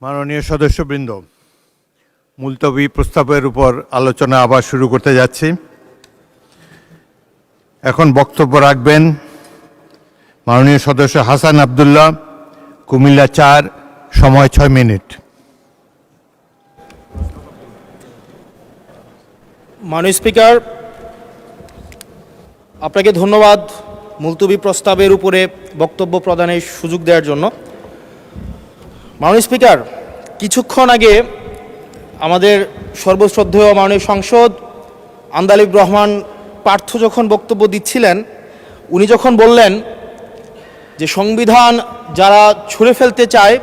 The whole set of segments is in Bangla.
মাননীয় সদস্যবৃন্দ, মুলতবি প্রস্তাবের উপর আলোচনা আবার শুরু করতে যাচ্ছি। এখন বক্তব্য রাখবেন মাননীয় সদস্য হাসান আব্দুল্লাহ, কুমিল্লা ৪, সময় ৬ মিনিট। মাননীয় স্পিকার, আপনাকে ধন্যবাদ মুলতবি প্রস্তাবের উপরে বক্তব্য প্রদানের সুযোগ দেওয়ার জন্য। মাননীয় স্পিকার, কিছুক্ষণ আগে আমাদের সর্বশ্রদ্ধেয় মাননীয় সাংসদ আন্দালিব রহমান পার্থ যখন বক্তব্য দিচ্ছিলেন, উনি যখন বললেন যে সংবিধান যারা ছুঁড়ে ফেলতে চায়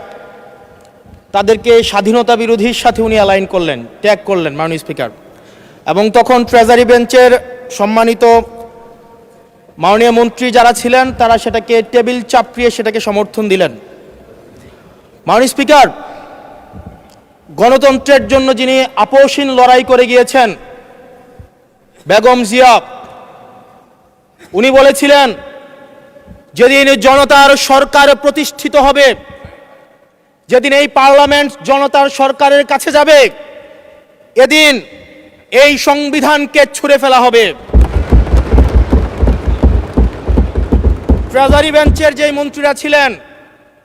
তাদেরকে স্বাধীনতা বিরোধীর সাথে উনি অ্যালাইন করলেন, ট্যাগ করলেন মাননীয় স্পিকার। এবং তখন ট্রেজারি বেঞ্চের সম্মানিত মাননীয় মন্ত্রী যারা ছিলেন তারা সেটাকে টেবিল চাপড়িয়ে সেটাকে সমর্থন দিলেন। মাননীয় স্পিকার, গণতন্ত্রের জন্য যিনি আপোষহীন লড়াই করে গিয়েছেন বেগম জিয়া, উনি বলেছিলেন যেদিন জনতার সরকার প্রতিষ্ঠিত হবে, যেদিন এই পার্লামেন্ট জনতার সরকারের কাছে যাবে, এদিন এই সংবিধানকে ছুঁড়ে ফেলা হবে। ট্রেজারি বেঞ্চের যে মন্ত্রীরা ছিলেন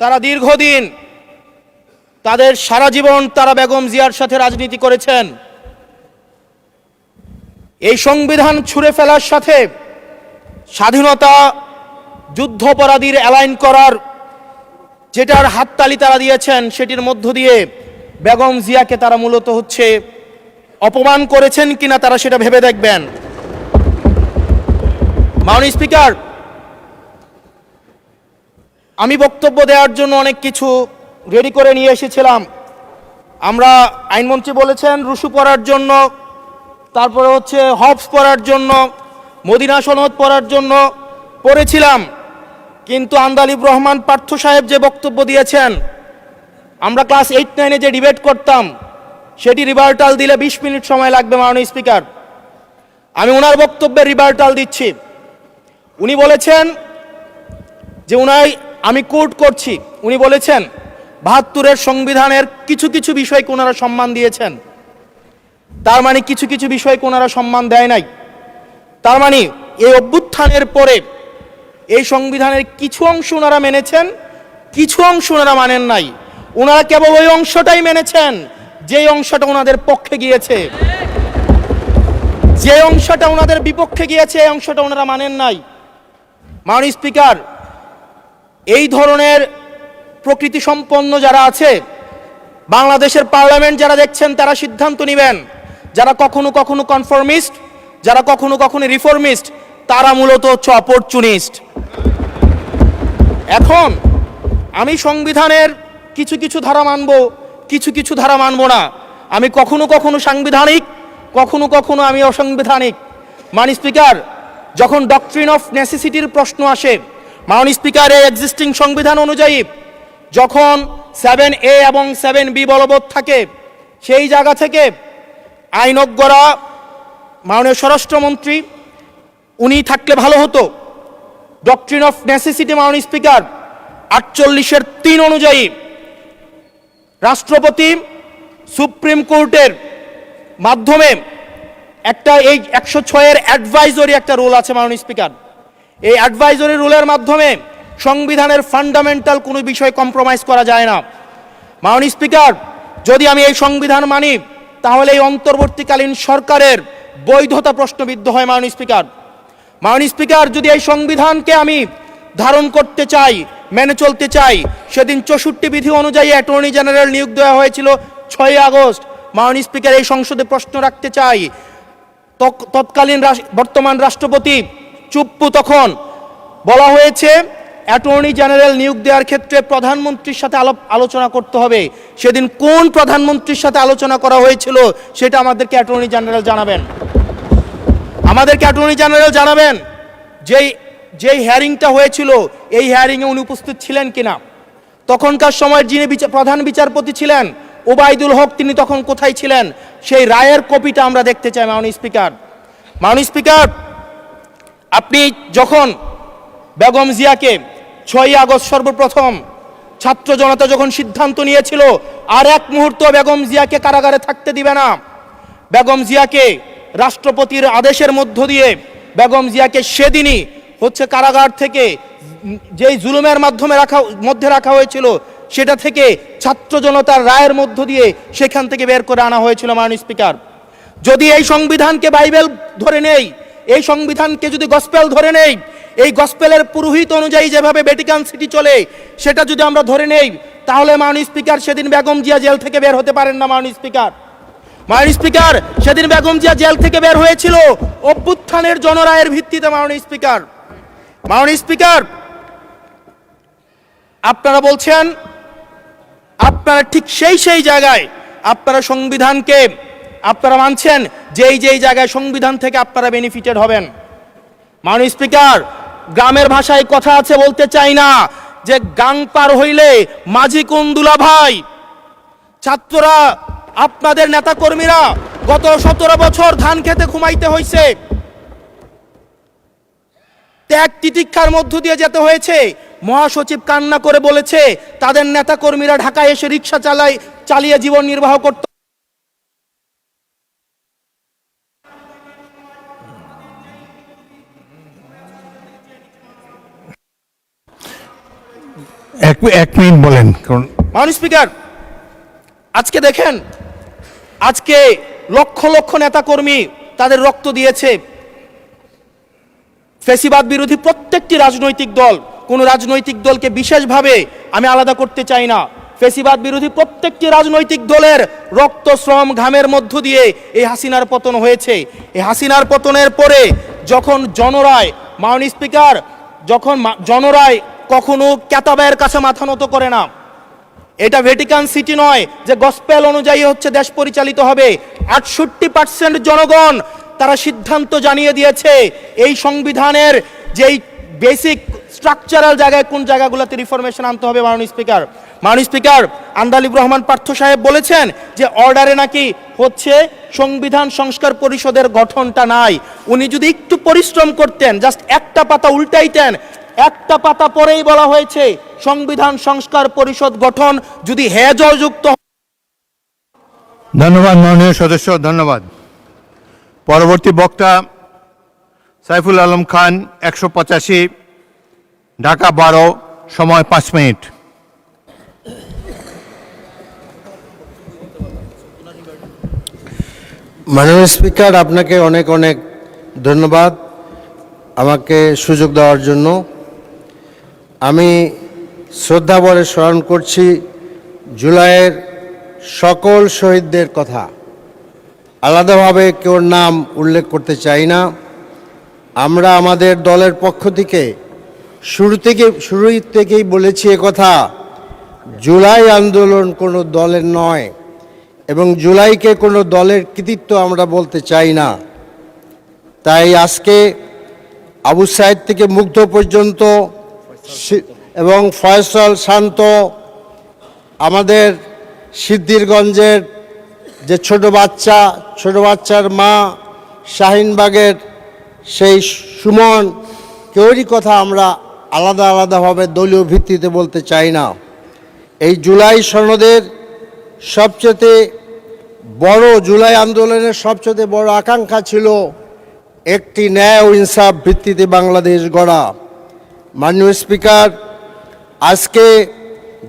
তারা দীর্ঘদিন, তাদের সারা জীবন তারা বেগম জিয়ার সাথে রাজনীতি করেছেন। এই সংবিধান ছুঁড়ে ফেলার সাথে স্বাধীনতা যুদ্ধাপরাধীর অ্যালাইন করার যেটার হাততালি তারা দিয়েছেন, সেটির মধ্য দিয়ে বেগম জিয়াকে তারা মূলত হচ্ছে অপমান করেছেন কিনা তারা সেটা ভেবে দেখবেন। মাননীয় স্পিকার, আমি বক্তব্য দেওয়ার জন্য অনেক কিছু রেডি করে নিয়ে এসেছিলাম। আমরা আইনমন্ত্রী বলেছেন রুশু পড়ার জন্য, তারপরে হচ্ছে হবস পড়ার জন্য, মদিনা সনদ পড়ার জন্য পড়েছিলাম, কিন্তু আন্দালিব রহমান পার্থ সাহেব যে বক্তব্য দিয়েছেন, আমরা ক্লাস 8-9-এ যে ডিবেট করতাম সেটি রিভার্টাল দিলে 20 মিনিট সময় লাগবে। মাননীয় স্পিকার, আমি ওনার বক্তব্যের রিভার্টাল দিচ্ছি। উনি বলেছেন যে আমি কোট করছি, উনি বলেছেন ৭২-এর সংবিধানের কিছু কিছু বিষয়কে ওনারা সম্মান দিয়েছেন। তার মানে কিছু কিছু বিষয়কে ওনারা সম্মান দেয় নাই। তার মানে এই অভ্যুত্থানের পরে এই সংবিধানের কিছু অংশ ওনারা মেনেছেন, কিছু অংশ ওনারা মানেন নাই। ওনারা কেবল ওই অংশটাই মেনেছেন যে অংশটা ওনাদের পক্ষে গিয়েছে, যে অংশটা ওনাদের বিপক্ষে গিয়েছে এই অংশটা ওনারা মানেন নাই। মাননীয় স্পিকার, এই ধরনের প্রকৃতি সম্পন্ন যারা আছে বাংলাদেশের পার্লামেন্ট, যারা দেখছেন তারা সিদ্ধান্ত নেবেন। যারা কখনো কখনো কনফর্মিস্ট, যারা কখনো কখনো রিফর্মিস্ট, তারা মূলত হচ্ছে অপরচুনিস্ট। এখন আমি সংবিধানের কিছু কিছু ধারা মানব, কিছু কিছু ধারা মানব না। আমি কখনো কখনো সাংবিধানিক, কখনো কখনো আমি অসাংবিধানিক। মাননীয় স্পিকার, যখন ডক্ট্রিন অফ নেসেসিটির প্রশ্ন আসে, মাননীয় স্পিকার, এই এক্সিস্টিং সংবিধান অনুযায়ী যখন 7A এবং 7B বলবৎ থাকে, সেই জায়গা থেকে আইনজ্ঞরা, মাননীয় স্বরাষ্ট্রমন্ত্রী উনি থাকলে ভালো হতো। ডক্ট্রিন অফ নেসেসিটি মাননীয় স্পিকার 48-এর 3 অনুযায়ী রাষ্ট্রপতি সুপ্রিম কোর্টের মাধ্যমে একটা এই 106-এর অ্যাডভাইজরি একটা রুল আছে মাননীয় স্পিকার। এই অ্যাডভাইজরি রুলের মাধ্যমে সংবিধানের ফান্ডামেন্টাল কোনো বিষয় কম্প্রোমাইজ করা যায় না। মাননীয় স্পিকার, যদি আমি এই সংবিধান মানি তাহলে এই অন্তর্বর্তীকালীন সরকারের বৈধতা প্রশ্নবিদ্ধ হয়। মাননীয় স্পিকার, মাননীয় স্পিকার, যদি এই সংবিধানকে আমি ধারণ করতে চাই, মেনে চলতে চাই, সেদিন 64 বিধি অনুযায়ী অ্যাটর্নি জেনারেল নিয়োগ দেওয়া হয়েছিল 6 আগস্ট। মাননীয় স্পিকার, এই সংসদে প্রশ্ন রাখতে চাই, তৎকালীন বর্তমান রাষ্ট্রপতি চুপ্পু, তখন বলা হয়েছে অ্যাটর্নি জেনারেল নিয়োগ দেওয়ার ক্ষেত্রে প্রধানমন্ত্রীর সাথে আলোচনা করতে হবে। সেদিন কোন প্রধানমন্ত্রীর সাথে আলোচনা করা হয়েছিল সেটা আমাদেরকে অ্যাটর্নি জেনারেল জানাবেন। আমাদেরকে অ্যাটর্নি জেনারেল জানাবেন যেই হিয়ারিংটা হয়েছিল এই হিয়ারিংয়ে উনি উপস্থিত ছিলেন কিনা। তখনকার সময় যিনি প্রধান বিচারপতি ছিলেন ওবায়দুল হক, তিনি তখন কোথায় ছিলেন, সেই রায়ের কপিটা আমরা দেখতে চাই। মাননীয় স্পিকার, মাননীয় স্পিকার, আপনি যখন বেগম জিয়াকে 6 আগস্ট সর্বপ্রথম ছাত্র জনতা যখন সিদ্ধান্ত নিয়েছিল আর এক মুহূর্ত বেগম জিয়াকে কারাগারে থাকতে দিবে না, বেগম জিয়াকে রাষ্ট্রপতির আদেশের মধ্য দিয়ে বেগম জিয়াকে সেদিনই হচ্ছে কারাগার থেকে যেই জুলুমের মধ্যে রাখা হয়েছিল সেটা থেকে ছাত্র জনতার রায়ের মধ্য দিয়ে সেখান থেকে বের করে আনা হয়েছিল। মাননীয় স্পিকার, যদি এই সংবিধানকে বাইবেল ধরে নেই, এই সংবিধানকে যদি গসপেল ধরে নেই, এই গসপেলের পুরোহিত অনুযায়ী যেভাবে ভ্যাটিকান সিটি চলে সেটা যদি আমরা ধরে নেই, তাহলে মাননীয় স্পিকার সেদিন বেগম জিয়া জেল থেকে বের হতে পারেন না। মাননীয় স্পিকার সেদিন বেগম জিয়া জেল থেকে বের হয়েছিল অভ্যুত্থানের জনরায়ের ভিত্তিতে। মাননীয় স্পিকার, আপনারা বলছেন আপনারা ঠিক সেই জায়গায় আপনারা সংবিধানকে আপনারা মানছেন যেই জায়গায় সংবিধান থেকে আপনারা বেনিফিটেড হবেন। মাননীয় স্পিকার, গ্রামের ভাষায় কথা আছে, বলতে চাই না, যে গাং পার হইলে মাঝি কোন দুলা ভাই। ছাত্ররা, আপনাদের নেতা কর্মীরা গত 17 বছর ধান খেতে ঘুমাইতে হয়েছে, ত্যাগ তিতিক্ষার মধ্য দিয়ে যেতে হয়েছে। মহাসচিব কান্না করে বলেছে তাদের নেতা কর্মীরা ঢাকায় এসে রিক্সা চালিয়ে জীবন নির্বাহ করত। এক মিনিট বলেন। মাননীয় স্পিকার, আজকে দেখেন, আজকে লক্ষ লক্ষ নেতা কর্মী তাদের রক্ত দিয়েছে। ফ্যাসিবাদ বিরোধী প্রত্যেকটি রাজনৈতিক দল, কোন রাজনৈতিক দলকে বিশেষভাবে আমি আলাদা করতে চাই না, ফ্যাসিবাদ বিরোধী প্রত্যেকটি রাজনৈতিক দলের রক্ত শ্রম ঘামের মধ্য দিয়ে এই হাসিনার পতন হয়েছে। এই হাসিনার পতনের পরে যখন জনরায়, মাননীয় স্পিকার, যখন জনরায় কখনো কেতাবের কাছে মাথা নত করে না। এটা ভ্যাটিকান সিটি নয় যে গসপেল অনুযায়ী হচ্ছে দেশ পরিচালিত হবে। 68% জনগণ তারা সিদ্ধান্ত জানিয়ে দিয়েছে এই সংবিধানের যেই বেসিক স্ট্রাকচারাল জায়গায় কোন জায়গাগুলোতে রিফরমেশন আনতে হবে। মাননীয় স্পিকার, আন্দালিব রহমান পার্থ সাহেব বলেছেন যে অর্ডারে নাকি হচ্ছে সংবিধান সংস্কার পরিষদের গঠনটা নাই। উনি যদি একটু পরিশ্রম করতেন, জাস্ট একটা পাতা উল্টাইতেন, একটা পাতা পরেই বলা হয়েছে সংবিধান সংস্কার পরিষদ গঠন যদি হেজযুক্ত। ধন্যবাদ মাননীয় সদস্য, ধন্যবাদ। পরবর্তী বক্তা সাইফুল আলম খান, 185, ঢাকা 12, সময় 5 মিনিট। মাননীয় স্পিকার, আপনাকে অনেক অনেক ধন্যবাদ আমাকে সুযোগ দেওয়ার জন্য। আমি শ্রদ্ধা ভরে স্মরণ করছি জুলাইয়ের সকল শহীদদের কথা। আলাদাভাবে কেউ নাম উল্লেখ করতে চাই না। আমরা আমাদের দলের পক্ষ থেকে শুরু থেকেই বলেছি কথা, জুলাই আন্দোলন কোনো দলের নয় এবং জুলাইকে কোনো দলের কৃতিত্ব আমরা বলতে চাই না। তাই আজকে আবু সাইদ থেকে মুগ্ধ পর্যন্ত এবং ফয়সাল, শান্ত, আমাদের সিদ্ধিরগঞ্জের যে ছোট বাচ্চার মা, শাহিনবাগের সেই সুমন, কেউরই কথা আমরা আলাদাভাবে দলীয় ভিত্তিতে বলতে চাই না। এই জুলাই সনদের সবচেয়ে বড়, জুলাই আন্দোলনের সবচেয়ে বড় আকাঙ্ক্ষা ছিল একটি ন্যায় ও ইনসাফ ভিত্তিতে বাংলাদেশ গড়া। মাননীয় স্পিকার, আজকে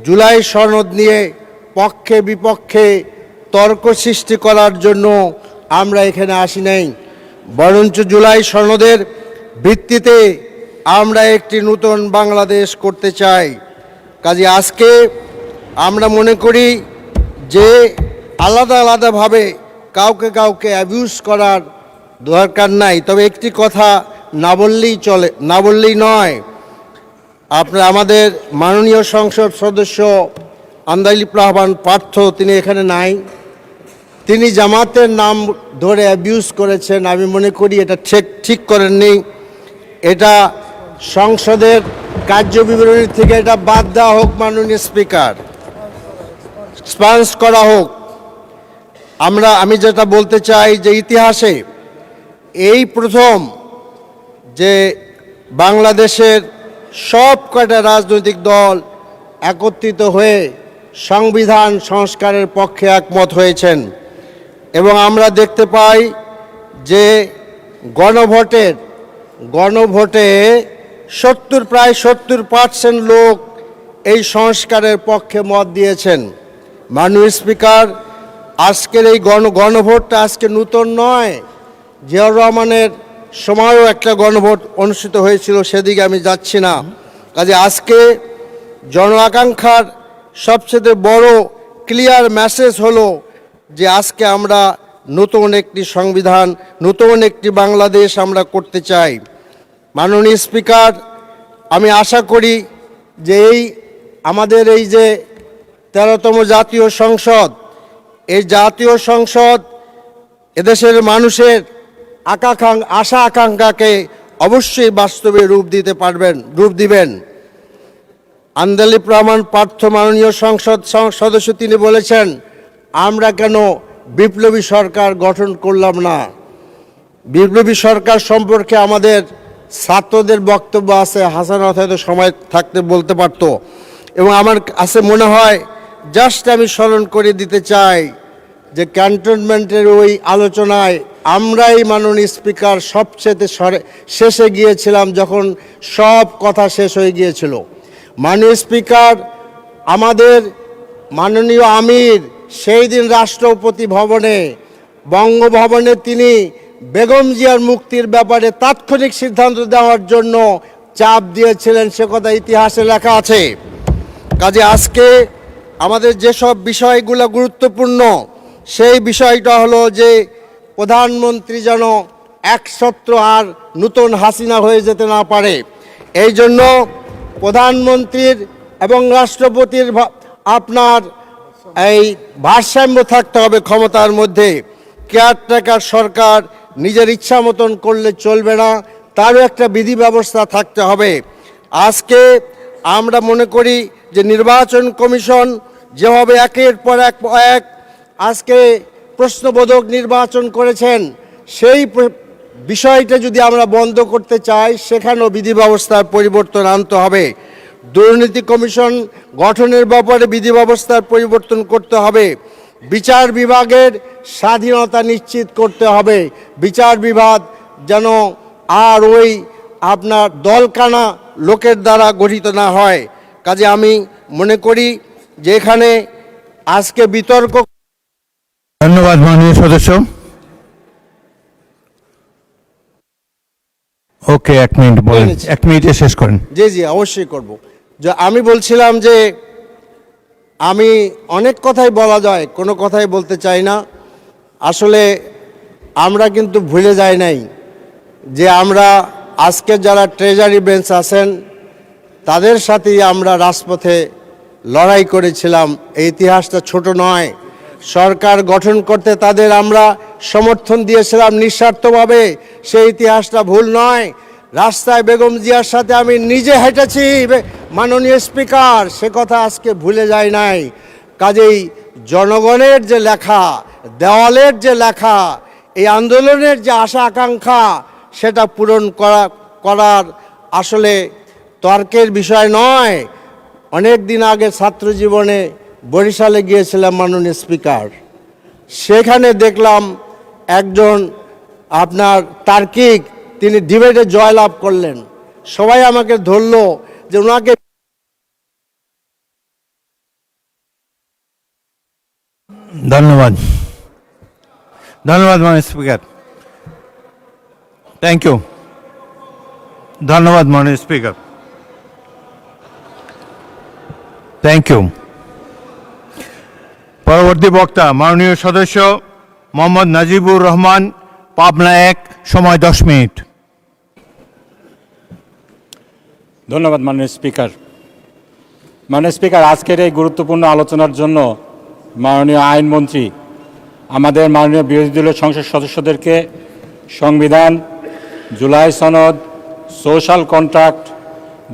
জুলাই সনদ নিয়ে পক্ষে বিপক্ষে তর্ক সৃষ্টি করার জন্য আমরা এখানে আসি নাই, বরঞ্চ জুলাই সনদের ভিত্তিতে আমরা একটি নতুন বাংলাদেশ করতে চাই। কাজে আজকে আমরা মনে করি যে আলাদাভাবে কাউকে অ্যাবিউজ করার দরকার নাই। তবে একটি কথা না বললেই নয়। আমাদের মাননীয় সংসদ সদস্য আন্দালিব রহমান পার্থ, তিনি এখানে নাই, তিনি জামাতের নাম ধরে অ্যাবিউজ করেছেন। আমি মনে করি এটা ঠিক করেননি। এটা সংসদের কার্যবিবরণী থেকে এটা বাদ দেওয়া হোক, মাননীয় স্পিকার, স্পঞ্জ করা হোক। আমি যেটা বলতে চাই যে ইতিহাসে এই প্রথম যে বাংলাদেশের সব কয়টা রাজনৈতিক দল একত্রিত হয়ে সংবিধান সংস্কারের পক্ষে একমত হয়েছেন এবং আমরা দেখতে পাই যে গণভোটে প্রায় 70% লোক এই সংস্কারের পক্ষে মত দিয়েছেন। মাননীয় স্পিকার, আজকের এই গণভোটটা আজকে নতুন নয়। জিয়াউর রহমানের সময়ও একটা গণভোট অনুষ্ঠিত হয়েছিল, সেদিকে আমি যাচ্ছি না। কাজে আজকে জন আকাঙ্ক্ষার সবচেয়ে বড় ক্লিয়ার মেসেজ হলো যে আজকে আমরা নতুন একটি সংবিধান, নতুন একটি বাংলাদেশ আমরা করতে চাই। মাননীয় স্পিকার, আমি আশা করি যে আমাদের এই যে 13তম জাতীয় সংসদ, এই জাতীয় সংসদ এদেশের মানুষের আশা আকাঙ্ক্ষাকে অবশ্যই বাস্তবে রূপ দিবেন। আন্দালিব রহমান পার্থ মাননীয় সংসদ সদস্য তিনি বলেছেন, আমরা কেন বিপ্লবী সরকার গঠন করলাম না। বিপ্লবী সরকার সম্পর্কে আমাদের ছাত্রদের বক্তব্য আছে, হাসানাত হয়তো সময় থাকতে বলতে পারত। এবং আমার কাছে মনে হয় জাস্ট আমি স্মরণ করে দিতে চাই যে ক্যান্টনমেন্টের ওই আলোচনায় আমরাই মাননীয় স্পিকার সবচেয়ে শেষে গিয়েছিলাম, যখন সব কথা শেষ হয়ে গিয়েছিল। মাননীয় স্পিকার, আমাদের মাননীয় আমির সেই দিন রাষ্ট্রপতি ভবনে, বঙ্গভবনে তিনি বেগম জিয়ার মুক্তির ব্যাপারে তাৎক্ষণিক সিদ্ধান্ত দেওয়ার জন্য চাপ দিয়েছিলেন, সে কথা ইতিহাসে লেখা আছে। কাজে আজকে আমাদের যেসব বিষয়গুলো গুরুত্বপূর্ণ, সেই বিষয়টা হলো যে প্রধানমন্ত্রী যেন একছত্র আর নতুন হাসিনা হয়ে যেতে না পারে। এই জন্য প্রধানমন্ত্রীর এবং রাষ্ট্রপতির আপনার এই ভারসাম্য থাকতে হবে ক্ষমতার মধ্যে। কেয়ারটেকার সরকার নিজের ইচ্ছা মতন করলে চলবে না, তারও একটা বিধি ব্যবস্থা থাকতে হবে। আজকে আমরা মনে করি যে নির্বাচন কমিশন যেভাবে একের পর এক আজকে প্রশ্নবোধক নির্বাচন করেছেন, সেই বিষয়টা যদি আমরা বন্ধ করতে চাই, সেখানেও বিধি ব্যবস্থার পরিবর্তন আনতে হবে। দুর্নীতি কমিশন গঠনের ব্যাপারে বিধি ব্যবস্থার পরিবর্তন করতে হবে। বিচার বিভাগের স্বাধীনতা নিশ্চিত করতে হবে। বিচার বিভাগ যেন আর ওই আপনার দলকানা লোকের দ্বারা গঠিত না হয়। কাজে আমি মনে করি যে এখানে আজকে বিতর্ক। ধন্যবাদ মাননীয় সদস্য। ওকে, 1 মিনিট বলেন, 1 মিনিটে শেষ করেন। জি জি, অবশ্যই করব। যে আমি বলছিলাম যে আমি অনেক কথাই বলা যায়, কোনো কথাই বলতে চাই না। আসলে আমরা কিন্তু ভুলে যাই নাই যে আমরা আজকে যারা ট্রেজারি বেঞ্চ আছেন তাদের সাথেই আমরা রাজপথে লড়াই করেছিলাম। এই ইতিহাসটা ছোট নয়। সরকার গঠন করতে তাদের আমরা সমর্থন দিয়েছিলাম নিঃস্বার্থভাবে, সেই ইতিহাসটা ভুল নয়। রাস্তায় বেগম জিয়ার সাথে আমি নিজে হেঁটেছি মাননীয় স্পিকার, সে কথা আজকে ভুলে যায় নাই। কাজেই জনগণের যে লেখা, দেওয়ালের যে লেখা, এই আন্দোলনের যে আশা আকাঙ্ক্ষা, সেটা পূরণ করার আসলে তর্কের বিষয় নয়। অনেক দিন আগে ছাত্র জীবনে বরিশালে গিয়েছিলাম মাননীয় স্পিকার, সেখানে দেখলাম একজন আপনার তার্কিক, তিনি ডিবেটে জয়লাভ করলেন। সবাই আমাকে ধরল যে ওনাকে। ধন্যবাদ, ধন্যবাদ মাননীয় স্পিকার। Thank you. ধন্যবাদ মাননীয় স্পিকার। Thank you. পরবর্তী বক্তা মাননীয় সদস্য মোহাম্মদ নাজিবুর রহমান, পাবনা 1, সময় 10 মিনিট। ধন্যবাদ মাননীয় স্পিকার। মাননীয় স্পিকার, আজকের এই গুরুত্বপূর্ণ আলোচনার জন্য মাননীয় আইনমন্ত্রী আমাদের মাননীয় বিরোধী দলীয় সংসদ সদস্যদেরকে সংবিধান, জুলাই সনদ, সোশ্যাল কন্ট্রাক্ট,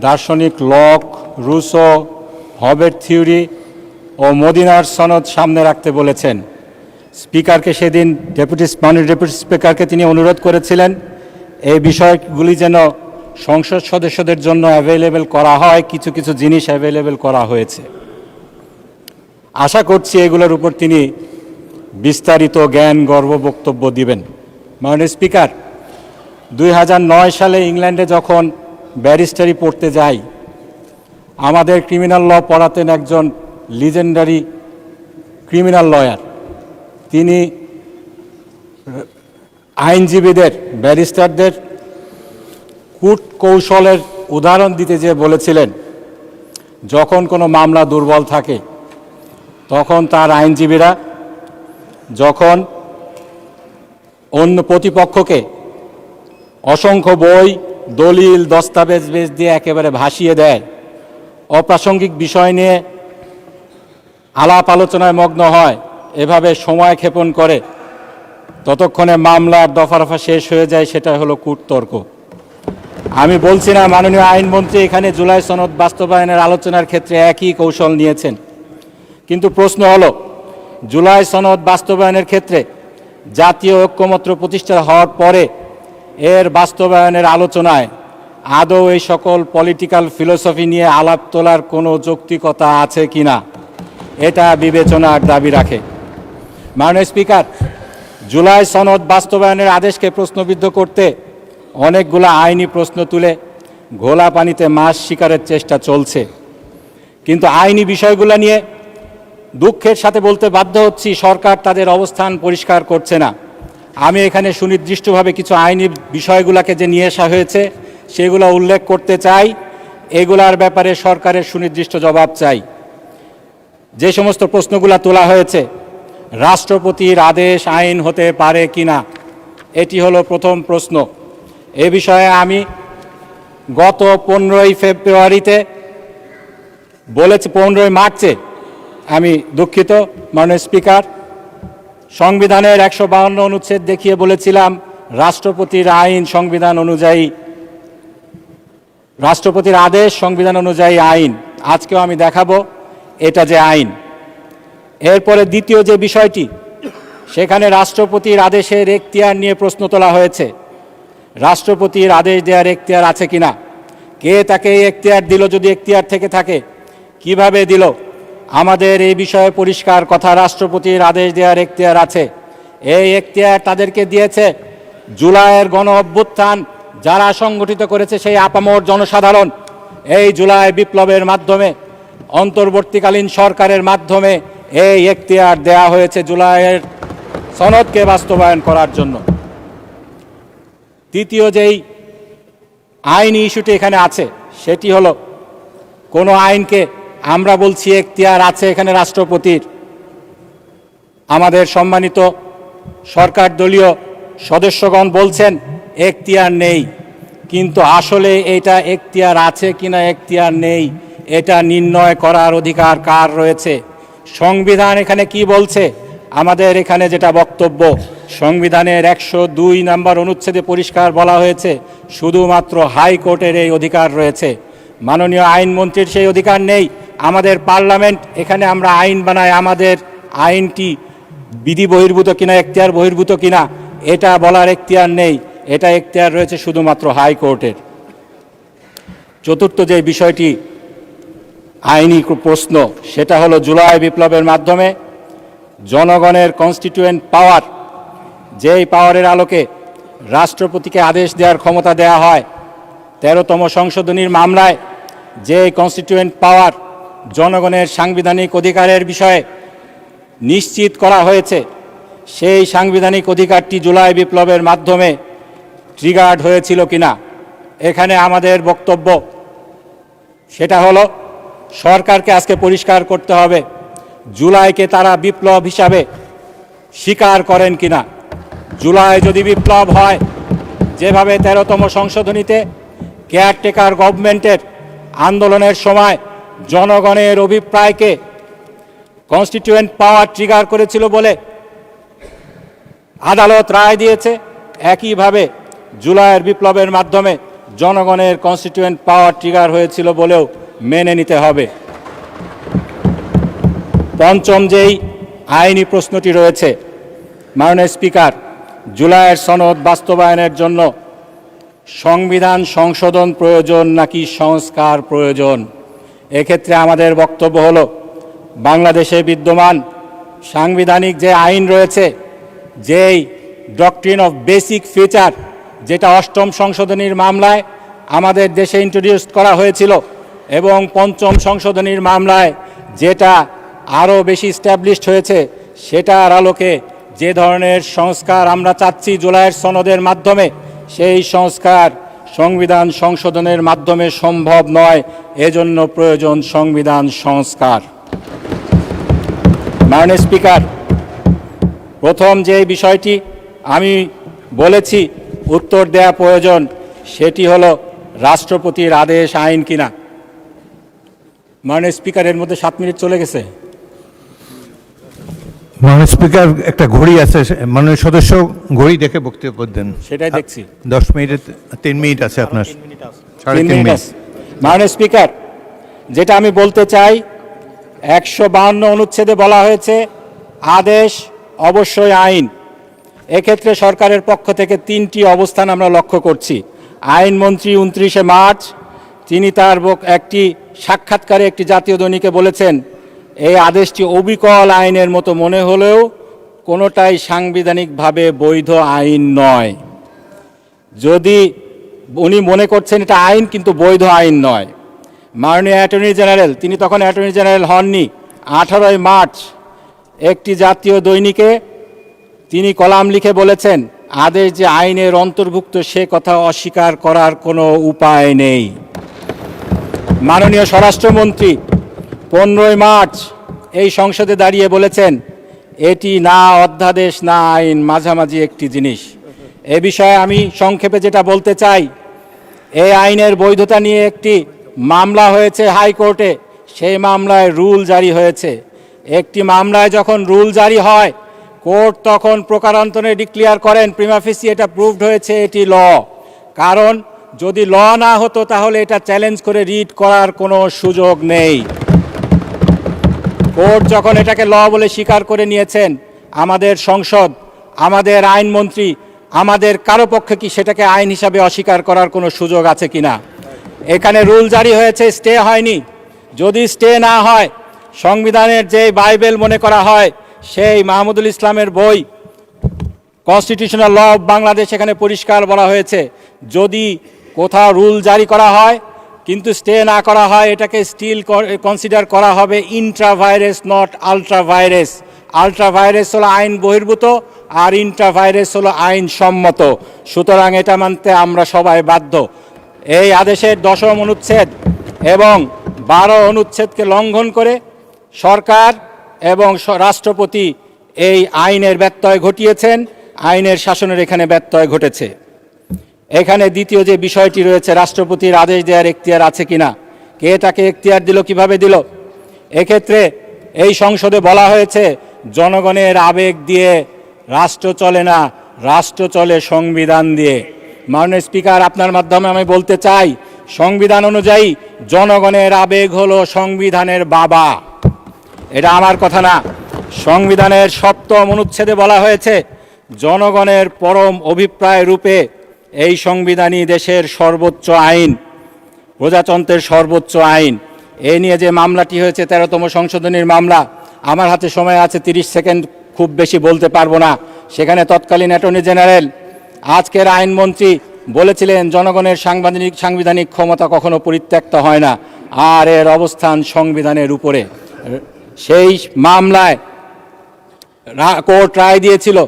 দার্শনিক লক, রুসো, হবের থিওরি ও মদিনার সনদ সামনে রাখতে বলেছেন। স্পিকারকে সেদিন মাননীয় ডেপুটি স্পিকারকে তিনি অনুরোধ করেছিলেন এই বিষয়গুলি যেন সংসদ সদস্যদের জন্য অ্যাভেলেবেল করা হয়, কিছু কিছু জিনিস অ্যাভেলেবেল করা হয়েছে। আশা করছি এগুলোর উপর তিনি বিস্তারিত জ্ঞান গর্ব বক্তব্য দিবেন। মাননীয় স্পিকার, 2009 সালে ইংল্যান্ডে যখন ব্যারিস্টারি পড়তে যাই, আমাদের ক্রিমিনাল ল পড়াতেন একজন লিজেন্ডারি ক্রিমিনাল লয়ার। তিনি আইনজীবীদের, ব্যারিস্টারদের কূট কৌশলের উদাহরণ দিতে যেয়ে বলেছিলেন, যখন কোনো মামলা দুর্বল থাকে তখন তার আইনজীবীরা যখন অন্য প্রতিপক্ষকে অসংখ্য বই, দলিল, দস্তাবেজ দিয়ে একেবারে ভাসিয়ে দেয়, অপ্রাসঙ্গিক বিষয় নিয়ে আলাপ আলোচনায় মগ্ন হয়, এভাবে সময় ক্ষেপণ করে, ততক্ষণে মামলার দফা রফা শেষ হয়ে যায়। সেটা হলো কূটতর্ক। আমি বলছি না মাননীয় আইনমন্ত্রী এখানে জুলাই সনদ বাস্তবায়নের আলোচনার ক্ষেত্রে একই কৌশল নিয়েছেন, কিন্তু প্রশ্ন হলো জুলাই সনদ বাস্তবায়নের ক্ষেত্রে জাতীয় ঐক্যমত্য প্রতিষ্ঠা হওয়ার পরে এর বাস্তবায়নের আলোচনায় আদৌ এই সকল পলিটিক্যাল ফিলোসফি নিয়ে আলাপ তোলার কোনো যৌক্তিকতা আছে কিনা, এটা বিবেচনার দাবি রাখে। মাননীয় স্পিকার, জুলাই সনদ বাস্তবায়নের আদেশকে প্রশ্নবিদ্ধ করতে অনেকগুলো আইনি প্রশ্ন তুলে ঘোলা পানিতে মাছ শিকারের চেষ্টা চলছে, কিন্তু আইনি বিষয়গুলো নিয়ে দুঃখের সাথে বলতে বাধ্য হচ্ছি সরকার তাদের অবস্থান পরিষ্কার করছে না। আমি এখানে সুনির্দিষ্টভাবে কিছু আইনি বিষয়গুলোকে যে নিয়ে আসা হয়েছে সেগুলো উল্লেখ করতে চাই। এগুলার ব্যাপারে সরকারের সুনির্দিষ্ট জবাব চাই। যে সমস্ত প্রশ্নগুলো তোলা হয়েছে, রাষ্ট্রপতির আদেশ আইন হতে পারে কিনা, এটি হলো প্রথম প্রশ্ন। এ বিষয়ে আমি গত 15ই ফেব্রুয়ারিতে বলেছি, 15ই মার্চে আমি দুঃখিত মাননীয় স্পিকার, সংবিধানের 152 অনুচ্ছেদ দেখিয়ে বলেছিলাম রাষ্ট্রপতির আইন সংবিধান অনুযায়ী, রাষ্ট্রপতির আদেশ সংবিধান অনুযায়ী আইন। আজকেও আমি দেখাবো এটা যে আইন। এরপরে দ্বিতীয় যে বিষয়টি, সেখানে রাষ্ট্রপতির আদেশের এখতিয়ার নিয়ে প্রশ্ন তোলা হয়েছে। রাষ্ট্রপতির আদেশ দেওয়ার এখতিয়ার আছে কিনা, কে তাকে এই এখতিয়ার দিল, যদি এখতিয়ার থেকে থাকে কিভাবে দিল। আমাদের এই বিষয়ে পরিষ্কার কথা, রাষ্ট্রপতির আদেশ দেওয়ার এখতিয়ার আছে। এই এখতিয়ার তাদেরকে দিয়েছে জুলাইয়ের গণ অভ্যুত্থান যারা সংগঠিত করেছে সেই আপামর জনসাধারণ। এই জুলাই বিপ্লবের মাধ্যমে, অন্তর্বর্তীকালীন সরকারের মাধ্যমে এই এখতিয়ার দেয়া হয়েছে জুলাইয়ের সনদকে বাস্তবায়ন করার জন্য। তৃতীয় যেই আইনি ইস্যুটি এখানে আছে সেটি হলো, কোনো আইনকে আমরা বলছি এখতিয়ার আছে এখানে রাষ্ট্রপতির, আমাদের সম্মানিত সরকার দলীয় সদস্যগণ বলছেন এখতিয়ার নেই, কিন্তু আসলে এটা এখতিয়ার আছে কিনা এখতিয়ার নেই এটা নির্ণয় করার অধিকার কার রয়েছে। সংবিধান এখানে কি বলছে, আমাদের এখানে যেটা বক্তব্য, সংবিধানের 102 নম্বর অনুচ্ছেদে পরিষ্কার বলা হয়েছে শুধুমাত্র হাইকোর্টের এই অধিকার রয়েছে, মাননীয় আইনমন্ত্রীর সেই অধিকার নেই। আমাদের পার্লামেন্ট, এখানে আমরা আইন বানাই, আমাদের আইনটি বিধি বহির্ভূত কিনা এখতিয়ার বহির্ভূত কিনা এটা বলার এখতিয়ার নেই, এটা এখতিয়ার রয়েছে শুধুমাত্র হাইকোর্টের। চতুর্থ যে বিষয়টি আইনি প্রশ্ন, সেটা হলো জুলাই বিপ্লবের মাধ্যমে জনগণের কনস্টিটিউয়েন্ট পাওয়ার, যেই পাওয়ারের আলোকে রাষ্ট্রপতিকে আদেশ দেওয়ার ক্ষমতা দেয়া হয়, 13তম সংশোধনীর মামলায় যে কনস্টিটিউয়েন্ট পাওয়ার জনগণের সাংবিধানিক অধিকারের বিষয়ে নিশ্চিত করা হয়েছে, সেই সাংবিধানিক অধিকারটি জুলাই বিপ্লবের মাধ্যমে ট্রিগার্ড হয়েছিল কিনা, এখানে আমাদের বক্তব্য সেটা হলো সরকারকে আজকে পরিষ্কার করতে হবে জুলাইকে তারা বিপ্লব হিসাবে স্বীকার করেন কিনা। জুলাই যদি বিপ্লব হয়, যেভাবে 13তম সংশোধনীতে কেয়ারটেকার গভর্নমেন্টের আন্দোলনের সময় জনগণের অভিপ্রায়কে কনস্টিটিউয়েন্ট পাওয়ার ট্রিগার করেছিল বলে আদালত রায় দিয়েছে, একইভাবে জুলাইয়ের বিপ্লবের মাধ্যমে জনগণের কনস্টিটিউয়েন্ট পাওয়ার ট্রিগার হয়েছিল বলেও মেনে নিতে হবে। পঞ্চম যেই আইনি প্রশ্নটি রয়েছে, মাননীয় স্পিকার, জুলাইয়ের সনদ বাস্তবায়নের জন্য সংবিধান সংশোধন প্রয়োজন নাকি সংস্কার প্রয়োজন। এক্ষেত্রে আমাদের বক্তব্য হলো, বাংলাদেশে বিদ্যমান সাংবিধানিক যে আইন রয়েছে, যেই ডক্ট্রিন অফ বেসিক ফিচার, যেটা 8ম সংশোধনীর মামলায় আমাদের দেশে ইন্ট্রোডিউস করা হয়েছিল এবং 5ম সংশোধনীর মামলায় যেটা আরও বেশি স্ট্যাবলিশড হয়েছে, সেটার আলোকে যে ধরনের সংস্কার আমরা চাচ্ছি জুলাইয়ের সনদের মাধ্যমে, সেই সংস্কার সংবিধান সংশোধনের মাধ্যমে সম্ভব নয়। এজন্য প্রয়োজন সংবিধান সংস্কার। মাননীয় স্পিকার, প্রথম যে বিষয়টি আমি বলেছি উত্তর দেয়া প্রয়োজন, সেটি হলো রাষ্ট্রপতির আদেশ আইন কিনা। মাননীয় স্পিকার, এর মধ্যে 7 মিনিট চলে গেছে। মাননীয় স্পিকার, একটা ঘড়ি আছে, মাননীয় সদস্য ঘড়ি দেখে বক্তব্য দেন। সেটাই দেখছি। 10 মিনিট, 3 মিনিট আছে আপনার। 3 মিনিট। মাননীয় স্পিকার, যেটা আমি বলতে চাই, 152 অনুচ্ছেদে বলা হয়েছে আদেশ অবশ্যই আইন। এক্ষেত্রে সরকারের পক্ষ থেকে 3টি অবস্থান আমরা লক্ষ্য করছি। আইনমন্ত্রী 29শে মার্চ তিনি তার একটি সাক্ষাৎকারে একটি জাতীয় দৈনিকে বলেছেন, এই আদেশটি অবিকল আইনের মতো মনে হলেও কোনোটাই সাংবিধানিকভাবে বৈধ আইন নয়। যদি উনি মনে করছেন এটা আইন কিন্তু বৈধ আইন নয়। মাননীয় অ্যাটর্নি জেনারেল, তিনি তখন অ্যাটর্নি জেনারেল হননি, 18 মার্চ একটি জাতীয় দৈনিকে তিনি কলাম লিখে বলেছেন, আদেশ যে আইনের অন্তর্ভুক্ত সে কথা অস্বীকার করার কোনো উপায় নেই। মাননীয় স্বরাষ্ট্রমন্ত্রী 15 মার্চ এই সংসদে দাঁড়িয়ে বলেছেন, এটি না অধ্যাদেশ না আইন, মাঝামাঝি একটি জিনিস। এ বিষয়ে আমি সংক্ষেপে যেটা বলতে চাই, এই আইনের বৈধতা নিয়ে একটি মামলা হয়েছে হাইকোর্টে, সেই মামলায় রুল জারি হয়েছে। একটি মামলায় যখন রুল জারি হয়, কোর্ট তখন প্রকারান্তরে ডিক্লেয়ার করেন প্রিমা ফেসি এটা প্রুভড হয়েছে এটি ল। কারণ যদি ল না হতো তাহলে এটা চ্যালেঞ্জ করে রিট করার কোনো সুযোগ নেই। কোর্ট যখন এটাকে ল বলে স্বীকার করে নিয়েছেন, আমাদের সংসদ, আমাদের আইনমন্ত্রী, আমাদের কারো পক্ষে কি সেটাকে আইন হিসাবে অস্বীকার করার কোনো সুযোগ আছে কিনা? এখানে রুল জারি হয়েছে, স্টে হয়নি। যদি স্টে না হয়, সংবিধানের যে বাইবেল মনে করা হয় সেই মাহমুদুল ইসলামের বই কনস্টিটিউশনাল ল অফ বাংলাদেশ, এখানে পরিষ্কার বলা হয়েছে, যদি কোথাও রুল জারি করা হয় কিন্তু স্টে না করা হয়, এটাকে স্টিল কনসিডার করা হবে ইন্ট্রাভাইরাস, নট আলট্রাভাইরাস। আলট্রাভাইরাস হলো আইন বহির্ভূত আর ইন্ট্রাভাইরাস হলো আইন সম্মত। সুতরাং এটা মানতে আমরা সবাই বাধ্য। এই আদেশের 10ম অনুচ্ছেদ এবং 12 অনুচ্ছেদকে লঙ্ঘন করে সরকার এবং রাষ্ট্রপতি এই আইনের ব্যত্যয় ঘটিয়েছেন। আইনের শাসনের এখানে ব্যত্যয় ঘটেছে। এখানে দ্বিতীয় যে বিষয়টি রয়েছে, রাষ্ট্রপতির আদেশ দেওয়ার এখতিয়ার আছে কিনা, কে তাকে এখতিয়ার দিল, কিভাবে দিল? এক্ষেত্রে এই সংসদে বলা হয়েছে জনগণের আবেগ দিয়ে রাষ্ট্র চলে না, রাষ্ট্র চলে সংবিধান দিয়ে। মাননীয় স্পিকার, আপনার মাধ্যমে আমি বলতে চাই, সংবিধান অনুযায়ী জনগণের আবেগ হলো সংবিধানের বাবা। এটা আমার কথা না। সংবিধানের 7ম অনুচ্ছেদে বলা হয়েছে জনগণের পরম অভিপ্রায় রূপে এই সংবিধানই দেশের সর্বোচ্চ আইন, প্রজাতন্ত্রের সর্বোচ্চ আইন। এ নিয়ে যে মামলাটি হয়েছে 13তম সংশোধনীর মামলা, আমার হাতে সময় আছে 30 সেকেন্ড, খুব বেশি বলতে পারবো না। সেখানে তৎকালীন অ্যাটর্নি জেনারেল, আজকের আইনমন্ত্রী বলেছিলেন জনগণের সাংবিধানিক ক্ষমতা কখনো পরিত্যক্ত হয় না, আর এর অবস্থান সংবিধানের উপরে। সেই মামলায় কোর্ট রায় দিয়েছিল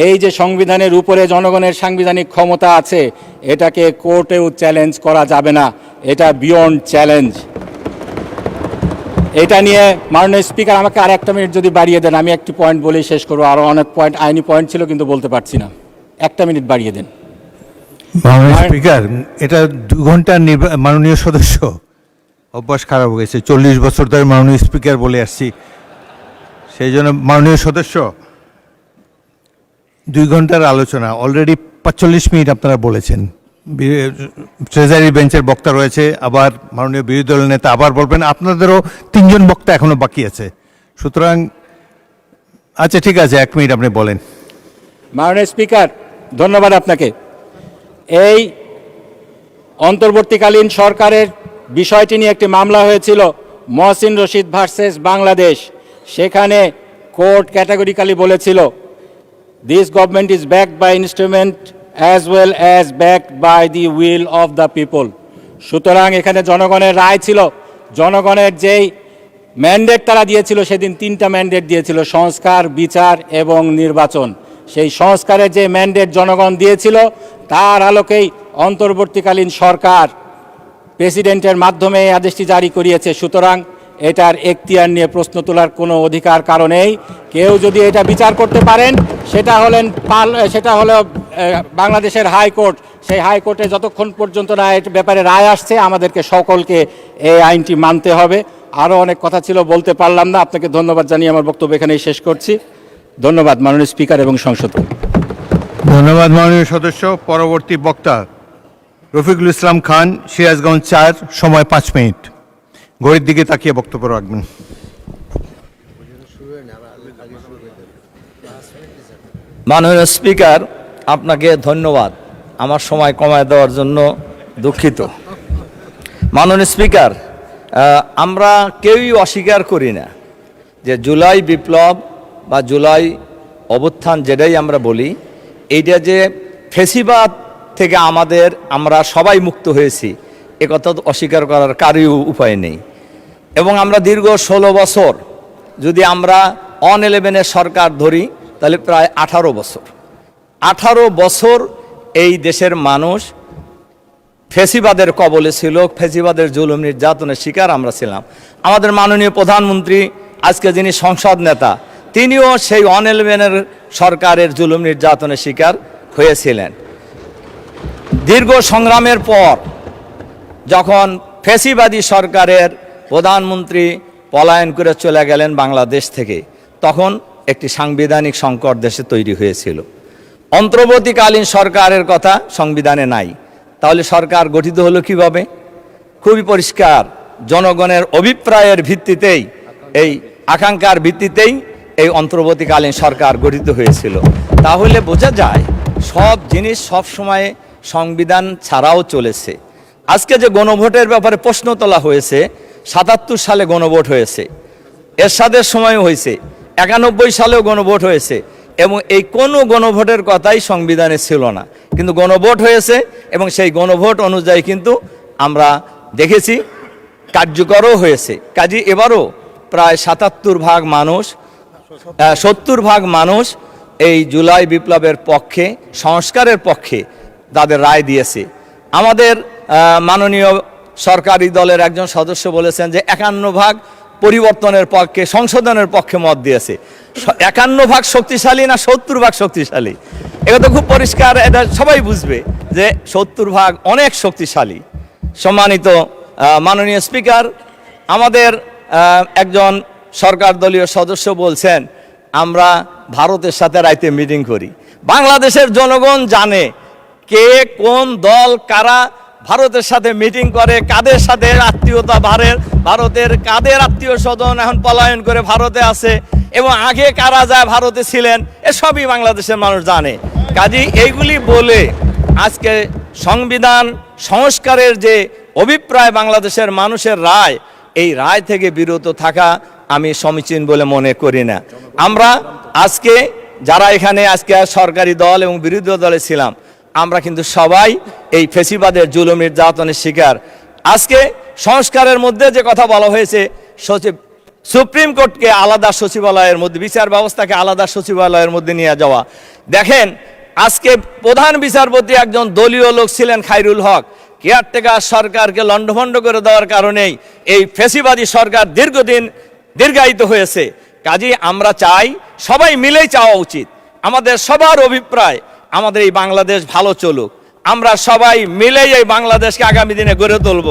এই যে সংবিধানের উপরে জনগণের সাংবিধানিক ক্ষমতা আছে, এটাকে কোর্টেও চ্যালেঞ্জ করা যাবে না, এটা বিয়ন্ড চ্যালেঞ্জ। এটা নিয়ে মাননীয় স্পিকার আমাকে আর 1 মিনিট যদি বাড়িয়ে দেন, আমি একটি পয়েন্ট বলেই শেষ করবো। আরও অনেক পয়েন্ট, আইনি পয়েন্ট ছিল কিন্তু বলতে পারছি না। 1 মিনিট বাড়িয়ে দেন। মাননীয় স্পিকার, এটা 2 ঘন্টার মাননীয় সদস্য অভ্যাস খারাপ হয়ে গেছে। 40 বছর ধরে মাননীয় স্পিকার বলে আসছি, সেই জন্য মাননীয় সদস্য 2 ঘন্টার আলোচনা, অলরেডি 45 মিনিট আপনারা বলেছেন। ট্রেজারি বেঞ্চের বক্তা রয়েছে, আবার মাননীয় বিরোধী দলের নেতা আবার বলবেন, আপনাদেরও 3 জন বক্তা এখনো বাকি আছে। সুতরাং আচ্ছা ঠিক আছে, 1 মিনিট আপনি বলেন। মাননীয় স্পিকার, ধন্যবাদ আপনাকে। এই অন্তর্বর্তীকালীন সরকারের বিষয়টি নিয়ে একটি মামলা হয়েছিল মহসিন রশিদ ভার্সেস বাংলাদেশ। সেখানে কোর্ট ক্যাটাগরিক্যালি বলেছিল this government is backed by instrument as well as backed by the will of the people. সুতরাং এখানে জনগণের রায় ছিল, জনগণের যেই ম্যান্ডেট তারা দিয়েছিল, সেদিন 3টা ম্যান্ডেট দিয়েছিল, সংস্কার, বিচার এবং নির্বাচন। সেই সংস্কারের যে ম্যান্ডেট জনগণ দিয়েছিল তার আলোকেই অন্তর্বর্তীকালীন সরকার প্রেসিডেন্টের মাধ্যমে এই আদেশটি জারি করিয়েছে। সুতরাং এটার এখতিয়ার নিয়ে প্রশ্ন তোলার কোনো অধিকার কারণেই কেউ যদি এটা বিচার করতে পারেন সেটা হলো বাংলাদেশের হাইকোর্ট। সেই হাইকোর্টে যতক্ষণ পর্যন্ত না এর ব্যাপারে রায় আসছে আমাদেরকে সকলকে এই আইনটি মানতে হবে। আরও অনেক কথা ছিল, বলতে পারলাম না। আপনাকে ধন্যবাদ জানিয়ে আমার বক্তব্য এখানেই শেষ করছি। ধন্যবাদ মাননীয় স্পিকার এবং সংসদকে। ধন্যবাদ মাননীয় সদস্য। পরবর্তী বক্তা রফিকুল ইসলাম খান, সিরাজগঞ্জ 4, সময় 5 মিনিট। ঘড়ির দিকে তাকিয়ে বক্তব্য রাখবেন। মাননীয় স্পিকার, আপনাকে ধন্যবাদ আমার সময় কমায় দেওয়ার জন্য। দুঃখিত। মাননীয় স্পিকার, আমরা কেউই অস্বীকার করি না যে জুলাই বিপ্লব বা জুলাই অভ্যুত্থান যেটাই আমরা বলি, এইটা যে ফেসিবাদ থেকে আমরা সবাই মুক্ত হয়েছি, একথা অস্বীকার করার কারই উপায় নেই। এবং আমরা দীর্ঘ 16 বছর, যদি আমরা 11 সরকার ধরি তাহলে প্রায় 18 বছর এই দেশের মানুষ ফেসিবাদের কবলে ছিল, ফেসিবাদের জুলুম নির্যাতনের শিকার আমরা ছিলাম। আমাদের মাননীয় প্রধানমন্ত্রী, আজকে যিনি সংসদ নেতা, তিনিও সেই 11 সরকারের জুলুম নির্যাতনের শিকার হয়েছিলেন। দীর্ঘ সংগ্রামের পর যখন ফেসিবাদী সরকারের প্রধানমন্ত্রী পলায়ন করে চলে গেলেন বাংলাদেশ থেকে, তখন একটি সাংবিধানিক সংকট দেশে তৈরি হয়েছিল। অন্তর্বর্তীকালীন সরকারের কথা সংবিধানে নাই, তাহলে সরকার গঠিত হলো কিভাবে? খুবই পরিষ্কার, জনগণের অভিপ্রায়ের ভিত্তিতেই, এই আকাঙ্ক্ষার ভিত্তিতেই এই অন্তর্বর্তীকালীন সরকার গঠিত হয়েছিল। তাহলে বোঝা যায় সব জিনিস সব সময় সংবিধান ছাড়াও চলেছে। আজকে যে গণভোটের ব্যাপারে প্রশ্ন তোলা হয়েছে, 77 সালে গণভোট হয়েছে, এরশাদের সময় হয়েছে, 91 সালেও গণভোট হয়েছে, এবং এই কোনো গণভোটের কথাই সংবিধানে ছিল না, কিন্তু গণভোট হয়েছে এবং সেই গণভোট অনুযায়ী কিন্তু আমরা দেখেছি কার্যকরও হয়েছে। কাজে এবারও প্রায় 70 ভাগ মানুষ এই জুলাই বিপ্লবের পক্ষে, সংস্কারের পক্ষে তাদের রায় দিয়েছে। আমাদের মাননীয় সরকারি দলের একজন সদস্য বলেছেন যে 51 ভাগ পরিবর্তনের পক্ষে, সংশোধনের পক্ষে মত দিয়েছে। 51 ভাগ শক্তিশালী না 70 ভাগ শক্তিশালী? এটা তো খুব পরিষ্কার, এটা সবাই বুঝবে যে 70 ভাগ অনেক শক্তিশালী। সম্মানিত মাননীয় স্পিকার, আমাদের একজন সরকার দলীয় সদস্য বলছেন আমরা ভারতের সাথে রাইতে মিটিং করি। বাংলাদেশের জনগণ জানে কে কোন দল কারা ভারতের সাথে মিটিং করে, কাদের সাথে আত্মীয়তা, ভারতের কাদের আত্মীয় স্বজন এখন পলায়ন করে ভারতে আছে, এবং আগে কারা যায় ভারতে ছিলেন, এসবই বাংলাদেশের মানুষ জানে। কাজেই এইগুলি বলে আজকে সংবিধান সংস্কারের যে অভিপ্রায় বাংলাদেশের মানুষের রায়, এই রায় থেকে বিরত থাকা আমি সমীচীন বলে মনে করি না। আমরা আজকে যারা এখানে আজকে সরকারি দল এবং বিরোধী দলে ছিলাম, আমরা কিন্তু সবাই এই ফেসিবাদের জুলুম নির্যাতনের শিকার। আজকে সংস্কারের মধ্যে যে কথা বলা হয়েছে, সুপ্রিম কোর্টকে আলাদা সচিবালয়ের মধ্যে, বিচার ব্যবস্থাকে আলাদা সচিবালয়ের মধ্যে নিয়ে যাওয়া। দেখেন, আজকে প্রধান বিচারপতি একজন দলীয় লোক ছিলেন, খায়রুল হক। কেয়ারটেকার সরকারকে লণ্ডভণ্ড করে দেওয়ার কারণেই এই ফেসিবাদী সরকার দীর্ঘায়িত হয়েছে। কাজেই আমরা চাই, সবাই মিলেই চাওয়া উচিত, আমাদের সবার অভিপ্রায় আমাদের এই বাংলাদেশ ভালো চলুক, আমরা সবাই মিলেই এই বাংলাদেশকে আগামী দিনে গড়ে তুলব।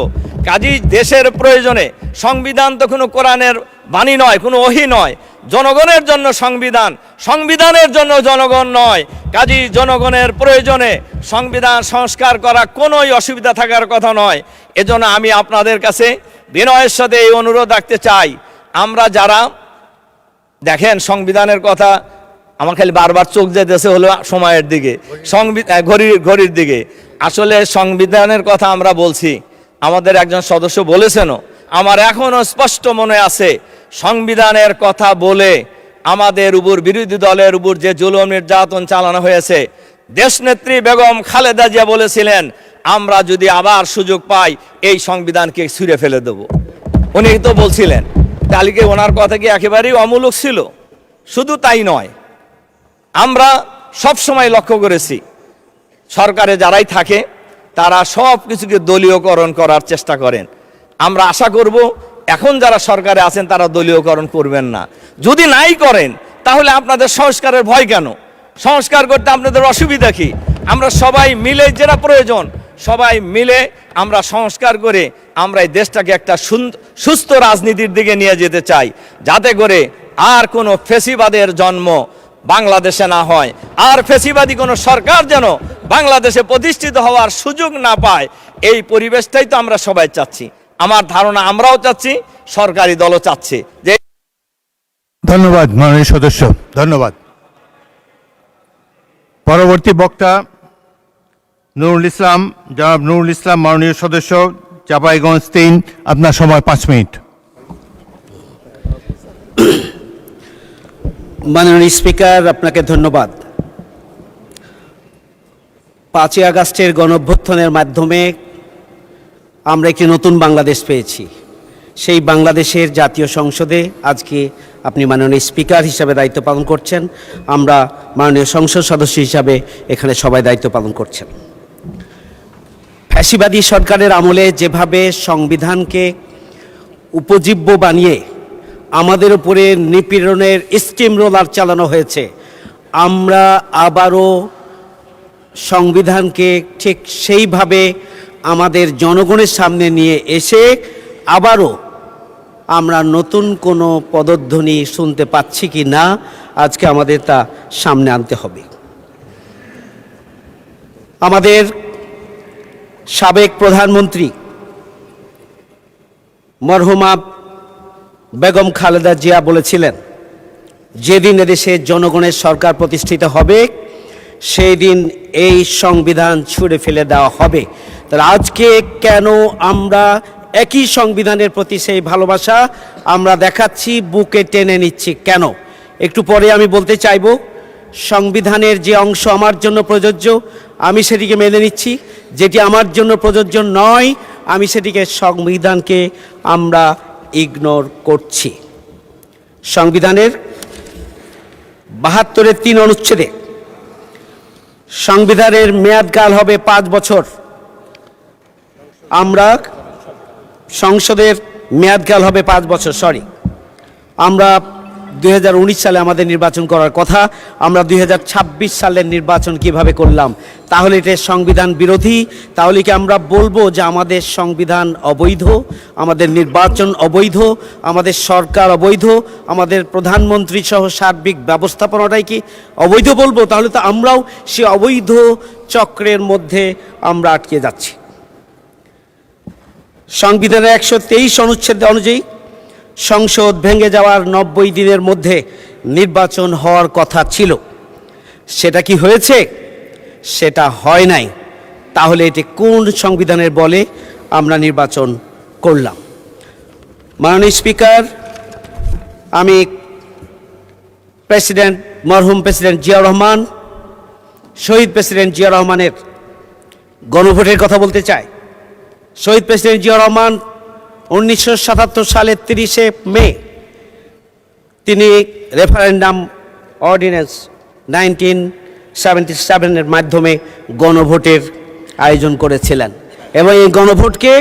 কাজেই দেশের প্রয়োজনে, সংবিধান তো কোনো কোরআনের বাণী নয়, কোনো ওহী নয়, জনগণের জন্য সংবিধান, সংবিধানের জন্য জনগণ নয়। কাজেই জনগণের প্রয়োজনে সংবিধান সংস্কার করা কোনোই অসুবিধা থাকার কথা নয়। এজন্য আমি আপনাদের কাছে বিনয়ের সাথে এই অনুরোধ রাখতে চাই, আমরা যারা দেখেন সংবিধানের কথা আমার খালি বারবার চোখ যেতেছে হলো সময়ের দিকে, ঘড়ির দিকে। আসলে সংবিধানের কথা আমরা বলছি, আমাদের একজন সদস্য বলেছেনও, আমার এখনো স্পষ্ট মনে আছে সংবিধানের কথা বলে আমাদের উপর, বিরোধী দলের উপর যে জুলুম নির্যাতন চালানো হয়েছে, দেশনেত্রী বেগম খালেদা জিয়া বলেছিলেন আমরা যদি আবার সুযোগ পাই এই সংবিধানকে ছুঁড়ে ফেলে দেব। উনি তো বলছিলেন, তাহলে কি ওনার কথা কি একেবারেই অমূলক ছিল? শুধু তাই নয়, আমরা সব সময় লক্ষ্য করেছি সরকারে যারাই থাকে তারা সব কিছুকে দলীয়করণ করার চেষ্টা করেন। আমরা আশা করব এখন যারা সরকারে আছেন তারা দলীয়করণ করবেন না। যদি নাই করেন তাহলে আপনাদের সংস্কারের ভয় কেন? সংস্কার করতে আপনাদের অসুবিধা কি? আমরা সবাই মিলে, যেটা প্রয়োজন সবাই মিলে আমরা সংস্কার করে আমরা এই দেশটাকে একটা সুস্থ রাজনীতির দিকে নিয়ে যেতে চাই, যাতে করে আর কোনো ফ্যাসিবাদের জন্ম বাংলাদেশে না হয়, আর ফ্যাসিবাদী কোনো সরকার যেন বাংলাদেশে প্রতিষ্ঠিত হওয়ার সুযোগ না পায়। এই পরিবেশটাই তো আমরা সবাই চাচ্ছি। আমার ধারণা আমরাও চাচ্ছি, সরকারি দলও চাচ্ছে। যে ধন্যবাদ মাননীয় সদস্য, ধন্যবাদ। পরবর্তী বক্তা নুরুল ইসলাম, জনাব নুরুল ইসলাম, মাননীয় সদস্য, চাঁপাইগঞ্জ 3। আপনার সময় 5 মিনিট। মাননীয় স্পিকার, আপনাকে ধন্যবাদ। 5ই আগস্টের গণঅভ্যুত্থানের মাধ্যমে আমরা একটি নতুন বাংলাদেশ পেয়েছি। সেই বাংলাদেশের জাতীয় সংসদে আজকে আপনি মাননীয় স্পিকার হিসাবে দায়িত্ব পালন করছেন, আমরা মাননীয় সংসদ সদস্য হিসাবে এখানে সবাই দায়িত্ব পালন করছেন। ফ্যাসিবাদী সরকারের আমলে যেভাবে সংবিধানকে উপজীব্য বানিয়ে আমাদের উপরে নিপীড়নের স্টিম রোলার চালানো হয়েছে, আমরা আবারও সংবিধানকে ঠিক সেইভাবে আমাদের জনগণের সামনে নিয়ে এসে আবারও আমরা নতুন কোনো পদধ্বনি শুনতে পাচ্ছি কি না, আজকে আমাদের তা সামনে আনতে হবে। আমাদের সাবেক প্রধানমন্ত্রী মরহুমা বেগম খালেদা জিয়া বলেছিলেন, যেদিন এদেশে জনগণের সরকার প্রতিষ্ঠিত হবে সেই দিন এই সংবিধান ছুঁড়ে ফেলে দেওয়া হবে। তাহলে আজকে কেন আমরা একই সংবিধানের প্রতি সেই ভালোবাসা আমরা দেখাচ্ছি, বুকে টেনে নিচ্ছি কেন? একটু পরে আমি বলতে চাইব, সংবিধানের যে অংশ আমার জন্য প্রযোজ্য আমি সেটিকে মেনে নিচ্ছি, যেটি আমার জন্য প্রযোজ্য নয় আমি সেটিকে, সংবিধানকে আমরা ইগনোর করছি। সংবিধানের 72-এর 3 অনুচ্ছেদে সংবিধানের মেয়াদকাল হবে 5 বছর। আমরা সংসদের মেয়াদকাল হবে 5 বছর, আমরা 2019 সালে আমাদের নির্বাচন করার কথা, আমরা 2026 সালের নির্বাচন কিভাবে করলাম? তাহলে এটা সংবিধান বিরোধী? তাহলে কি আমরা বলবো যে আমাদের সংবিধান অবৈধ, আমাদের নির্বাচন অবৈধ, আমাদের সরকার অবৈধ, আমাদের প্রধানমন্ত্রী সহ সার্বিক ব্যবস্থাপনাটাই কি অবৈধ বলবো? তাহলে তো আমরাও সে অবৈধ চক্রের মধ্যে আমরা আটকে যাচ্ছি। সংবিধানের 123 অনুচ্ছেদ অনুযায়ী সংসদ ভেঙে যাওয়ার 90 দিনের মধ্যে নির্বাচন হওয়ার কথা ছিল, সেটা কি হয়েছে? সেটা হয় নাই। তাহলে এটি কোন সংবিধানের বলে আমরা নির্বাচন করলাম? মাননীয় স্পিকার, আমি মরহুম প্রেসিডেন্ট জিয়াউর রহমান, শহীদ প্রেসিডেন্ট জিয়াউর রহমানের গণভোটের কথা বলতে চাই। শহীদ প্রেসিডেন্ট জিয়াউর রহমান 1977 সালের 30শে মে তিনি রেফারেন্ডাম অর্ডিন্যান্স 1977-এর মাধ্যমে গণভোটের আয়োজন করেছিলেন এবং এই গণভোটকে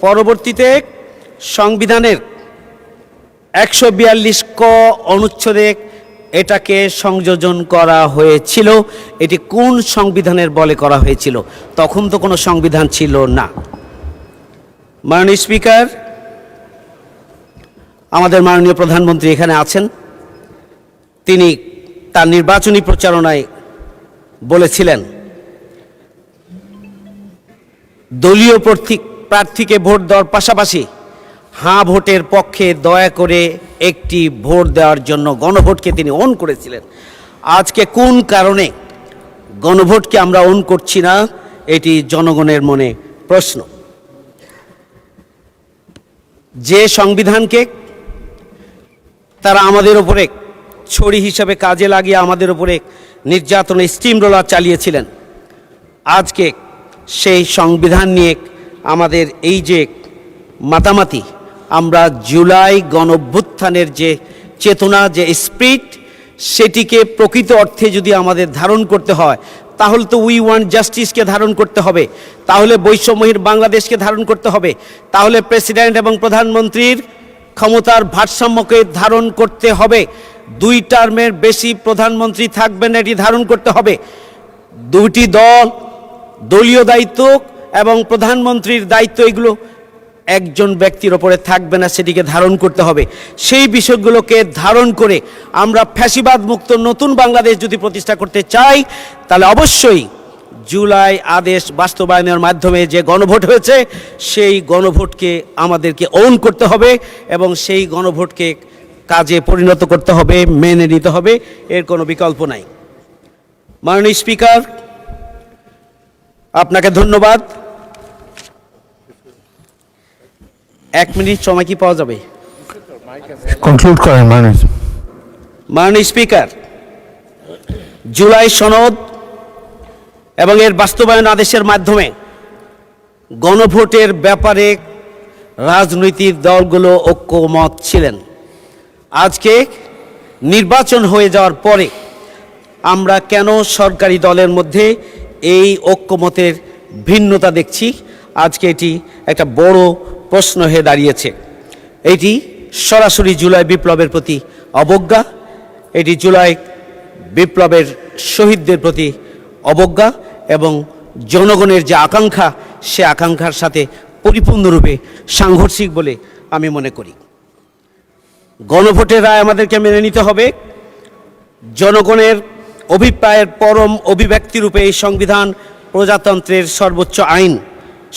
পরবর্তীতে সংবিধানের 142 ক অনুচ্ছেদে এটাকে সংযোজন করা হয়েছিল। এটি কোন সংবিধানের বলে করা হয়েছিল? তখন তো কোনো সংবিধান ছিল না। মাননীয় স্পিকার, আমাদের মাননীয় প্রধানমন্ত্রী এখানে আছেন, তিনি তার নির্বাচনী প্রচারণায় বলেছিলেন দলীয় প্রার্থীকে ভোট দেওয়ার পাশাপাশি হাঁ ভোটের পক্ষে দয়া করে একটি ভোট দেওয়ার জন্য গণভোটকে তিনি অন করেছিলেন। আজকে কোন কারণে গণভোটকে আমরা অন করছি না, এটি জনগণের মনে প্রশ্ন। যে সংবিধানকে তারা আমাদের উপরে ছড়ি হিসাবে কাজে লাগিয়ে আমাদের উপরে নির্যাতনের স্টিম রোলার চালিয়েছিলেন, আজকে সেই সংবিধান নিয়ে আমাদের এই যে মাতামাতি, আমরা জুলাই গণঅভ্যুত্থানের যে চেতনা, যে স্পিরিট, সেটিকে প্রকৃত অর্থে যদি আমাদের ধারণ করতে হয়, তাহলে তো উই ওয়ান্ট জাস্টিসকে ধারণ করতে হবে, তাহলে বৈষম্যহীন বাংলাদেশকে ধারণ করতে হবে, তাহলে প্রেসিডেন্ট এবং প্রধানমন্ত্রীর ক্ষমতার ভারসাম্যকে ধারণ করতে হবে, 2 টার্মের বেশি প্রধানমন্ত্রী থাকবেন এটি ধারণ করতে হবে, 2টি দল, দলীয় দায়িত্ব এবং প্রধানমন্ত্রীর দায়িত্ব, এগুলো একজন ব্যক্তির ওপরে থাকবে না, সেটিকে ধারণ করতে হবে। সেই বিষয়গুলোকে ধারণ করে আমরা ফ্যাসিবাদ মুক্ত নতুন বাংলাদেশ যদি প্রতিষ্ঠা করতে চাই, তাহলে অবশ্যই জুলাই আদেশ বাস্তবায়নের মাধ্যমে যে গণভোট হয়েছে, সেই গণভোটকে আমাদেরকে ওন করতে হবে এবং সেই গণভোটকে কাজে পরিণত করতে হবে, মেনে নিতে হবে, এর কোনো বিকল্প নাই। মাননীয় স্পিকার, আপনাকে ধন্যবাদ। 1 মিনিট সময় কি পাওয়া যাবে? কনক্লুড করেন মাননীয়। মাননীয় স্পিকার, জুলাই সনদ এবং এর বাস্তবায়ন আদেশের মাধ্যমে গণভোটের ব্যাপারে রাজনৈতিক দলগুলো ঐক্যমত ছিলেন। আজকে নির্বাচন হয়ে যাওয়ার পরে আমরা কেন সরকারি দলের মধ্যে এই ঐক্যমতের ভিন্নতা দেখছি? আজকে এটি একটা বড় প্রশ্ন হয়ে দাঁড়িয়েছে। এটি সরাসরি জুলাই বিপ্লবের প্রতি অবজ্ঞা, এটি জুলাই বিপ্লবের শহীদদের প্রতি অবজ্ঞা এবং জনগণের যে আকাঙ্ক্ষা, সে আকাঙ্ক্ষার সাথে পরিপূর্ণরূপে সাংঘর্ষিক বলে আমি মনে করি। গণভোটের রায় আমাদেরকে মেনে নিতে হবে। জনগণের অভিপ্রায়ের পরম অভিব্যক্তি রূপে এই সংবিধান প্রজাতন্ত্রের সর্বোচ্চ আইন।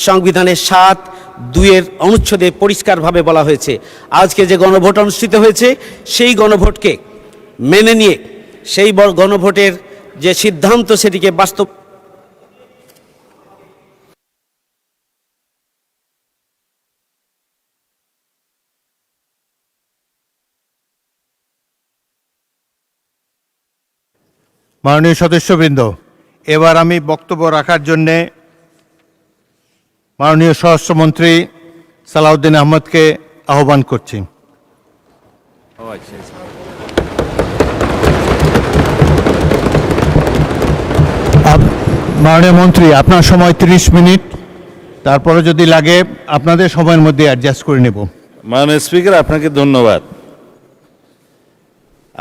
সংবিধানের 7(2) অনুচ্ছেদে পরিষ্কারভাবে বলা হয়েছে, আজকে যে গণভোট অনুষ্ঠিত হয়েছে, সেই গণভোটকে মেনে নিয়ে সেই গণভোটের যে সিদ্ধান্ত, সেটিকে বাস্তব মাননীয় সদস্যবৃন্দ, এবার আমি বক্তব্য রাখার জন্যে মাননীয় স্বরাষ্ট্রমন্ত্রী সালাউদ্দিন আহমদকে আহ্বান করছি। মাননীয় মন্ত্রী, আপনার সময় 30 মিনিট, তারপরে যদি লাগে আপনাদের সময়ের মধ্যে অ্যাডজাস্ট করে নেব। মাননীয় স্পিকার, আপনাকে ধন্যবাদ।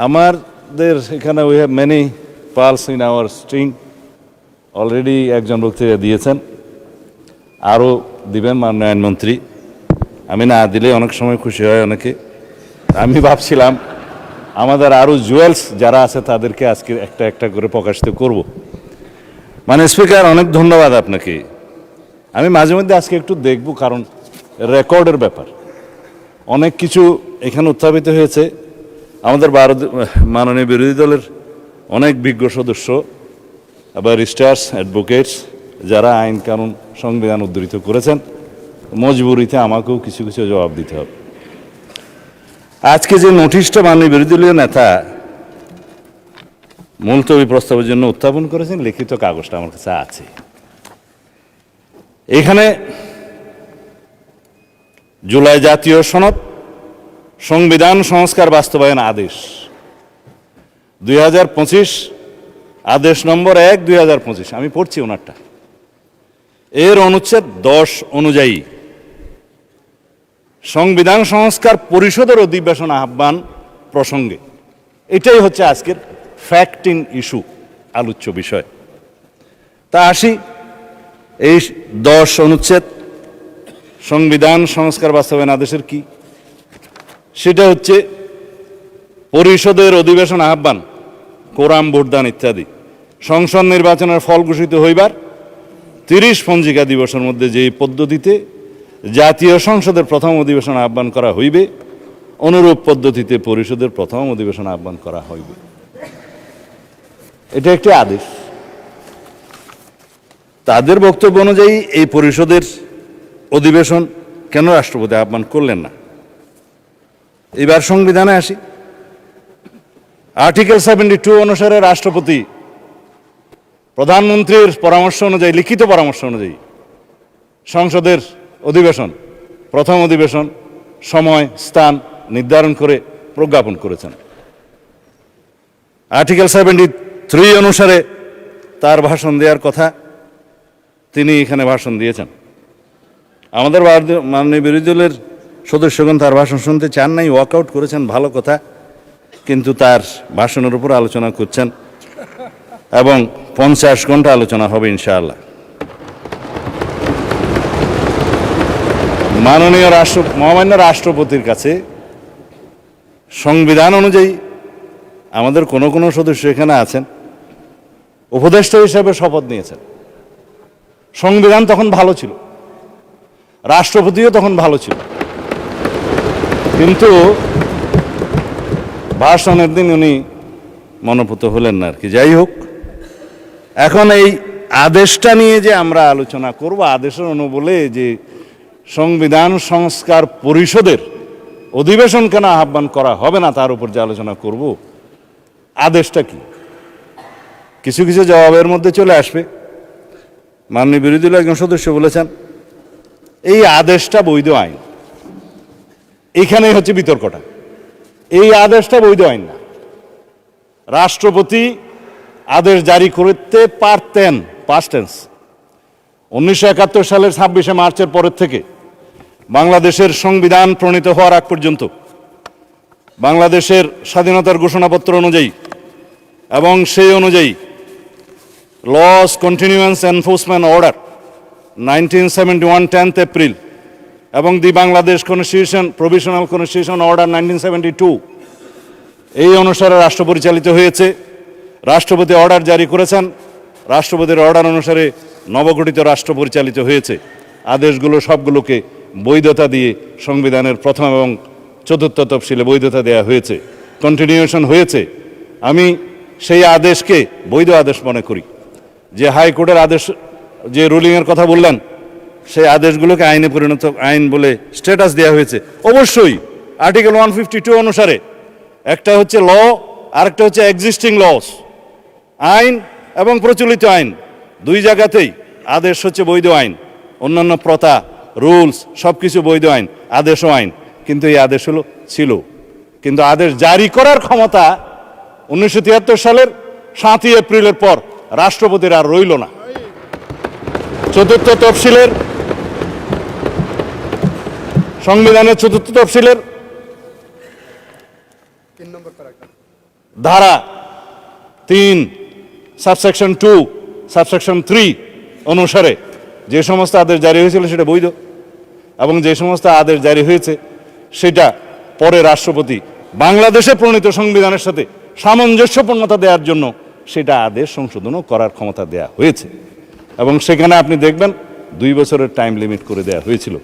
আমাদের এখানে we have many pulse in our string. Already একজন বক্তৃতা দিয়েছেন, আরও দিবেন মাননীয় আইনমন্ত্রী। আমি না দিলে অনেক সময় খুশি হয় অনেকে। আমি ভাবছিলাম আমাদের আরও জুয়েলস যারা আছে তাদেরকে আজকে একটা একটা করে প্রকাশিত করব। মানে স্পিকার, অনেক ধন্যবাদ আপনাকে। আমি মাঝে মধ্যে আজকে একটু দেখব, কারণ রেকর্ডের ব্যাপার অনেক কিছু এখানে উত্থাপিত হয়েছে। আমাদের মাননীয় বিরোধী দলের অনেক বিজ্ঞ সদস্য, ব্যারিস্টার্স, অ্যাডভোকেটস, যারা আইন কানুন সংবিধান উদ্ধৃত করেছেন, মজবুরিতে আমাকেও কিছু কিছু জবাব দিতে হবে। আজকে যে নোটিশটা মাননীয় বিরোধী দলীয় নেতা মুলতবি প্রস্তাবের জন্য উত্থাপন করেছেন, লিখিত কাগজটা আমার কাছে আছে। এখানে জুলাই জাতীয় সনদ সংবিধান সংস্কার বাস্তবায়ন আদেশ 2025, আদেশ নম্বর 1/2025, আমি পড়ছি ওনারটা। এর অনুচ্ছেদ 10 অনুযায়ী সংবিধান সংস্কার পরিষদের অধিবেশন আহ্বান প্রসঙ্গে, এটাই হচ্ছে আজকের ফ্যাক্ট ইন ইস্যু, আলোচ্য বিষয়। তা আসি, এই 10 অনুচ্ছেদ সংবিধান সংস্কার বাস্তবায়ন আদেশের কি, সেটা হচ্ছে পরিষদের অধিবেশন আহ্বান, কোরাম, ভোটদান ইত্যাদি সংসদ নির্বাচনের ফল ঘোষিত হইবার 30 পঞ্জিকা দিবসের মধ্যে যেই পদ্ধতিতে জাতীয় সংসদের প্রথম অধিবেশন আহ্বান করা হইবে, অনুরূপ পদ্ধতিতে পরিষদের প্রথম অধিবেশন আহ্বান করা হইবে। এটা একটি আদেশ। তাদের বক্তব্য অনুযায়ী এই পরিষদের অধিবেশন কেন রাষ্ট্রপতি আহ্বান করলেন না? এবার সংবিধানে আসি। আর্টিকেল 72 অনুসারে রাষ্ট্রপতি প্রধানমন্ত্রীর পরামর্শ অনুযায়ী, লিখিত পরামর্শ অনুযায়ী সংসদের অধিবেশন, প্রথম অধিবেশন, সময় স্থান নির্ধারণ করে প্রজ্ঞাপন করেছেন। আর্টিকেল 73 অনুসারে তার ভাষণ দেওয়ার কথা, তিনি এখানে ভাষণ দিয়েছেন। আমাদের মাননীয় বিরোধী দলের সদস্যগণ তার ভাষণ শুনতে চান নাই, ওয়াকআউট করেছেন, ভালো কথা, কিন্তু তার ভাষণের উপর আলোচনা করছেন এবং 50 ঘন্টা আলোচনা হবে ইনশাআল্লাহ। মাননীয় মহামান্য রাষ্ট্রপতির কাছে সংবিধান অনুযায়ী আমাদের কোনো কোনো সদস্য এখানে আছেন, উপদেষ্টা হিসেবে শপথ নিয়েছেন। সংবিধান তখন ভালো ছিল, রাষ্ট্রপতিও তখন ভালো ছিল, কিন্তু ভাষণের দিন উনি মনোপুত হলেন না আর কি। যাই হোক, এখন এই আদেশটা নিয়ে যে আমরা আলোচনা করব, আদেশের অনুবলে যে সংবিধান সংস্কার পরিষদের অধিবেশন কেন আহ্বান করা হবে না তার উপর যে আলোচনা করব, আদেশটা কি? কিছু কিছু জবাবের মধ্যে চলে আসবে। মাননীয় বিরোধী দলের একজন সদস্য বলেছেন এই আদেশটা বৈধ আইন। এখানেই হচ্ছে বিতর্কটা। এই আদেশটা বৈধ আইন না। রাষ্ট্রপতি আদেশ জারি করতে পারতেন, পাস্ট টেন্স। 1971 সালের 26শে মার্চের পরের থেকে বাংলাদেশের সংবিধান প্রণীত হওয়ার আগ পর্যন্ত বাংলাদেশের স্বাধীনতার ঘোষণাপত্র অনুযায়ী এবং সেই অনুযায়ী laws continuance enforcement order 1971 10th April এবং the Bangladesh constitution provisional constitution order 1972 এই অনুসারে রাষ্ট্র পরিচালিত হয়েছে। রাষ্ট্রপতি অর্ডার জারি করেছেন, রাষ্ট্রপতির অর্ডার অনুসারে নবগঠিত রাষ্ট্র পরিচালিত হয়েছে। আদেশগুলো সবগুলোকে বৈধতা দিয়ে সংবিধানের প্রথম এবং চতুর্থ তফসিলে বৈধতা দেওয়া হয়েছে, কন্টিনিউশন হয়েছে। আমি সেই আদেশকে বৈধ আদেশ মনে করি। যে হাইকোর্টের আদেশ, যে রুলিংয়ের কথা বললেন, সেই আদেশগুলোকে আইনে পরিণত, আইন বলে স্ট্যাটাস দেওয়া হয়েছে। অবশ্যই আর্টিকেল 152 অনুসারে একটা হচ্ছে ল, আরেকটা হচ্ছে এক্সিস্টিং লস। আইন এবং প্রচলিত আইন দুই জায়গাতেই আদেশ হচ্ছে বৈধ আইন। অন্যান্য প্রথা, রুলস সব কিছু বৈধ আইন, আদেশও আইন। কিন্তু এই আদেশ ছিল, কিন্তু আদেশ জারি করার ক্ষমতা 1973 সালের 7ই এপ্রিলের পর রাষ্ট্রপতির আর রইল না। চতুর্থ তফসিলের, সংবিধানের চতুর্থ তফসিলের ধারা 3 সাবসেকশন 2 সাবসেকশন 3 অনুসারে যে সমস্ত আদেশ জারি হয়েছিল সেটা বৈধ, এবং যে সমস্ত আদেশ জারি হয়েছে সেটা পরে রাষ্ট্রপতি বাংলাদেশে প্রণীত সংবিধানের সাথে সামঞ্জস্যপূর্ণতা দেওয়ার জন্য সেটা আদেশ সংশোধনও করার ক্ষমতা দেয়া হয়েছে। এবং সেখানে আপনি দেখবেন 2 বছরের টাইম লিমিট করে দেওয়া হয়েছিল।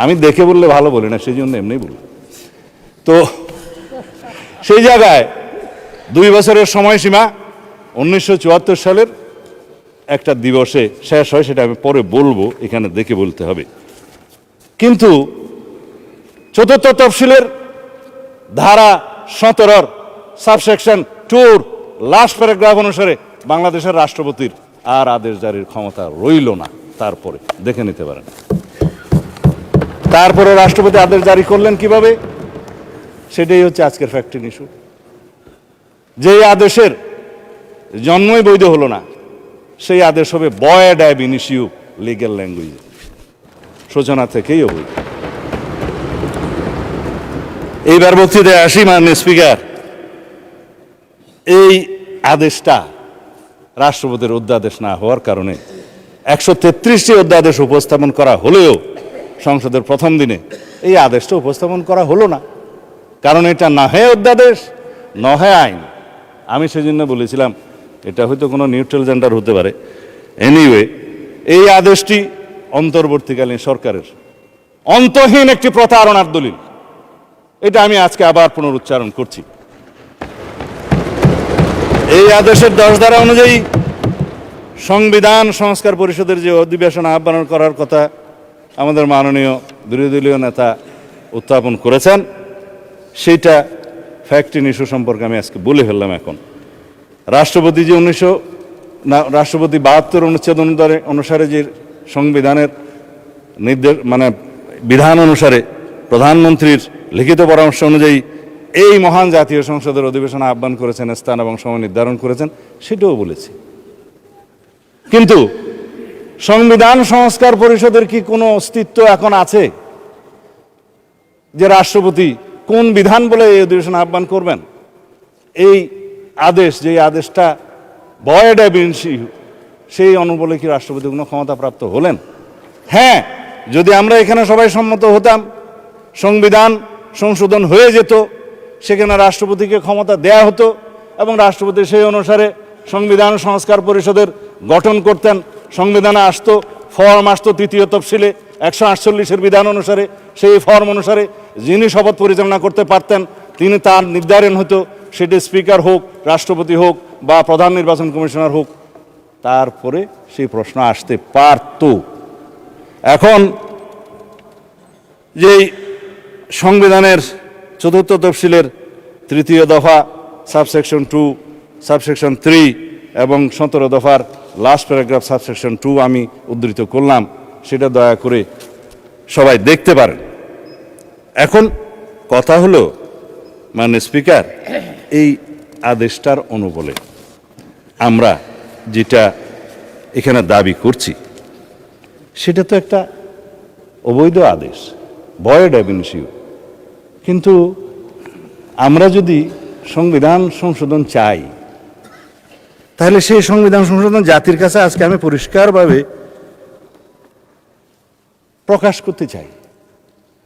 আমি দেখে বললে ভালো বলি না, সেই জন্য এমনি বলি। তো সেই জায়গায় 2 বছরের সময়সীমা 1974 সালের একটা দিবসে শেষ হয়, সেটা আমি পরে বলবো, এখানে দেখে বলতে হবে। কিন্তু চতুর্থ তফসিলের ধারা 17 সাবসেকশন 2 লাস্ট প্যারাগ্রাফ অনুসারে বাংলাদেশের রাষ্ট্রপতির আর আদেশ জারির ক্ষমতা রইল না। তারপরে দেখে নিতে পারেন। তারপরে রাষ্ট্রপতি আদেশ জারি করলেন কিভাবে, সেটাই হচ্ছে আজকের ফ্যাক্টর ইস্যু। যে আদেশের জন্মই বৈধ হলো না, সেই আদেশ হবে ভয়েড অ্যাব ইনিশিও লিগ্যাল ল্যাঙ্গুয়েজ, সূচনা থেকেই অবৈধ। এইবার বক্তৃতায় আসি। মাননীয় স্পিকার, এই আদেশটা রাষ্ট্রপতির অধ্যাদেশ না হওয়ার কারণে 133টি অধ্যাদেশ উপস্থাপন করা হলেও সংসদের প্রথম দিনে এই আদেশটা উপস্থাপন করা হলো না, কারণ এটা না হয় অধ্যাদেশ, না হয় আইন। আমি সেজন্য বলেছিলাম এটা হয়তো কোনো নিউট্রাল জেন্ডার হতে পারে। এনিওয়ে, এই আদেশটি অন্তর্বর্তীকালীন সরকারের অন্তহীন একটি প্রতারণার দলিল। এটা আমি আজকে আবার পুনরুচ্চারণ করছি। এই আদেশের 10 ধারা অনুযায়ী সংবিধান সংস্কার পরিষদের যে অধিবেশন আহ্বান করার কথা আমাদের মাননীয় বিরোধী দলীয় নেতা উত্থাপন করেছেন, সেইটা ফ্যাক্ট ইন ইস্যু সম্পর্কে আমি আজকে বলে ফেললাম। এখন রাষ্ট্রপতি যে রাষ্ট্রপতি 72 অনুচ্ছেদ অনুসারে যে সংবিধানের নির্দেশ মানে বিধান অনুসারে প্রধানমন্ত্রীর লিখিত পরামর্শ অনুযায়ী এই মহান জাতীয় সংসদের অধিবেশন আহ্বান করেছেন, স্থান এবং সময় নির্ধারণ করেছেন, সেটাও বলেছি। কিন্তু সংবিধান সংস্কার পরিষদের কি কোনো অস্তিত্ব এখন আছে যে রাষ্ট্রপতি কোন বিধান বলে এই অধিবেশন আহ্বান করবেন? এই আদেশ, যে আদেশটা ভয়েড অ্যাব ইনিশিও, সেই অনুবলে কি রাষ্ট্রপতি কোনো ক্ষমতাপ্রাপ্ত হলেন? হ্যাঁ, যদি আমরা এখানে সবাই সম্মত হতাম, সংবিধান সংশোধন হয়ে যেত, সেখানে রাষ্ট্রপতিকে ক্ষমতা দেয়া হতো এবং রাষ্ট্রপতি সেই অনুসারে সংবিধান সংস্কার পরিষদের গঠন করতেন। সংবিধানে আসতো, ফর্ম আসতো তৃতীয় তফসিলে 148-এর বিধান অনুসারে, সেই ফর্ম অনুসারে যিনি শপথ পরিচালনা করতে পারতেন তিনি, তার নির্ধারণ হতো, সেটি স্পিকার হোক, রাষ্ট্রপতি হোক বা প্রধান নির্বাচন কমিশনার হোক, তারপরে সেই প্রশ্ন আসতে পারত। এখন যেই সংবিধানের 4র্থ তফসিলের 3য় দফা সাবসেকশন 2, সাবসেকশন 3 এবং 17 দফার লাস্ট প্যারাগ্রাফ সাবসেকশন 2 আমি উদ্ধৃত করলাম, সেটা দয়া করে সবাই দেখতে পারেন। এখন কথা হলো, মাননীয় স্পিকার, এই আদেশটার অনুবলে আমরা যেটা এখানে দাবি করছি সেটা তো একটা অবৈধ আদেশ, ভয়েড অ্যাব ইনিশিও। কিন্তু আমরা যদি সংবিধান সংশোধন চাই, তাহলে সেই সংবিধান সংশোধন জাতির কাছে আজকে আমি পরিষ্কারভাবে প্রকাশ করতে চাই।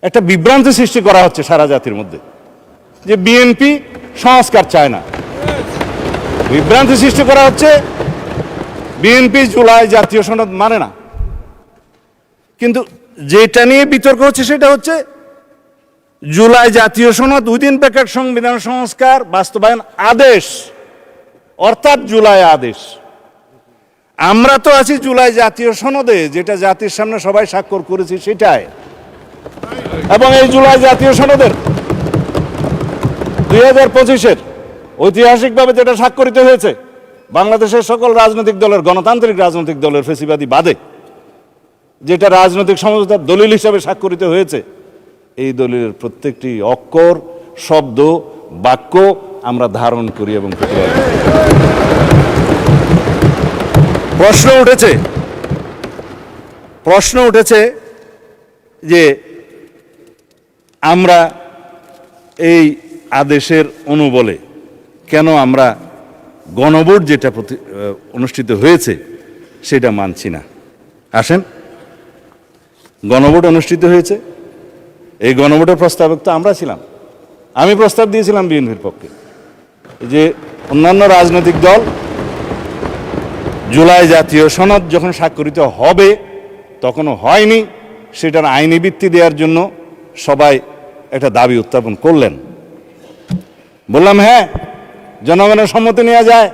একটা বিভ্রান্তি সৃষ্টি করা হচ্ছে সারা জাতির মধ্যে যে বিএনপি সংস্কার চায় না। বিভ্রান্তি সৃষ্টি করা হচ্ছে বিএনপি জুলাই জাতীয় সনদ মানে না। কিন্তু যেটা নিয়ে বিতর্ক হচ্ছে সেটা হচ্ছে জুলাই জাতীয় সনদ উইদিন ব্র্যাকেট সংবিধান সংস্কার বাস্তবায়ন আদেশ, অর্থাৎ জুলাই আদেশ। আমরা তো আছি জুলাই জাতীয় সনদে, যেটা জাতির সামনে সবাই স্বাক্ষর করেছি সেটাই। এবং এই জুলাই জাতীয় সনদের 2025-এর ঐতিহাসিকভাবে যেটা স্বাক্ষরিত হয়েছে, বাংলাদেশের সকল রাজনৈতিক দলের, গণতান্ত্রিক রাজনৈতিক দলের ফেসিবাদী বাদে, যেটা রাজনৈতিক সমঝোতার দলিল হিসাবে স্বাক্ষরিত হয়েছে, এই দলিলের প্রত্যেকটি অক্ষর, শব্দ, বাক্য আমরা ধারণ করি এবং প্রশ্ন উঠেছে যে আমরা এই আদেশের অনুবলে কেন আমরা গণভোট যেটা অনুষ্ঠিত হয়েছে সেটা মানছি না। আসেন, গণভোট অনুষ্ঠিত হয়েছে, এই গণভোটের প্রস্তাবক তো আমরা ছিলাম। আমি প্রস্তাব দিয়েছিলাম বিএনপির পক্ষে যে অন্যান্য রাজনৈতিক দল জুলাই জাতীয় সনদ যখন স্বাক্ষরিত হবে, তখনও হয়নি, সেটার আইনি ভিত্তি দেওয়ার জন্য সবাই একটা দাবি উত্থাপন করলেন। বললাম হ্যাঁ, জনগণের সম্মতি নেওয়া যায়।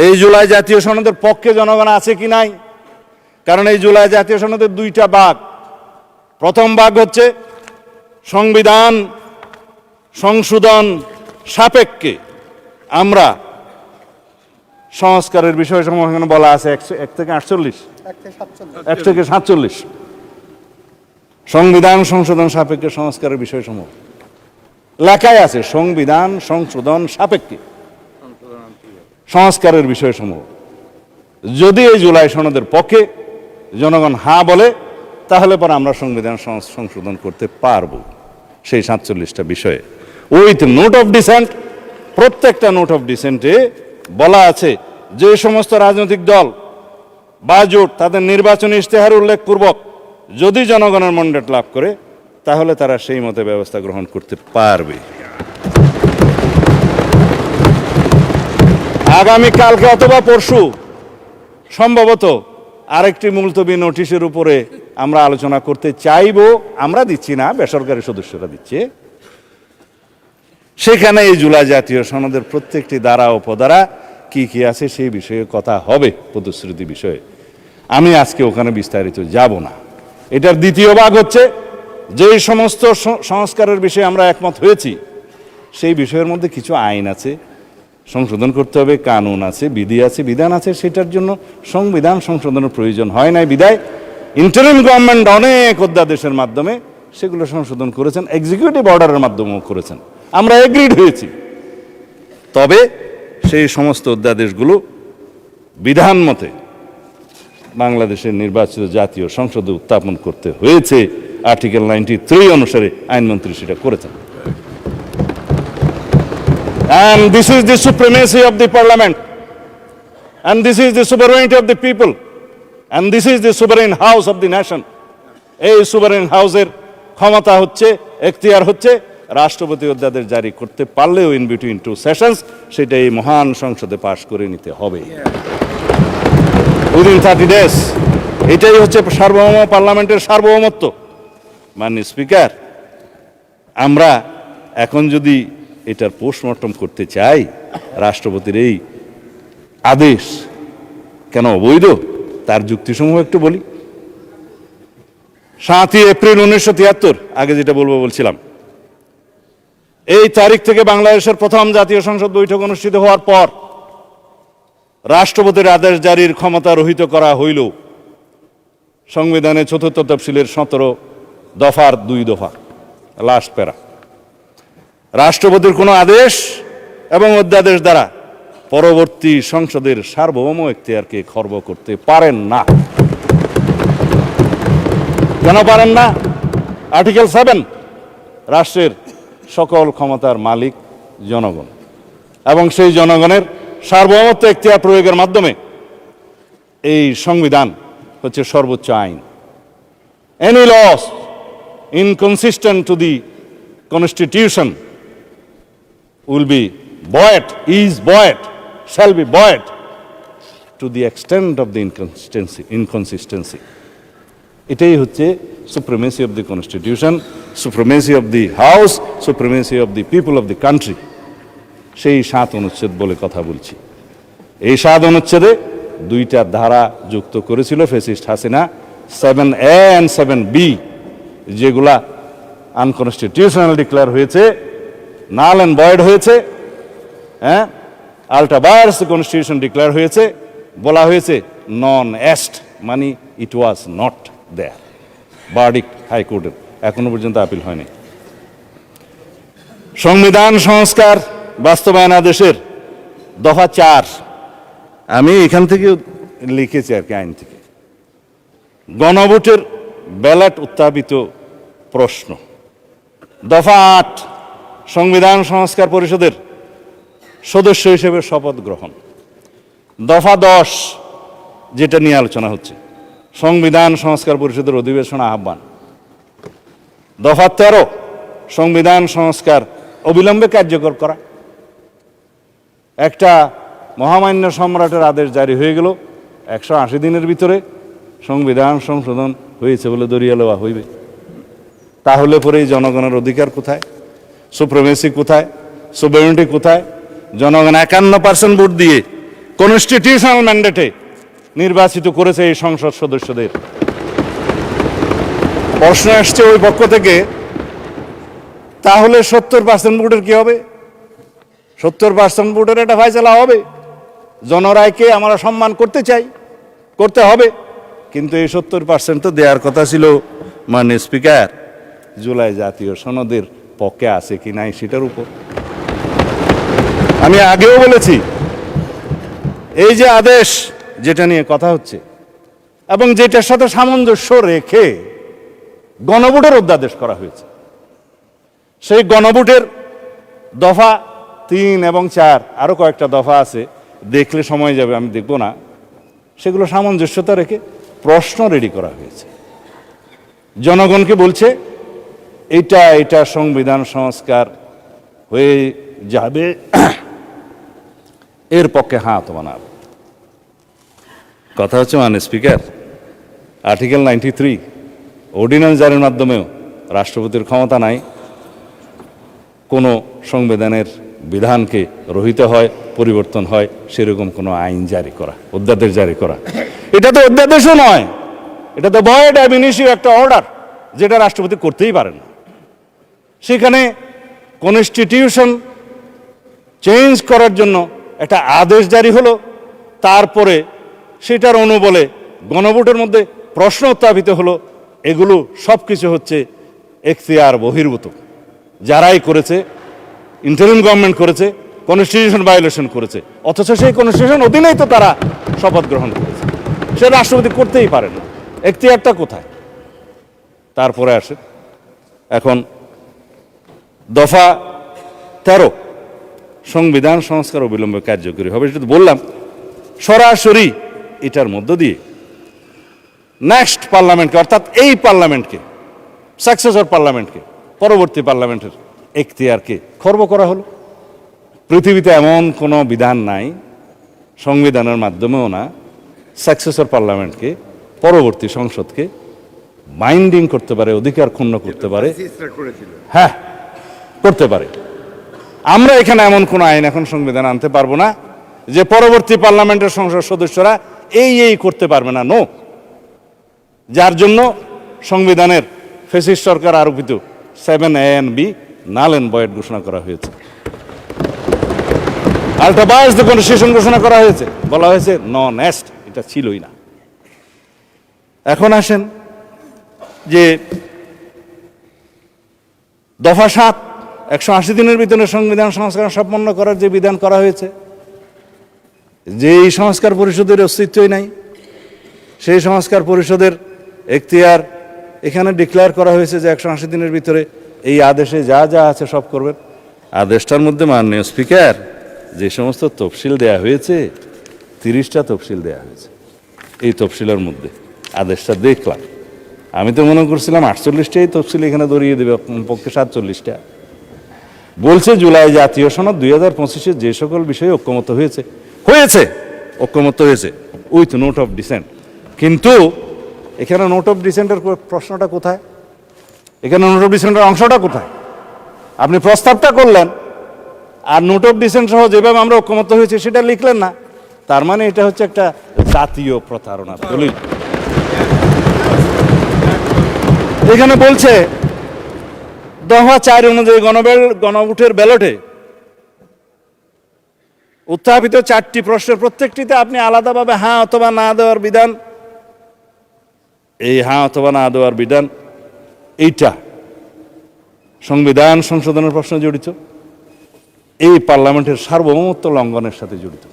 এই জুলাই জাতীয় সনদের পক্ষে জনগণ আছে কি নাই? কারণ এই জুলাই জাতীয় সনদের 2টা ভাগ। প্রথম ভাগ হচ্ছে সংবিধান সংশোধন সাপেক্ষে আমরা সংস্কারের বিষয়সমূহ এখানে বলা আছে 1 থেকে 47 সংবিধান সংশোধন সাপেক্ষে সংস্কারের বিষয়সমূহ লেখাই আছে। সংবিধান সংশোধন সাপেক্ষে সংস্কারের বিষয়সমূহ যদি এই জুলাই সনদের পক্ষে জনগণ হ্যাঁ বলে, তাহলে পরে আমরা সংবিধান সংশোধন করতে পারবো সেই 47টা বিষয়ে। উইথ নোট অফ ডিসেন্ট, প্রত্যেকটা নোট অফ ডিসেন্টে বলা আছে যে সমস্ত রাজনৈতিক দল বা জোট তাদের নির্বাচনী ইশতেহার উল্লেখপূর্বক যদি জনগণের ম্যান্ডেট লাভ করে, তাহলে তারা সেই মতে ব্যবস্থা গ্রহণ করতে পারবে। আগামী কালকে অথবা পরশু সম্ভবত আরেকটি মুলতবি নোটিশের উপরে আমরা আলোচনা করতে চাইব। আমরা দিচ্ছি না, বেসরকারি সদস্যরা দিচ্ছে। সেখানে এই জুলাই জাতীয় সনদের প্রত্যেকটি ধারা ও উপধারা কি কি আছে সেই বিষয়ে কথা হবে, প্রতিশ্রুতি বিষয়ে। আমি আজকে ওখানে বিস্তারিত যাব না। এটার দ্বিতীয় ভাগ হচ্ছে যে সমস্ত সংস্কারের বিষয়ে আমরা একমত হয়েছি সেই বিষয়ের মধ্যে কিছু আইন আছে, সংশোধন করতে হবে, কানুন আছে, বিধি আছে, বিধান আছে, সেটার জন্য সংবিধান সংশোধনের প্রয়োজন হয় নাই বিধায় ইন্টারিম গভর্নমেন্ট অনেক অধ্যাদেশের মাধ্যমে সেগুলো সংশোধন করেছেন, এক্সিকিউটিভ অর্ডারের মাধ্যমেও করেছেন। আমরা এগ্রিড হয়েছি। তবে সেই সমস্ত অধ্যাদেশগুলো বিধান মতে বাংলাদেশের নির্বাচিত জাতীয় সংসদে উত্থাপন করতে হয়েছে। আর্টিকেল 93 অনুসারে আইনমন্ত্রী সেটা করেছেন। And this is the supremacy of the parliament. And this is the sovereignty of the people. And this is the sovereign house of the nation. এই sovereign হাউসের ক্ষমতা হচ্ছে, এখতিয়ার হচ্ছে রাষ্ট্রপতি অধ্যাদেশ জারি করতে পারলেও ইন বিটুইন টু সেশনস সেটা এই মহান সংসদে পাশ করে নিতে হবে উইদিন 30 ডেজ। এটাই হচ্ছে সার্বভৌম পার্লামেন্টের সার্বভৌমত্ব। মাননীয় স্পিকার, আমরা এখন যদি এটার পোস্টমর্টম করতে চাই, রাষ্ট্রপতির এই আদেশ কেন অবৈধ তার যুক্তিসমূহ একটু বলি। 7 এপ্রিল 1973, আগে যেটা বলছিলাম, এই তারিখ থেকে বাংলাদেশের প্রথম জাতীয় সংসদ বৈঠক অনুষ্ঠিত হওয়ার পর রাষ্ট্রপতির আদেশ জারির ক্ষমতা রহিত করা হইল সংবিধানের 4th তফসিলের 17 দফার 2 দফা, লাস্ট প্যারা। রাষ্ট্রপতির কোনো আদেশ এবং অধ্যাদেশ দ্বারা পরবর্তী সংসদের সার্বভৌম এখতিয়ারকে খর্ব করতে পারেন না। কেন পারেন না? আর্টিকেল 7, রাষ্ট্রের সকল ক্ষমতার মালিক জনগণ এবং সেই জনগণের সার্বভৌমত্ব এখতিয়ার প্রয়োগের মাধ্যমে এই সংবিধান হচ্ছে সর্বোচ্চ আইন। Any laws inconsistent to the constitution will be buoyed, is buoyed, shall be buoyed to the extent of the inconsistency. এটাই হচ্ছে supremacy of the constitution, supremacy of the house, supremacy of the people of the country. সেই 7 অনুচ্ছেদ বলে কথা বলছি। এই 7 অনুচ্ছেদে 2টা ধারা যুক্ত করেছিল fascist Hasina, 7A and 7B, যেগুলা আনকনস্টিটিউশনাল ডিক্লেয়ার হয়েছে, নাল অ্যান্ড ভয়েড হয়েছে, হ্যাঁ, আল্ট্রা ভায়ারস কনস্টিটিউশন ডিক্লেয়ার হয়েছে, বলা হয়েছে নন এস্ট, মানে ইট ওয়াজ নট দেয়ার। ভার্ডিক্ট হাইকোর্টের এখনো পর্যন্ত আপিল হয়নি। সংবিধান সংস্কার বাস্তবায়ন আদেশের দফা 4, আমি এখান থেকে লিখেছি আর কি, আইন থেকে। গণভোটের ব্যালট উত্থাপিত প্রশ্ন। দফা 8, সংবিধান সংস্কার পরিষদের সদস্য হিসেবে শপথ গ্রহণ। দফা 10, যেটা নিয়ে আলোচনা হচ্ছে, সংবিধান সংস্কার পরিষদের অধিবেশন আহ্বান। দফা 13, সংবিধান সংস্কার অবিলম্বে কার্যকর করা। একটা মহামান্য সম্রাটের আদেশ জারি হয়ে গেল, 180 দিনের ভিতরে সংবিধান সংশোধন হয়েছে বলে দরিয়া লওয়া হইবে। তাহলে পরে এই জনগণের অধিকার কোথায়? সুপ্রিমেসি কোথায়? সোভারেনিটি কোথায়? জনগণ 51% ভোট দিয়ে কনস্টিটিউশনাল ম্যান্ডেটে নির্বাচিত করেছে এই সংসদ সদস্যদের। প্রশ্ন আসছে ওই পক্ষ থেকে, তাহলে 70% ভোটের কি হবে? 70% ভোটের একটা ফয়সালা হবে। জনরায়কে আমরা সম্মান করতে চাই, করতে হবে, কিন্তু এই 70% তো দেওয়ার কথা ছিল মাননীয় স্পিকার জুলাই জাতীয় সনদের পক্ষে আছে কি নাই সেটার উপর। আমি আগেও বলেছি, এই যে আদেশ যেটা নিয়ে কথা হচ্ছে এবং যেটার সাথে সামঞ্জস্য রেখে গণভোটের অধ্যাদেশ করা হয়েছে, সেই গণভোটের দফা 3 এবং 4, আরো কয়েকটা দফা আছে, দেখলে সময় যাবে, আমি দেখব না। সেগুলো সামঞ্জস্যতা রেখে প্রশ্ন রেডি করা হয়েছে। জনগণকে বলছে এটা সংবিধান সংস্কার হয়ে যাবে, এর পক্ষে হাত বানাবে। কথা হচ্ছে মাননীয় স্পিকার, আর্টিকেল 93 অর্ডিন্যান্স জারির মাধ্যমেও রাষ্ট্রপতির ক্ষমতা নাই কোনো সংবিধানের বিধানকে রহিত হয় পরিবর্তন হয় সেরকম কোনো আইন জারি করা, অধ্যাদেশ জারি করা। এটা তো অধ্যাদেশও নয়, এটা তো ভয়েড অ্যাব ইনিশিও একটা অর্ডার, যেটা রাষ্ট্রপতি করতেই পারেন না। সেখানে কনস্টিটিউশন চেঞ্জ করার জন্য একটা আদেশ জারি হলো, তারপরে সেটার অনুবলে গণভোটের মধ্যে প্রশ্ন উত্থাপিত হলো। এগুলো সব কিছু হচ্ছে এখতিয়ার বহির্ভূত। যারাই করেছে, ইন্টারিম গভর্নমেন্ট করেছে, কনস্টিটিউশন ভায়োলেশন করেছে, অথচ সেই কনস্টিটিউশন অধীনেই তো তারা শপথ গ্রহণ করেছে। সে রাষ্ট্রপতি করতেই পারে না, এখতিয়ারটা কোথায়? তারপরে আসে এখন দফা 13, সংবিধান সংস্কার অবিলম্বে কার্যকরী হবে। সেটা তো বললাম, সরাসরি এটার মধ্য দিয়ে নেক্সট পার্লামেন্টকে, অর্থাৎ এই পার্লামেন্টকে, সাকসেসর পার্লামেন্টকে, পরবর্তী পার্লামেন্টের এখতিয়ারকে খর্ব করা হলো। পৃথিবীতে এমন কোনো বিধান নাই, সংবিধানের মাধ্যমেও না, সাকসেসর পার্লামেন্টকে, পরবর্তী সংসদকে বাইন্ডিং করতে পারে, অধিকার ক্ষুণ্ণ করতে পারে। হ্যাঁ, করতে পারে। আমরা এখানে এমন কোনো আইন এখন সংবিধান আনতে পারবো না যে পরবর্তী পার্লামেন্টের সংসদ সদস্যরা এই করতে পারবে না। নো, যার জন্য সংবিধানের ফ্যাসিস্ট সরকার আরোপিত 7A and B null and void ঘোষণা করা হয়েছে। আল্টাবাস দ্য কনস্টিটিউশন ঘোষণা করা হয়েছে, বলা হয়েছে নন এস্ট, এটা ছিলই না। এখন আসেন যে দফা 7, 180 দিনের ভিতরে সংবিধান সংস্কার সম্পন্ন করার যে বিধান করা হয়েছে, যে এই সংস্কার পরিষদের অস্তিত্বই নাই, সেই সংস্কার পরিষদের এখতিয়ার এখানে ডিক্লেয়ার করা হয়েছে যে 180 দিনের ভিতরে এই আদেশে যা যা আছে সব করবেন। আদেশটার মধ্যে মাননীয় স্পিকার যে সমস্ত তফসিল দেয়া হয়েছে, 30টা তফসিল দেয়া হয়েছে। এই তফসিলের মধ্যে আদেশটা দেখলাম, আমি তো মনে করছিলাম 48টাই তফসিল এখানে ধরিয়ে দেবে, পক্ষে 47টা। বলছে জুলাই জাতীয় সনদ 2025-এর যে সকল বিষয়ে ঐক্যমত হয়েছে, ঐক্যমত হয়েছে উইথ নোট অফ ডিসেন্ট। কিন্তু এখানে নোট অফ ডিসেন্টের প্রশ্নটা কোথায়? এখানে নোট অফ ডিসেন্টের অংশটা কোথায়? আপনি প্রস্তাবটা করলেন আর নোট অফ ডিসেন্ট সহ যেভাবে আমরা ঐক্যমত হয়েছে সেটা লিখলেন না। তার মানে এটা হচ্ছে একটা জাতীয় প্রতারণার দলিল। এখানে বলছে দফা 4 অনুযায়ী গণভোটের ব্যালটে উত্থাপিত 4টি প্রশ্নের প্রত্যেকটিতে আপনি আলাদাভাবে হ্যাঁ অথবা না দেওয়ার বিধান, এই হ্যাঁ অথবা না দেওয়ার বিধান এইটা সংবিধান সংশোধনের প্রশ্নে জড়িত, এই পার্লামেন্টের সার্বভৌমত্ব লঙ্ঘনের সাথে জড়িত।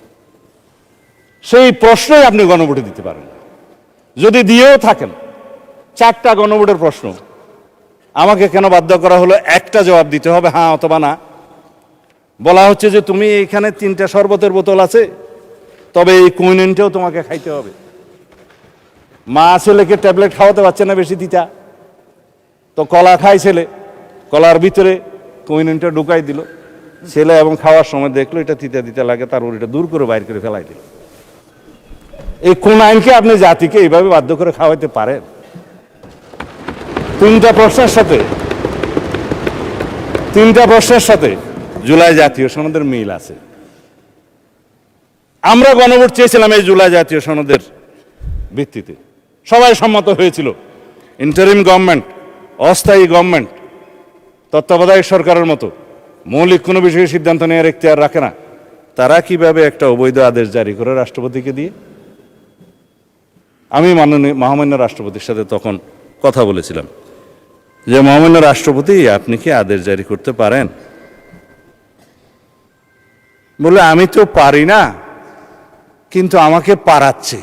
সেই প্রশ্নই আপনি গণভোটে দিতে পারেন। যদি দিয়েও থাকেন 4টা গণভোটের প্রশ্ন, আমাকে কেন বাধ্য করা হলো একটা জবাব দিতে হবে হ্যাঁ অথবা না? বলা হচ্ছে যে তুমি এখানে 3টা শরবতের বোতল আছে, তবে এই কুইনেনটাও তোমাকে খাইতে হবে। মা ছেলেকে ট্যাবলেট খাওয়াতে পারছে না বেশি তিতা, তো কলা খায় ছেলে, কলার ভিতরে কুইনেনটা ঢুকাই দিল ছেলে, এবং খাওয়ার সময় দেখলো এটা তিতা তিতা লাগে, তার ওটা দূর করে বাইর করে ফেলাই দিল। এই কোন আইনকে আপনি জাতিকে এইভাবে বাধ্য করে খাওয়াইতে পারেন? 3টা প্রশ্নের সাথে জুলাই জাতীয় সনদের মিল আছে। আমরা গণভোট চেয়েছিলাম এই জুলাই জাতীয় সনদের ভিত্তিতে, সবাই সম্মত হয়েছিল। ইন্টারিম গভর্নমেন্ট, অস্থায়ী গভর্নমেন্ট, তত্ত্বাবধায়ক সরকারের মতো মৌলিক কোনো বিষয়ে সিদ্ধান্ত নেওয়ার এখতিয়ার রাখে না। তারা কিভাবে একটা অবৈধ আদেশ জারি করে রাষ্ট্রপতিকে দিয়ে? আমি মহামান্য রাষ্ট্রপতির সাথে তখন কথা বলেছিলাম যে মহামান্য রাষ্ট্রপতি, আপনি কি আদেশ জারি করতে পারেন? বলে আমি তো পারি না, কিন্তু আমাকে পারাচ্ছে।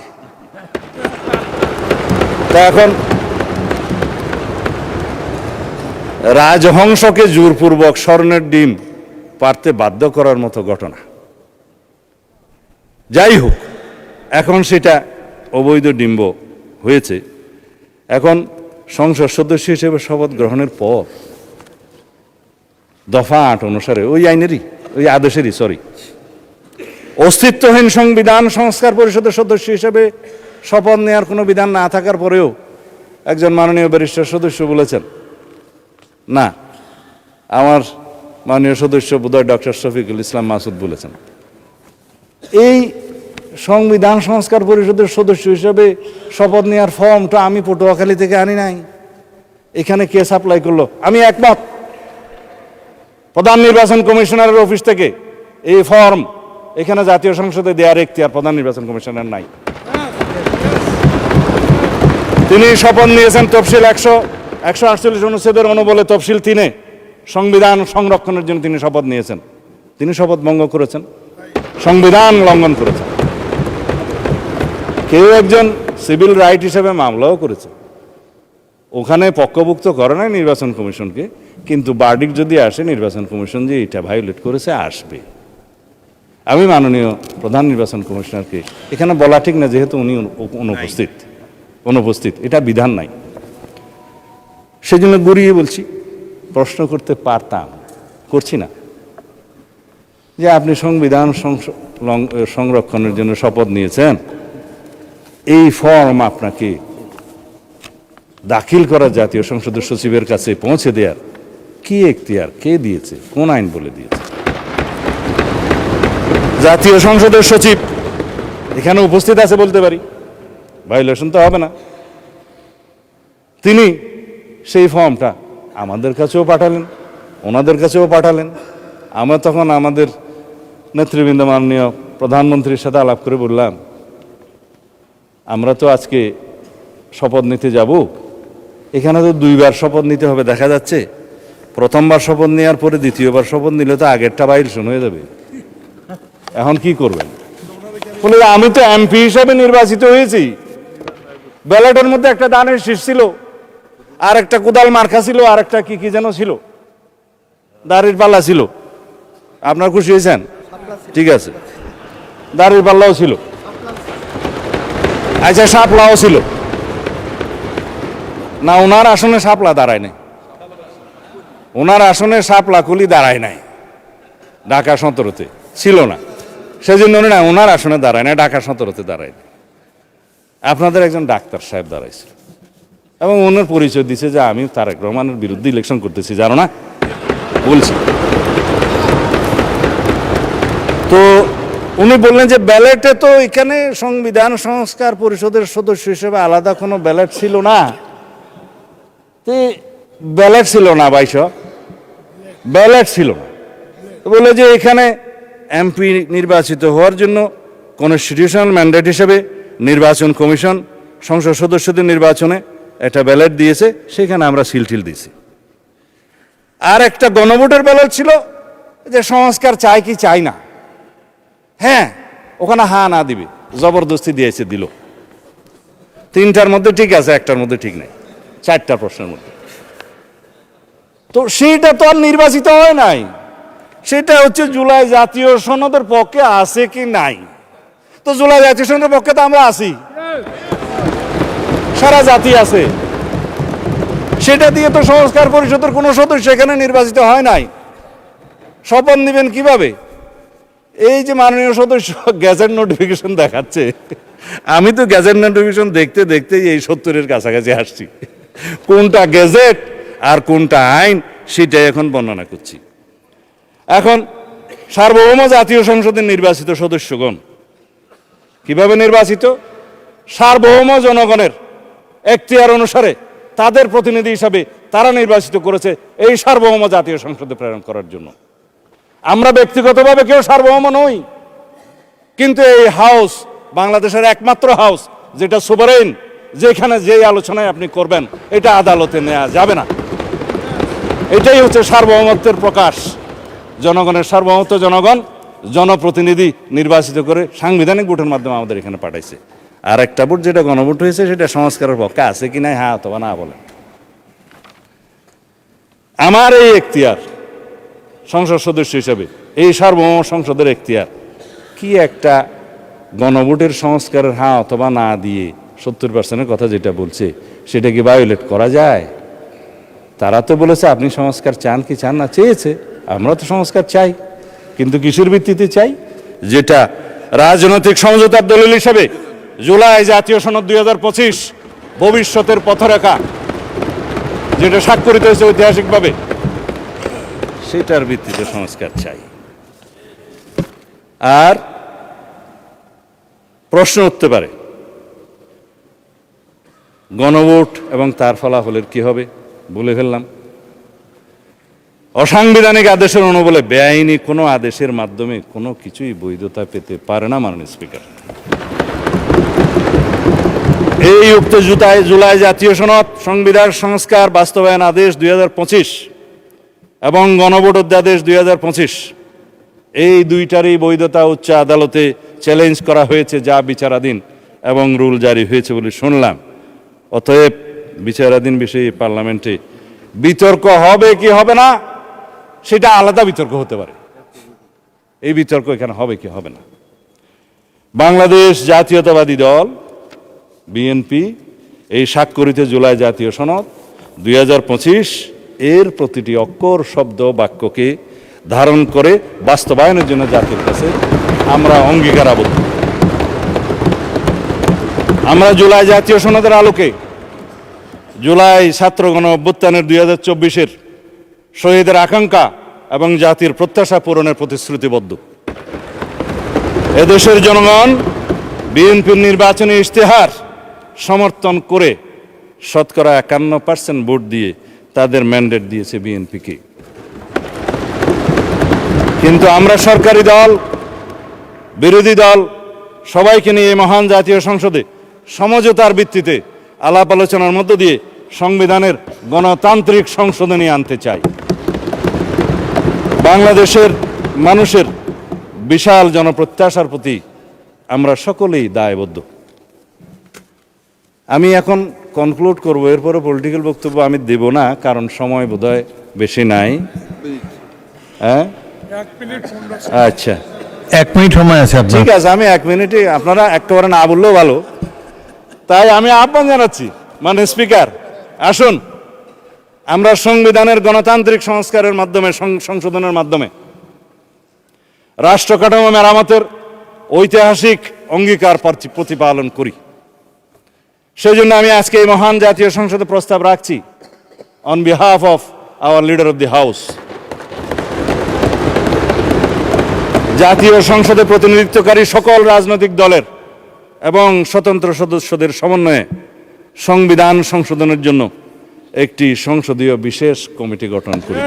তা এখন রাজহংসকে জোরপূর্বক স্বর্ণের ডিম পারতে বাধ্য করার মতো ঘটনা। যাই হোক, এখন সেটা অবৈধ ডিম্ব হয়েছে। এখন সংসদ সদস্য হিসেবে শপথ গ্রহণের পর দফা 8 অনুসারে ওই আইনেরই, ওই আদেশেরই অস্তিত্বহীন সংবিধান সংস্কার পরিষদের সদস্য হিসেবে শপথ নেওয়ার কোনো বিধান না থাকার পরেও একজন মাননীয় ব্যারিস্টার সদস্য বলেছেন, না, আমার মাননীয় সদস্য বোধহয় ডক্টর শফিকুল ইসলাম মাসুদ বলেছেন এই সংবিধান সংস্কার পরিষদের সদস্য হিসেবে শপথ নেওয়ার ফর্মটা আমি পটুয়াখালী থেকে আনি নাই, এখানে কে সাপ্লাই করলো? আমি একমত, প্রধান নির্বাচন কমিশনারের অফিস থেকে এই ফর্ম এখানে জাতীয় সংসদে দেওয়ার এখতিয়ার প্রধান নির্বাচন কমিশনার নাই। তিনি শপথ নিয়েছেন তফসিল 148 অনুচ্ছেদের অনুবলে তফসিল 3-এ সংবিধান সংরক্ষণের জন্য তিনি শপথ নিয়েছেন। তিনি শপথ ভঙ্গ করেছেন, সংবিধান লঙ্ঘন করেছেন। কেউ একজন সিভিল রাইট হিসেবে মামলাও করেছে, ওখানে পক্ষভুক্ত করে নাই নির্বাচন কমিশনকে, কিন্তু বার্ডিক যদি আসে নির্বাচন কমিশন যে এটা ভায়োলেট করেছে আসবে। আমি মাননীয় প্রধান নির্বাচন কমিশনারকে এখানে বলা ঠিক না, যেহেতু উনি অনুপস্থিত, এটা বিধান নাই, সেজন্য গড়িয়ে বলছি। প্রশ্ন করতে পারতাম, করছি না, যে আপনি সংবিধান সংরক্ষণের জন্য শপথ নিয়েছেন, এই ফর্ম আপনাকে দাখিল করা জাতীয় সংসদের সচিবের কাছে পৌঁছে দেওয়ার কি এখতিয়ার কে দিয়েছে, কোন আইন বলে দিয়েছে? জাতীয় সংসদের সচিব এখানে উপস্থিত আছে বলতে পারি, ভায়োলেশন তো হবে না। তিনি সেই ফর্মটা আমাদের কাছেও পাঠালেন, ওনাদের কাছেও পাঠালেন। আমরা তখন আমাদের নেতৃবৃন্দ মাননীয় প্রধানমন্ত্রীর সাথে আলাপ করে বললাম, আমরা তো আজকে শপথ নিতে যাব, এখানে তো 2বার শপথ নিতে হবে। দেখা যাচ্ছে প্রথমবার শপথ নেওয়ার পরে দ্বিতীয়বার শপথ নিলে তো আগেরটা ভায়োলেশন হয়ে যাবে, এখন কি করবেন? বলে আমি তো এমপি হিসাবে নির্বাচিত হয়েছি, ব্যালটের মধ্যে একটা দানের শীষ ছিল, আর একটা কোদাল মার্কা ছিল, আর একটা কি যেন ছিল, দাড়ির পাল্লা ছিল। আপনার খুশি হয়েছেন? ঠিক আছে, দাড়ির পাল্লাও ছিল, আচ্ছা শাপলাও ছিল না? ওনার আসনে শাপলা দাঁড়ায় নাই, ওনার আসনে শাপলা কুলি দাঁড়ায় নাই, ঢাকা 17-তে ছিল না, সেজন্য না ওনার আসনে দাঁড়ায় না, ঢাকা 17-তে দাঁড়ায় না। আপনাদের একজন ডাক্তার সাহেব দাঁড়াইছিল এবং ওনার পরিচয় দিছে যে আমি তারেক রহমানের বিরুদ্ধে ইলেকশন করতেছি, জানো না? বলছি তো উনি বললেন যে ব্যালটে তো এখানে সংবিধান সংস্কার পরিষদের সদস্য হিসেবে আলাদা কোনো ব্যালট ছিল না। ব্যালট ছিল না, ভাই সব ব্যালট ছিল না। বলে যে এখানে এমপি নির্বাচিত হওয়ার জন্য কনস্টিটিউশনাল ম্যান্ডেট হিসেবে নির্বাচন কমিশন সংসদ সদস্যদের নির্বাচনে একটা ব্যালট দিয়েছে, সেখানে আমরা সিলটিল দিয়েছি। আর একটা গণভোটের ব্যালট ছিল যে সংস্কার চাই কি চাই না, হ্যাঁ ওখানে হ্যাঁ না দিবে, জবরদস্তি দিয়েছে, দিল। 3টার মধ্যে ঠিক আছে, 1টার মধ্যে ঠিক নাই, 4টা প্রশ্নের মধ্যে। তো সেইটা তো আর নির্বাচিত হয় নাই, সেটা হচ্ছে জুলাই জাতীয় সনদের পক্ষে আছে কি নাই। তো জুলাই জাতীয় সনদের পক্ষে তো আমরা আছি, সারা জাতি আছে, সেটা দিয়ে তো সংস্কার পরিষদের কোনো সদস্য এখানে নির্বাচিত হয় নাই। শপথ নেবেন কিভাবে? এই যে মাননীয় সদস্য গ্যাজেট নোটিফিকেশন দেখাচ্ছে, আমি তো গ্যাজেট নোটিফিকেশন দেখতে দেখতে এই 70-এর কাছাকাছি আসছি, কোনটা গ্যাজেট আর কোনটা আইন সেটাই এখন বর্ণনা করছি। এখন সার্বভৌম জাতীয় সংসদের নির্বাচিত সদস্যগণ কিভাবে নির্বাচিত? সার্বভৌম জনগণের এখতিয়ার অনুসারে তাদের প্রতিনিধি হিসাবে তারা নির্বাচিত করেছে এই সার্বভৌম জাতীয় সংসদে প্রেরণ করার জন্য। আমরা ব্যক্তিগতভাবে কেউ সার্বভৌম নই, কিন্তু এই হাউস বাংলাদেশের একমাত্র হাউস যেটা সুভারেন, যেখানে যেই আলোচনায় আপনি করবেন এটা আদালতে নেওয়া যাবে না। এটাই হচ্ছে সার্বভৌমত্বের প্রকাশ। জনগণের সার্বভৌমত্ব, জনগণ জনপ্রতিনিধি নির্বাচিত করে সাংবিধানিক ভোটের মাধ্যমে আমাদের এখানে পাঠাইছে। আর একটা ভোট যেটা গণভোট হয়েছে সেটা সংস্কারের পক্ষে আছে কি না, হ্যাঁ অথবা না বলেন। আমার এই এখতিয়ার সংসদ সদস্য হিসেবে, এই সার্বভৌম সংসদের এখতিয়ার কি একটা গণভোটের সংস্কারের হ্যাঁ অথবা না দিয়ে 70%-এর কথা যেটা বলছে সেটা কি ভায়োলেট করা যায়? তারা তো বলেছে আপনি সংস্কার চান কি চান না, চেয়েছে, আমরা তো সংস্কার চাই, কিন্তু কিসের ভিত্তিতে চাই? যেটা রাজনৈতিক সমঝোতার দলিল হিসাবে জুলাই জাতীয় সনদ 2025 ভবিষ্যতের পথরেখা যেটা স্বাক্ষরিত হয়েছে ঐতিহাসিকভাবে, সেটার ভিত্তিতে সংস্কার চাই। আর প্রশ্ন উঠতে পারে, গণভোট এবং তার ফলাফলের কি হবে? বলে ফেললাম, অসাংবিধানিক আদেশের অনুবলে বেআইনি কোনো আদেশের মাধ্যমে কোনো কিছুই বৈধতা পেতে পারে না মাননীয় স্পিকার। এই উক্ত জুলাই জাতীয় সনদ, সংবিধান সংস্কার বাস্তবায়ন আদেশ 2025 এবং গণভোট অধ্যাদেশ 2025, এই দুইটারই বৈধতা উচ্চ আদালতে চ্যালেঞ্জ করা হয়েছে, যা বিচারাধীন এবং রুল জারি হয়েছে বলে শুনলাম। অতএব বিচারাধীন বিষয়ে পার্লামেন্টে বিতর্ক হবে কি হবে না, সেটা আলাদা বিতর্ক হতে পারে। এই বিতর্ক এখানে হবে কি হবে না। বাংলাদেশ জাতীয়তাবাদী দল বিএনপি এই স্বাক্ষরিত জুলাই জাতীয় সনদ 2025 এর প্রতিটি অক্ষর, শব্দ, বাক্যকে ধারণ করে বাস্তবায়নের জন্য জাতির কাছে আমরা অঙ্গীকারাবদ্ধ। আমরা জুলাই জাতীয় সনদের আলোকে জুলাই ছাত্র গণ অভ্যুত্থানের 2024-এর শহীদের আকাঙ্ক্ষা এবং জাতির প্রত্যাশা পূরণের প্রতিশ্রুতিবদ্ধ। এদেশের জনগণ বিএনপির নির্বাচনী ইশতেহার সমর্থন করে শতকরা 51% ভোট দিয়ে তাদের ম্যান্ডেট দিয়েছে বিএনপিকে। কিন্তু আমরা সরকারি দল, বিরোধী দল সবাইকে নিয়ে এই মহান জাতীয় সংসদে সমঝোতার ভিত্তিতে আলাপ আলোচনার মধ্য দিয়ে সংবিধানের গণতান্ত্রিক সংশোধনী আনতে চাই। বাংলাদেশের মানুষের বিশাল জনপ্রত্যাশার প্রতি আমরা সকলেই দায়বদ্ধ। আমি এখন কনক্লুড করব, এরপরে পলিটিক্যাল বক্তব্য আমি দেব না, কারণ সময় বোধহয় বেশি নাই। হ্যাঁ, আচ্ছা, 1 মিনিট সময় আছে আপনার। ঠিক আছে, আমি 1 মিনিটে, আপনারা একেবারে না বললেও ভালো, তাই আমি আহ্বান জানাচ্ছি মাননীয় স্পিকার, আসুন আমরা সংবিধানের গণতান্ত্রিক সংস্কারের মাধ্যমে, সংশোধনের মাধ্যমে রাষ্ট্র কাঠামো মেরামতের ঐতিহাসিক অঙ্গীকার প্রতিপালন করি। সেজন্য আমি আজকে এই মহান জাতীয় সংসদে প্রস্তাব রাখছি on behalf of our leader of the house. জাতীয় সংসদে প্রতিনিধিত্বকারী সকল রাজনৈতিক দলের এবং স্বতন্ত্র সদস্যদের সমন্বয়ে সংবিধান সংশোধনের জন্য একটি সংসদীয় বিশেষ কমিটি গঠন করি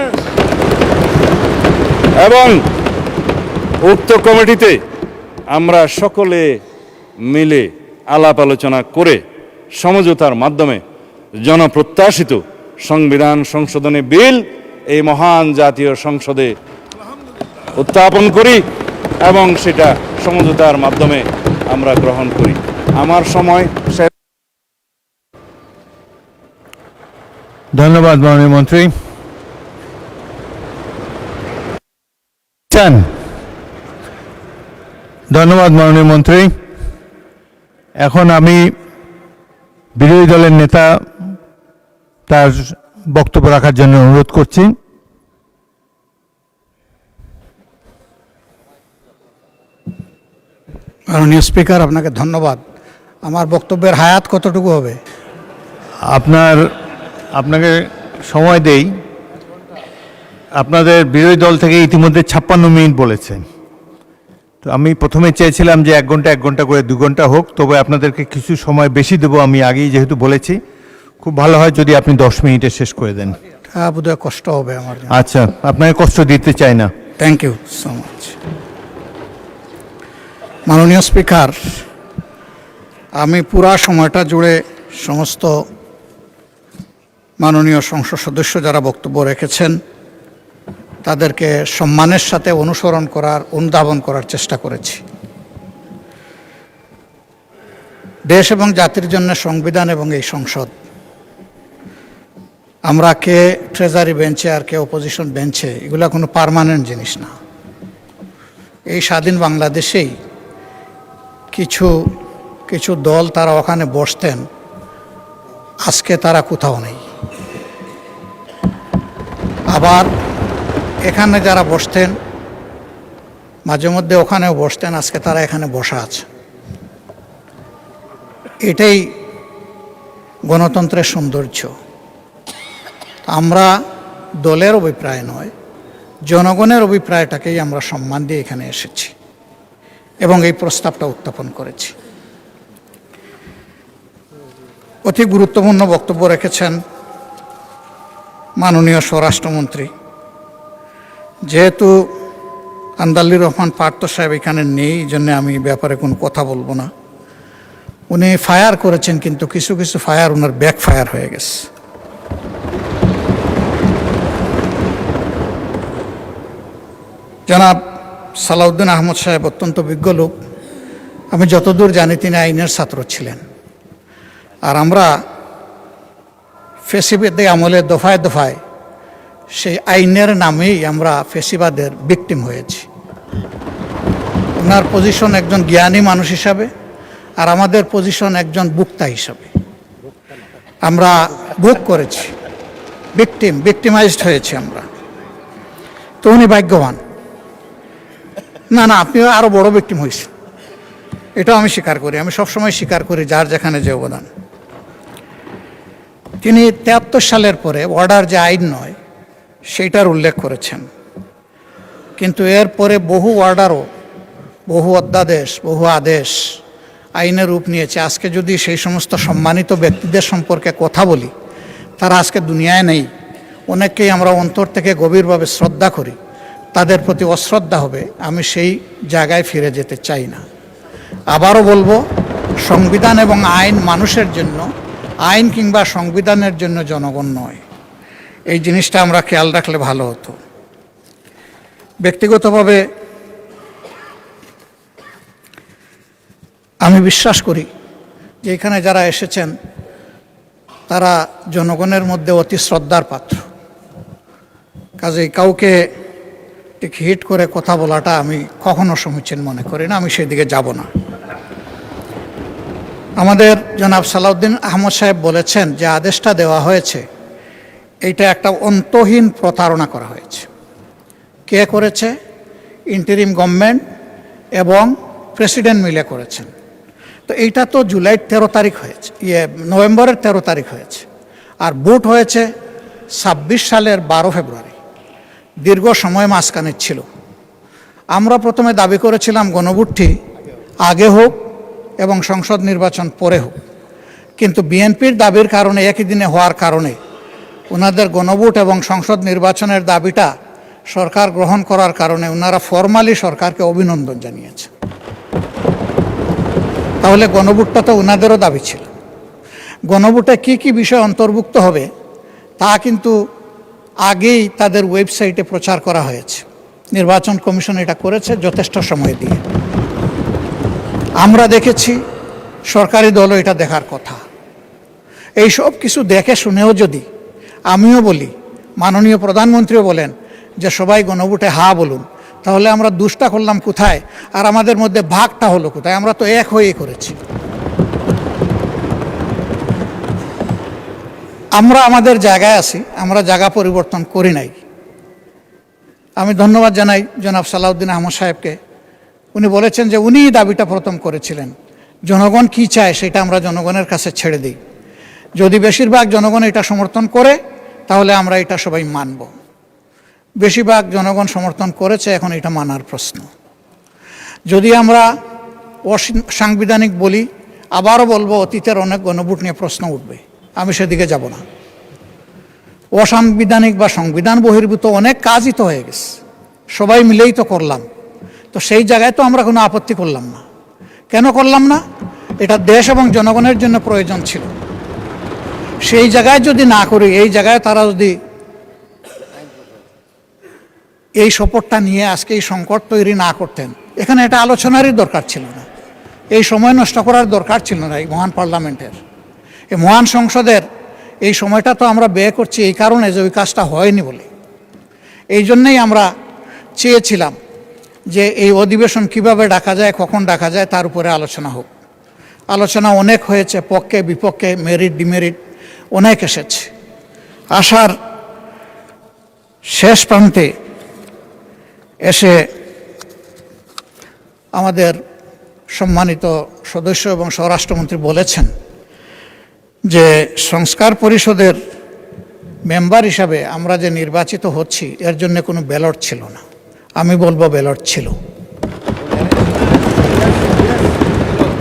এবং উক্ত কমিটিতে আমরা সকলে মিলে আলাপ আলোচনা করে সমঝোতার মাধ্যমে জনপ্রত্যাশিত সংবিধান সংশোধনী বিল এই মহান জাতীয় সংসদে উত্থাপন করি এবং সেটা সমঝোতার মাধ্যমে আমরা গ্রহণ করি। আমার সময় শেষ। ধন্যবাদ মাননীয় মন্ত্রী। ধন্যবাদ মাননীয় মন্ত্রী। এখন আমি বিরোধী দলের নেতা তার বক্তব্য রাখার জন্য অনুরোধ করছি। মাননীয় স্পিকার, আপনাকে ধন্যবাদ। আমার বক্তব্যের হায়াত কতটুকু হবে? আপনাকে সময় দেই। আপনাদের বিরোধী দল থেকে ইতিমধ্যে 56 মিনিট বলেছেন। তো আমি প্রথমে চেয়েছিলাম যে 1 ঘন্টা 1 ঘন্টা করে 2 ঘন্টা হোক, তবে আপনাদেরকে কিছু সময় বেশি দেবো। আমি আগেই যেহেতু বলেছি, খুব ভালো হয় যদি আপনি 10 মিনিটে শেষ করে দেন। বোধহয় কষ্ট হবে আমার জন্য। আচ্ছা, আপনাকে কষ্ট দিতে চাই না। Thank you so much. মাননীয় স্পিকার, আমি পুরা সময়টা জুড়ে সমস্ত মাননীয় সংসদ সদস্য যারা বক্তব্য রেখেছেন তাদেরকে সম্মানের সাথে অনুধাবন করার চেষ্টা করেছি। দেশ এবং জাতির জন্য সংবিধান এবং এই সংসদ, আমরা কে ট্রেজারি বেঞ্চে আর কে অপোজিশন বেঞ্চে, এগুলো কোনো পার্মানেন্ট জিনিস না। এই স্বাধীন বাংলাদেশেই কিছু দল তারা ওখানে বসতেন, আজকে তারা কোথাও নেই। আবার এখানে যারা বসতেন, মাঝে মধ্যে ওখানেও বসতেন, আজকে তারা এখানে বসা আছে। এটাই গণতন্ত্রের সৌন্দর্য। আমরা দলের অভিপ্রায় নয়, জনগণের অভিপ্রায়টাকেই আমরা সম্মান দিয়ে এখানে এসেছি এবং এই প্রস্তাবটা উত্থাপন করেছি। অতি গুরুত্বপূর্ণ বক্তব্য রেখেছেন মাননীয় স্বরাষ্ট্রমন্ত্রী। যেহেতু আন্দালির রহমান পার্থ সাহেব এখানে নেই, এই জন্য আমি এই ব্যাপারে কোনো কথা বলবো না। উনি ফায়ার করেছেন, কিন্তু কিছু কিছু ফায়ার ওনার ব্যাক ফায়ার হয়ে গেছে। জনাব সালাউদ্দিন আহমদ সাহেব অত্যন্ত বিজ্ঞ লোক। আমি যতদূর জানি তিনি আইনের ছাত্র ছিলেন। আর আমরা ফেসিবাদের আমলে দফায় দফায় সেই আইনের নামেই আমরা ফেসিবাদের ভিকটিম হয়েছি। ওনার পজিশন একজন জ্ঞানী মানুষ হিসাবে, আর আমাদের পজিশন একজন বক্তা হিসাবে। আমরা ভোগ করেছি, ভিকটিমাইজড হয়েছি আমরা। তো উনি ভাগ্যবান। না না, আপনি আরো বড় ভিকটিম হয়েছেন, এটাও আমি স্বীকার করি। আমি সবসময় স্বীকার করি যার যেখানে যে অবদান। তিনি 73 সালের পরে অর্ডার যে আইন নয় সেইটার উল্লেখ করেছেন, কিন্তু এর পরে বহু অর্ডারও, বহু অধ্যাদেশ, বহু আদেশ আইনের রূপ নিয়েছে। আজকে যদি সেই সমস্ত সম্মানিত ব্যক্তিদের সম্পর্কে কথা বলি, তারা আজকে দুনিয়ায় নেই। অনেককেই আমরা অন্তর থেকে গভীরভাবে শ্রদ্ধা করি, তাদের প্রতি অশ্রদ্ধা হবে। আমি সেই জায়গায় ফিরে যেতে চাই না। আবারও বলবো, সংবিধান এবং আইন মানুষের জন্য, আইন কিংবা সংবিধানের জন্য জনগণ নয়। এই জিনিসটা আমরা খেয়াল রাখলে ভালো হতো। ব্যক্তিগতভাবে আমি বিশ্বাস করি যে এখানে যারা এসেছেন তারা জনগণের মধ্যে অতি শ্রদ্ধার পাত্র। কাজেই কাউকে ঠিক হিট করে কথা বলাটা আমি কখনো সমীচীন মনে করি না, আমি সেদিকে যাব না। আমাদের জনাব সালাউদ্দিন আহমদ সাহেব বলেছেন যে আদেশটা দেওয়া হয়েছে, এইটা একটা অন্তহীন প্রতারণা করা হয়েছে। কে করেছে? ইন্টারিম গভর্নমেন্ট এবং প্রেসিডেন্ট মিলে করেছেন। তো এইটা তো জুলাইয়ের 13 তারিখ হয়েছে, নভেম্বরের 13 তারিখ হয়েছে, আর ভোট হয়েছে 26 সালের 12 ফেব্রুয়ারি। দীর্ঘ সময় মাঝখানে ছিল। আমরা প্রথমে দাবি করেছিলাম গণভোটটি আগে হোক এবং সংসদ নির্বাচন পরে হোক, কিন্তু বিএনপির দাবির কারণে, একই দিনে হওয়ার কারণে, ওনাদের গণভোট এবং সংসদ নির্বাচনের দাবিটা সরকার গ্রহণ করার কারণে ওনারা ফরমালি সরকারকে অভিনন্দন জানিয়েছে। তাহলে গণভোটটা তো ওনাদেরও দাবি ছিল। গণভোটে কি কি বিষয় অন্তর্ভুক্ত হবে তা কিন্তু আগেই তাদের ওয়েবসাইটে প্রচার করা হয়েছে। নির্বাচন কমিশন এটা করেছে যথেষ্ট সময় দিয়ে। আমরা দেখেছি, সরকারি দলও এটা দেখার কথা। এই সব কিছু দেখে শুনেও যদি আমিও বলি, মাননীয় প্রধানমন্ত্রীও বলেন যে সবাই গণভোটে হা বলুন, তাহলে আমরা দুষ্টা করলাম কোথায়, আর আমাদের মধ্যে ভাগটা হলো কোথায়? আমরা তো এক হয়েই করেছি। আমরা আমাদের জায়গায় আছি, আমরা জায়গা পরিবর্তন করি নাই। আমি ধন্যবাদ জানাই জনাব সালাউদ্দিন আহমদ সাহেবকে। উনি বলেছেন যে উনিই দাবিটা প্রথম করেছিলেন। জনগণ কি চায় সেটা আমরা জনগণের কাছে ছেড়ে দিই। যদি বেশিরভাগ জনগণ এটা সমর্থন করে তাহলে আমরা এটা সবাই মানব। বেশিরভাগ জনগণ সমর্থন করেছে, এখন এটা মানার প্রশ্ন। যদি আমরা অসাংবিধানিক বলি, আবারও বলবো অতীতের অনেক গণভোট নিয়ে প্রশ্ন উঠবে, আমি সেদিকে যাব না। অসাংবিধানিক বা সংবিধান বহির্ভূত অনেক কাজই তো হয়ে গেছে, সবাই মিলেই তো করলাম। তো সেই জায়গায় তো আমরা কোনো আপত্তি করলাম না। কেন করলাম না? এটা দেশ এবং জনগণের জন্য প্রয়োজন ছিল। সেই জায়গায় যদি না করি, এই জায়গায় তারা যদি এই সপোর্টটা নিয়ে আজকে এই সংকট তৈরি না করতেন, এখানে এটা আলোচনারই দরকার ছিল না, এই সময় নষ্ট করার দরকার ছিল না। এই মহান পার্লামেন্টের, এই মহান সংসদের এই সময়টা তো আমরা ব্যয় করছি এই কারণে যে ওই কাজটা হয়নি বলে। এই জন্যেই আমরা চেয়েছিলাম যে এই অধিবেশন কিভাবে ডাকা যায়, কখন ডাকা যায়, তার উপরে আলোচনা হোক। আলোচনা অনেক হয়েছে, পক্ষে বিপক্ষে, মেরিট ডিমেরিট অনেক এসেছে। আসার শেষ প্রান্তে এসে আমাদের সম্মানিত সদস্য এবং স্বরাষ্ট্রমন্ত্রী বলেছেন যে সংস্কার পরিষদের মেম্বার হিসাবে আমরা যে নির্বাচিত হচ্ছি এর জন্য কোনো ব্যালট ছিল না। আমি বলবো ব্যালট ছিল।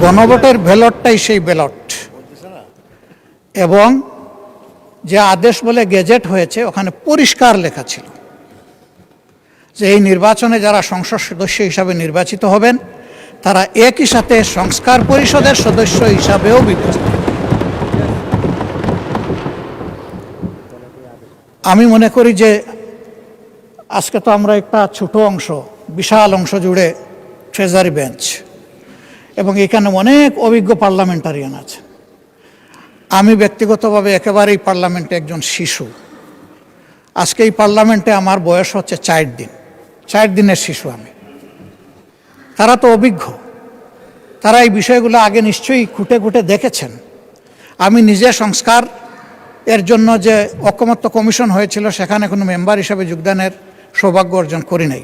গণভোটের ব্যালটটাই সেই ব্যালট। এবং যে আদেশ বলে গেজেট হয়েছে ওখানে পরিষ্কার লেখা ছিল যে এই নির্বাচনে যারা সংসদ সদস্য হিসাবে নির্বাচিত হবেন তারা একই সাথে সংস্কার পরিষদের সদস্য হিসাবেও বিবেচিত। আমি মনে করি যে আজকে তো আমরা একটা ছোট অংশ, বিশাল অংশ জুড়ে ট্রেজারি বেঞ্চ এবং এখানে অনেক অভিজ্ঞ পার্লামেন্টারিয়ান আছে। আমি ব্যক্তিগতভাবে একেবারেই পার্লামেন্টে একজন শিশু। আজকে এই পার্লামেন্টে আমার বয়স হচ্ছে 4 দিন, 4 দিনের শিশু আমি। তারা তো অভিজ্ঞ, তারা এই বিষয়গুলো আগে নিশ্চয়ই খুঁটে খুঁটে দেখেছেন। আমি নিজে সংস্কার এর জন্য যে ঐকমত্য কমিশন হয়েছিল সেখানে কোনো মেম্বার হিসাবে যোগদানের সৌভাগ্য অর্জন করি নাই,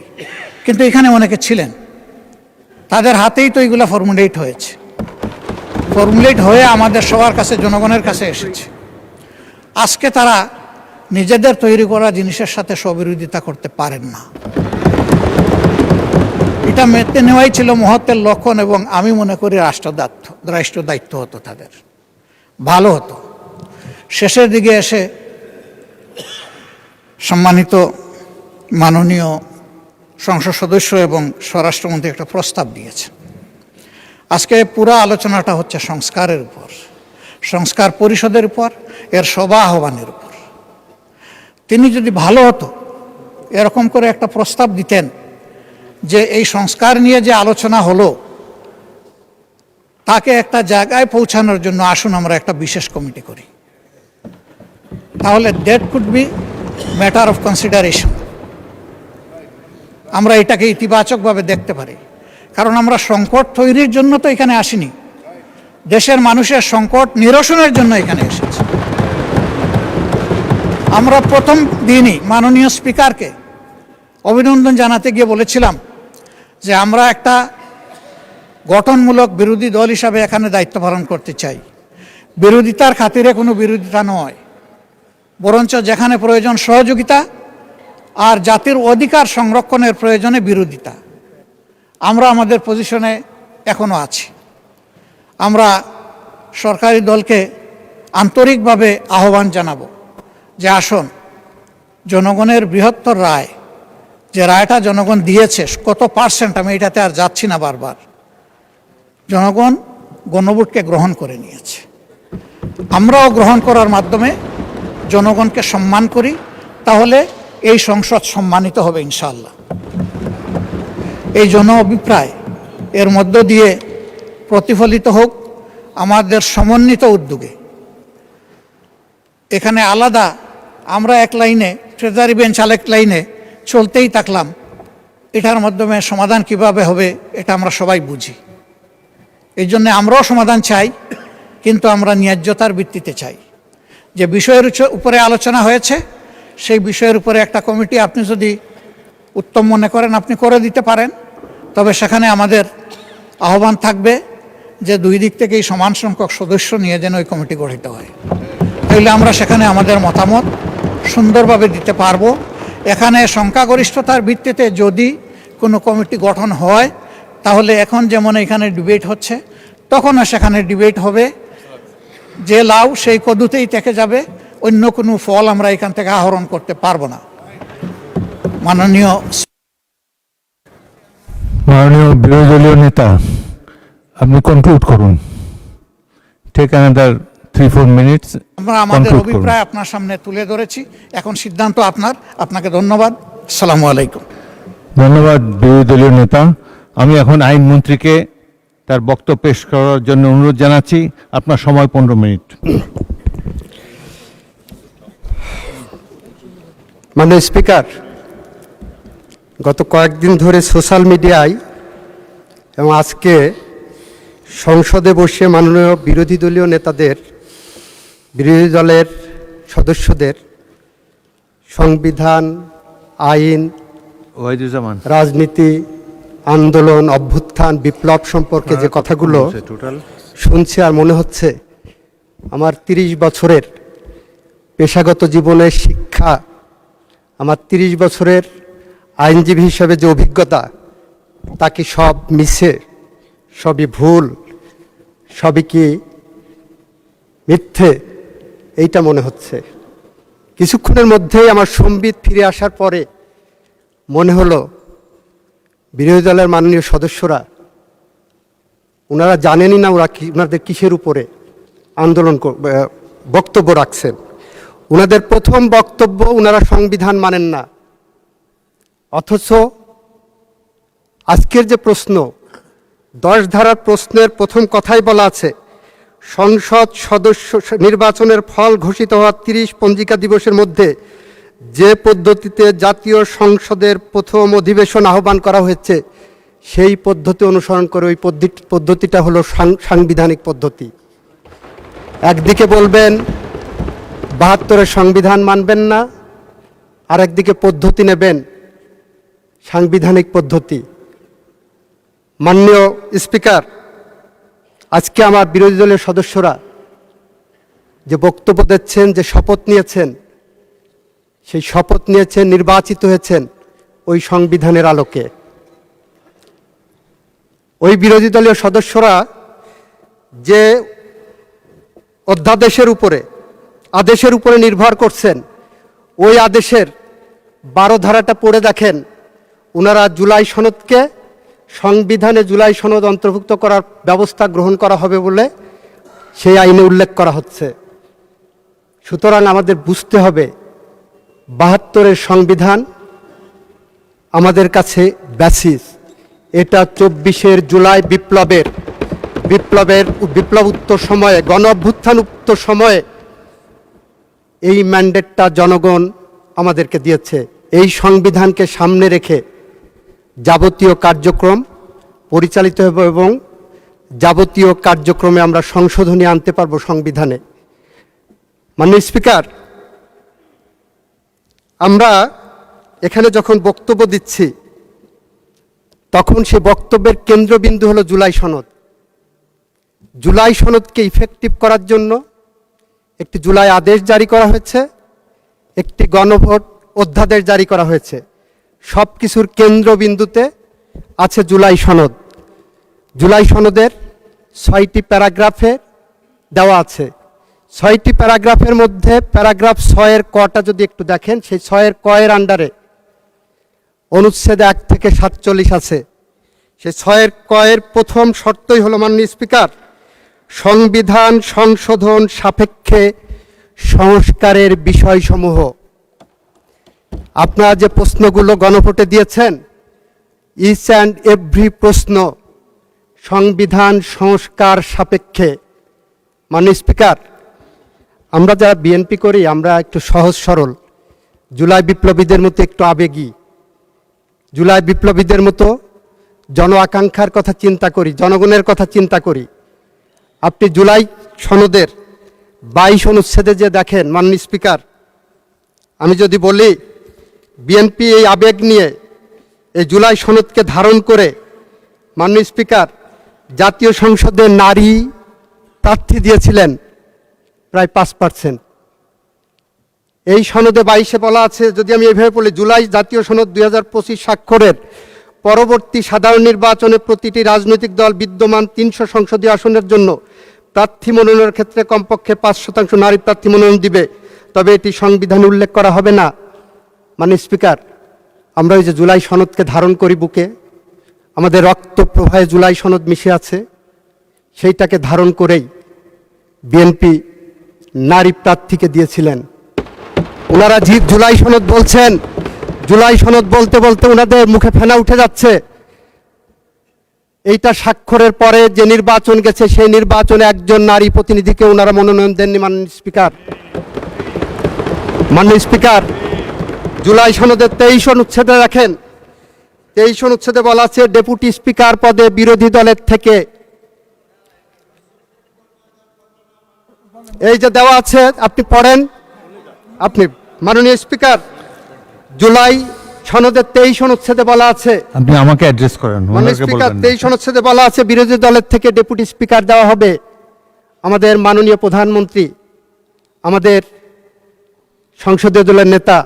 কিন্তু এখানে অনেকে ছিলেন, তাদের হাতেই তো এইগুলো ফর্মুলেট হয়েছে, ফর্মুলেট হয়ে আমাদের সবার কাছে, জনগণের কাছে এসেছে। আজকে তারা নিজেদের তৈরি করা জিনিসের সাথে স্ববিরোধিতা করতে পারেন না। এটা মেনে নেওয়াই ছিল মহত্বের লক্ষণ এবং আমি মনে করি রাষ্ট্র দায়িত্ব হতো তাদের, ভালো হতো। শেষের দিকে এসে সম্মানিত মাননীয় সংসদ সদস্য এবং স্বরাষ্ট্রমন্ত্রী একটা প্রস্তাব দিয়েছেন। আজকে পুরো আলোচনাটা হচ্ছে সংস্কারের উপর, সংস্কার পরিষদের উপর, এর সভা আহ্বানের উপর। তিনি যদি ভালো হতো এরকম করে একটা প্রস্তাব দিতেন যে এই সংস্কার নিয়ে যে আলোচনা হলো তাকে একটা জায়গায় পৌঁছানোর জন্য আসুন আমরা একটা বিশেষ কমিটি করি, তাহলে that could be matter of consideration. আমরা এটাকে ইতিবাচকভাবে দেখতে পারি, কারণ আমরা সংকট তৈরির জন্য তো এখানে আসিনি, দেশের মানুষের সংকট নিরসনের জন্য এখানে এসেছি। আমরা প্রথম দিনই মাননীয় স্পিকারকে অভিনন্দন জানাতে গিয়ে বলেছিলাম যে আমরা একটা গঠনমূলক বিরোধী দল হিসাবে এখানে দায়িত্ব পালন করতে চাই। বিরোধিতার খাতিরে কোনো বিরোধিতা নয়, বরঞ্চ যেখানে প্রয়োজন সহযোগিতা আর জাতির অধিকার সংরক্ষণের প্রয়োজনে বিরোধিতা। আমরা আমাদের পজিশনে এখনো আছি। আমরা সরকারি দলকে আন্তরিকভাবে আহ্বান জানাবো যে আসুন, জনগণের বৃহত্তর রায়, যে রায়টা জনগণ দিয়েছে, কত পার্সেন্ট আমি এটাতে আর যাচ্ছি না বারবার, জনগণ গণভোটকে গ্রহণ করে নিয়েছে। আমরাও গ্রহণ করার মাধ্যমে জনগণকে সম্মান করি, তাহলে এই সংসদ সম্মানিত হবে ইনশাআল্লাহ। এই জন অভিপ্রায় এর মধ্য দিয়ে প্রতিফলিত হোক আমাদের সমন্বিত উদ্যোগে। এখানে আলাদা আমরা এক লাইনে, ট্রেজারি বেঞ্চ আরেক লাইনে চলতেই থাকলাম, এটার মাধ্যমে সমাধান কিভাবে হবে এটা আমরা সবাই বুঝি। এই জন্যে আমরাও সমাধান চাই, কিন্তু আমরা ন্যায্যতার ভিত্তিতে চাই। যে বিষয়ের উপরে আলোচনা হয়েছে সেই বিষয়ের উপরে একটা কমিটি আপনি যদি উত্তম মনে করেন আপনি করে দিতে পারেন, তবে সেখানে আমাদের আহ্বান থাকবে যে দুই দিক থেকেই সমান সংখ্যক সদস্য নিয়ে যেন ওই কমিটি গঠিত হয়। তাইলে আমরা সেখানে আমাদের মতামত সুন্দরভাবে দিতে পারবো। এখানে সংখ্যাগরিষ্ঠতার ভিত্তিতে যদি কোনো কমিটি গঠন হয়, তাহলে এখন যেমন এখানে ডিবেট হচ্ছে, তখনও সেখানে ডিবেট হবে, যে লাউ সেই কদুতেই থেকে যাবে, অন্য কোনো ফল আমরা এখান থেকে আহরণ করতে পারবো না। মাননীয় বিরোধী দলীয় নেতা, আপনি কনক্লুড করুন। Take another 3-4 minutes. আমরা আমাদের অভিপ্রায় আপনার সামনে তুলে ধরেছি, এখন সিদ্ধান্ত আপনার। আপনাকে ধন্যবাদ। আসসালামু আলাইকুম। ধন্যবাদ বিরোধী দলীয় নেতা। আমি এখন আইনমন্ত্রীকে তার বক্তব্য পেশ করার জন্য অনুরোধ জানাচ্ছি। আপনার সময় 15 মিনিট। মাননীয় স্পিকার, গত কয়েকদিন ধরে সোশ্যাল মিডিয়ায় এবং আজকে সংসদে বসে মাননীয় বিরোধী দলীয় নেতাদের, বিরোধী দলের সদস্যদের সংবিধান, আইন, রাজনীতি, আন্দোলন, অভ্যুত্থান, বিপ্লব সম্পর্কে যে কথাগুলো শুনছি, আর মনে হচ্ছে আমার 30 বছরের পেশাগত জীবনের শিক্ষা, আমার 30 বছরের আইনজীবী হিসাবে যে অভিজ্ঞতা, তা কি সব মিছে, সবই ভুল, সবই কি মিথ্যে? এইটা মনে হচ্ছে। কিছুক্ষণের মধ্যেই আমার সম্বিত ফিরে আসার পরে মনে হলো বিরোধী দলের মাননীয় সদস্যরা ওনারা জানেনই না ওনাদের কিসের উপরে আন্দোলন বক্তব্য রাখছেন। ওনাদের প্রথম বক্তব্য ওনারা সংবিধান মানেন না, অথচ আজকের যে প্রশ্ন 10 ধারার প্রশ্নের প্রথম কথাই বলা আছে সংসদ সদস্য নির্বাচনের ফল ঘোষিত হওয়া 30 পঞ্জিকা দিবসের মধ্যে যে পদ্ধতিতে জাতীয় সংসদের প্রথম অধিবেশন আহ্বান করা হয়েছে সেই পদ্ধতি অনুসরণ করে ওই পদ্ধতিটা হলো সাংবিধানিক পদ্ধতি। একদিকে বলবেন 72-এর সংবিধান মানবেন না, আর একদিকে পদ্ধতি নেবেন সাংবিধানিক পদ্ধতি। মাননীয় স্পিকার, আজকে আমার বিরোধী দলের সদস্যরা যে বক্তব্য দিচ্ছেন, যে শপথ নিয়েছেন, সেই শপথ নিয়েছেন, নির্বাচিত হয়েছেন ওই সংবিধানের আলোকে। ওই বিরোধী দলীয় সদস্যরা যে অধ্যাদেশের উপরে আদেশের উপরে নির্ভর করছেন, ওই আদেশের 12 ধারাটা পড়ে দেখেন। ওনারা জুলাই সনদকে সংবিধানে জুলাই সনদ অন্তর্ভুক্ত করার ব্যবস্থা গ্রহণ করা হবে বলে সেই আইনে উল্লেখ করা হচ্ছে। সুতরাং আমাদের বুঝতে হবে 72-এর সংবিধান আমাদের কাছে বেসিস। এটা 24-এর জুলাই বিপ্লব উত্তর সময়ে, গণ অভ্যুত্থান উত্তর সময়ে এই ম্যান্ডেটটা জনগণ আমাদেরকে দিয়েছে। এই সংবিধানকে সামনে রেখে যাবতীয় কার্যক্রম পরিচালিত হবে এবং যাবতীয় কার্যক্রমে আমরা সংশোধনী আনতে পারবো সংবিধানে। মাননীয় স্পিকার, আমরা এখানে যখন বক্তব্য দিচ্ছি তখন সেই বক্তব্যের কেন্দ্রবিন্দু হলো জুলাই সনদ। জুলাই সনদকে ইফেক্টিভ করার জন্য একটি জুলাই আদেশ জারি করা হয়েছে, একটি গণভোট অধ্যাদেশ জারি করা হয়েছে। সব কিছুর কেন্দ্রবিন্দুতে আছে জুলাই সনদ। জুলাই সনদের 6টি প্যারাগ্রাফে দেওয়া আছে। 6টি প্যারাগ্রাফের মধ্যে প্যারাগ্রাফ 6-এর কটা যদি একটু দেখেন, সেই 6-এর কয়ের আন্ডারে অনুচ্ছেদ 1 থেকে 47 আছে। সেই 6-এর কয়ের প্রথম শর্তই হলো, মাননীয় স্পিকার, সংবিধান সংশোধন সাপেক্ষে সংস্কারের বিষয়সমূহ। আপনারা যে প্রশ্নগুলো গণভোটে দিয়েছেন, ইচ অ্যান্ড এভরি প্রশ্ন সংবিধান সংস্কার সাপেক্ষে। মাননীয় স্পিকার, আমরা যারা বিএনপি করি আমরা একটু সহজ সরল, জুলাই বিপ্লবীদের মতো একটু আবেগী, জুলাই বিপ্লবীদের মতো জন আকাঙ্ক্ষার কথা চিন্তা করি, জনগণের কথা চিন্তা করি। আপনি জুলাই সনদের 22 অনুচ্ছেদে যে দেখেন, মাননীয় স্পিকার, আমি যদি বলি বিএনপি এই আবেগ নিয়ে এই জুলাই সনদকে ধারণ করে, মাননীয় স্পিকার, জাতীয় সংসদে নারী প্রার্থী দিয়েছিলেন প্রায় 5%। এই সনদে 22-এ বলা আছে, যদি আমি এইভাবে বলি, জুলাই জাতীয় সনদ 2025 স্বাক্ষরের পরবর্তী সাধারণ নির্বাচনে প্রতিটি রাজনৈতিক দল বিদ্যমান 300 সংসদীয় আসনের জন্য প্রার্থী মনোনয়নের ক্ষেত্রে কমপক্ষে 5% নারী প্রার্থী মনোনয়ন দিবে, তবে এটি সংবিধানে উল্লেখ করা হবে না। মাননীয় স্পিকার, আমরা ওই যে জুলাই সনদকে ধারণ করি বুকে, আমাদের রক্ত প্রবাহে জুলাই সনদ মিশে আছে, সেইটাকে ধারণ করেই বিএনপি নারী প্রার্থীকে দিয়েছিলেন। ওনারা জুলাই সনদ বলছেন, জুলাই সনদ বলতে বলতে ওনাদের মুখে ফেনা উঠে যাচ্ছে। এইটা স্বাক্ষরের পরে যে নির্বাচন গেছে, সেই নির্বাচনে একজন নারী প্রতিনিধিকে ওনারা মনোনয়ন দেননি। মাননীয় স্পিকার, মাননীয় স্পিকার, জুলাই সনদের 23 অনুচ্ছেদে রাখেন, 23 অনুচ্ছেদে বলা আছে ডেপুটি স্পিকার পদে বিরোধী দলের থেকে, এই যে দেওয়া আছে, আপনি পড়েন। আপনি মাননীয় স্পিকার, জুলাই সনদের 23 অনুচ্ছেদে বলা আছে, আপনি আমাকে অ্যাড্রেস করেন। মাননীয় স্পিকার, 23 অনুচ্ছেদে বলা আছে বিরোধী দলের থেকে ডেপুটি স্পিকার দেওয়া হবে। আমাদের মাননীয় প্রধানমন্ত্রী, আমাদের সংসদীয় দলের নেতা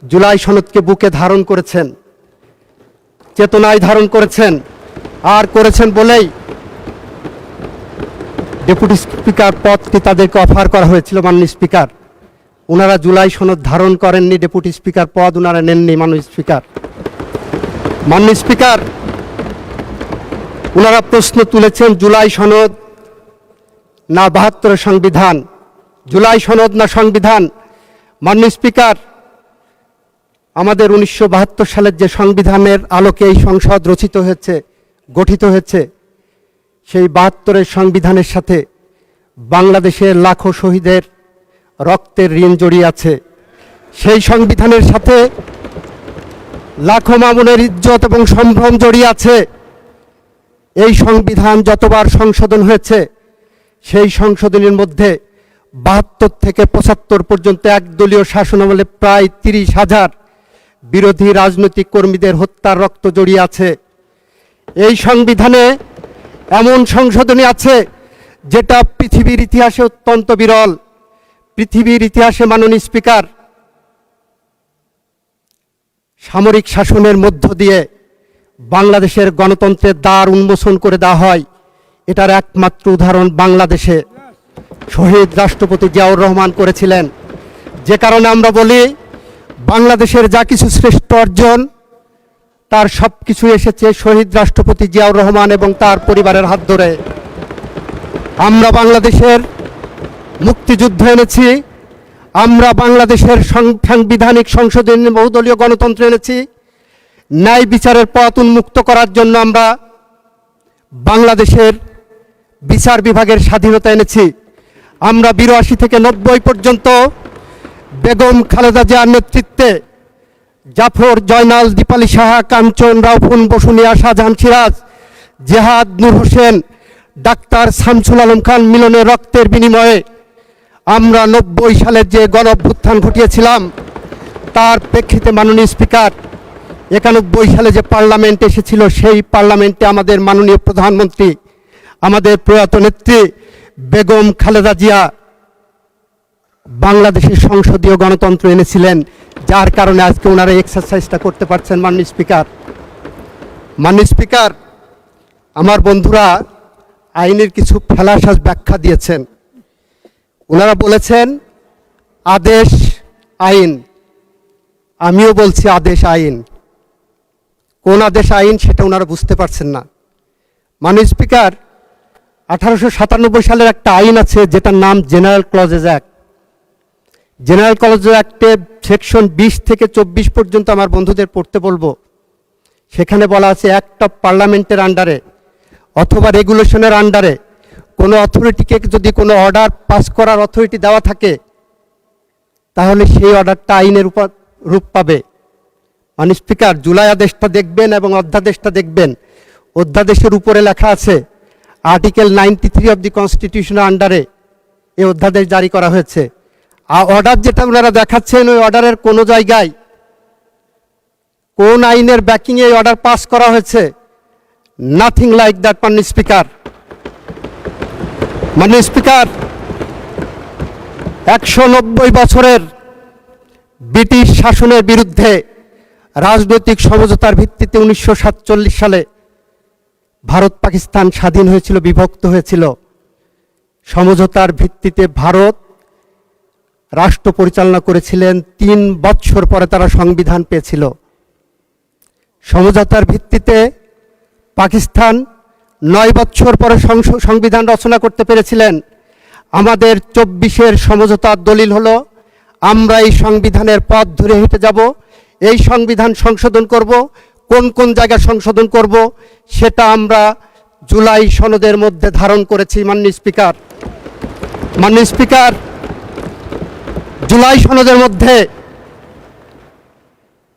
জুলাই সনদকে বুকে ধারণ করেছেন, চেতনায় ধারণ করেছেন, আর করেছেন বলেই ডেপুটি স্পিকার পদটি তাদেরকে অফার করা হয়েছিল মাননীয় স্পিকার। ওনারা জুলাই সনদ ধারণ করেননি, ডেপুটি স্পিকার পদ ওনারা নেননি মাননীয় স্পিকার। মাননীয় স্পিকার, ওনারা প্রশ্ন তুলেছেন জুলাই সনদ না ৭২ সংবিধান, জুলাই সনদ না সংবিধান। মাননীয় স্পিকার, আমাদের ১৯৭২ সালের যে সংবিধানের আলোকে এই সংসদ রচিত হয়েছে, গঠিত হয়েছে, সেই ৭২ সংবিধানের সাথে বাংলাদেশের লাখো শহীদের রক্তের ঋণ জড়িয়ে আছে। সেই সংবিধানের সাথে লাখো মামুনের ইজ্জত এবং সম্ভ্রম জড়িয়ে আছে। এই সংবিধান যতবার সংশোধন হয়েছে, সেই সংশোধনের মধ্যে ৭২ থেকে ৭৫ পর্যন্ত একদলীয় শাসনামলে প্রায় ৩০,০০০ বিরোধী রাজনৈতিক কর্মীদের হত্যার রক্ত জড়িয়ে আছে। এই সংবিধানে এমন সংশোধনী আছে যেটা পৃথিবীর ইতিহাসে অত্যন্ত বিরল। পৃথিবীর ইতিহাসে মাননীয় স্পিকার, সামরিক শাসনের মধ্য দিয়ে বাংলাদেশের গণতন্ত্রের দ্বার উন্মোচন করে দেওয়া হয়, এটার একমাত্র উদাহরণ বাংলাদেশে শহীদ রাষ্ট্রপতি জিয়াউর রহমান করেছিলেন। যে কারণে আমরা বলি বাংলাদেশের যা কিছু শ্রেষ্ঠ অর্জন, তার সব কিছু এসেছে শহীদ রাষ্ট্রপতি জিয়াউর রহমান এবং তার পরিবারের হাত ধরে। আমরা বাংলাদেশের মুক্তিযুদ্ধ এনেছি, আমরা বাংলাদেশের সাংবিধানিক সংশোধনী বহুদলীয় গণতন্ত্র এনেছি, ন্যায় বিচারের পথ উন্মুক্ত করার জন্য আমরা বাংলাদেশের বিচার বিভাগের স্বাধীনতা এনেছি। আমরা ৮২ থেকে ৯০ পর্যন্ত বেগম খালেদা জিয়ার নেতৃত্বে জাফর, জয়নাল, দীপালি সাহা, কাঞ্চন, রাউফুন, বসুনিয়া, শাহজাহান, সিরাজ, জেহাদ, নূর হোসেন, ডাক্তার শামসুল আলম খান মিলনের রক্তের বিনিময়ে আমরা ৯০ সালের যে গণ অভ্যুত্থান ঘটিয়েছিলাম, তার প্রেক্ষিতে মাননীয় স্পিকার ৯১ সালে যে পার্লামেন্ট এসেছিল, সেই পার্লামেন্টে আমাদের মাননীয় প্রধানমন্ত্রী, আমাদের প্রয়াত নেত্রী বেগম খালেদা জিয়া বাংলাদেশের সংসদীয় গণতন্ত্র এনেছিলেন, যার কারণে আজকে ওনারা এক্সারসাইজটা করতে পারছেন। মাননীয় স্পিকার, মাননীয় স্পিকার, আমার বন্ধুরা আইনের কিছু ফেলাসাজ ব্যাখ্যা দিয়েছেন। ওনারা বলেছেন আদেশ আইন, আমিও বলছি আদেশ আইন। কোন আদেশ আইন সেটা ওনারা বুঝতে পারছেন না। মাননীয় স্পিকার, 1897 সালের একটা আইন আছে যেটার নাম general clauses act. General clauses অ্যাক্টে সেকশন 20 থেকে 24 পর্যন্ত আমার বন্ধুদের পড়তে বলবো। সেখানে বলা আছে অ্যাক্ট অফ পার্লামেন্টের আন্ডারে অথবা রেগুলেশনের আন্ডারে কোনো অথরিটিকে যদি কোনো অর্ডার পাস করার অথরিটি দেওয়া থাকে, তাহলে সেই অর্ডারটা আইনের উপর রূপ পাবে। মাননীয় স্পিকার, জুলাই আদেশটা দেখবেন এবং অধ্যাদেশটা দেখবেন। অধ্যাদেশের উপরে লেখা আছে আর্টিকেল 93 অফ দি কনস্টিটিউশনের আন্ডারে এই অধ্যাদেশ জারি করা হয়েছে। আর অর্ডার যেটা ওনারা দেখাচ্ছেন, ওই অর্ডারের কোনো জায়গায় কোন আইনের ব্যাকিংয়ে এই অর্ডার পাস করা হয়েছে? Nothing like that. মাননীয় স্পিকার, মাননীয় স্পিকার, 190 বছরের ব্রিটিশ শাসনের বিরুদ্ধে রাজনৈতিক সমঝোতার ভিত্তিতে 1947 সালে ভারত পাকিস্তান স্বাধীন হয়েছিল, বিভক্ত হয়েছিল। সমঝোতার ভিত্তিতে ভারত রাষ্ট্র পরিচালনা করেছিলেন, 3 বছর পরে তারা সংবিধান পেয়েছিল। সমঝোতার ভিত্তিতে পাকিস্তান 9 বছর পরে সংবিধান রচনা করতে পেরেছিলেন। আমাদের 24-এর সমঝোতার দলিল হলো আমরা এই সংবিধানের পথ ধরে হেঁটে যাব, এই সংবিধান সংশোধন করব। কোন কোন জায়গায় সংশোধন করব সেটা আমরা জুলাই সনদের মধ্যে ধারণ করেছি। মাননীয় স্পিকার, মাননীয় স্পিকার, জুলাই সনদের মধ্যে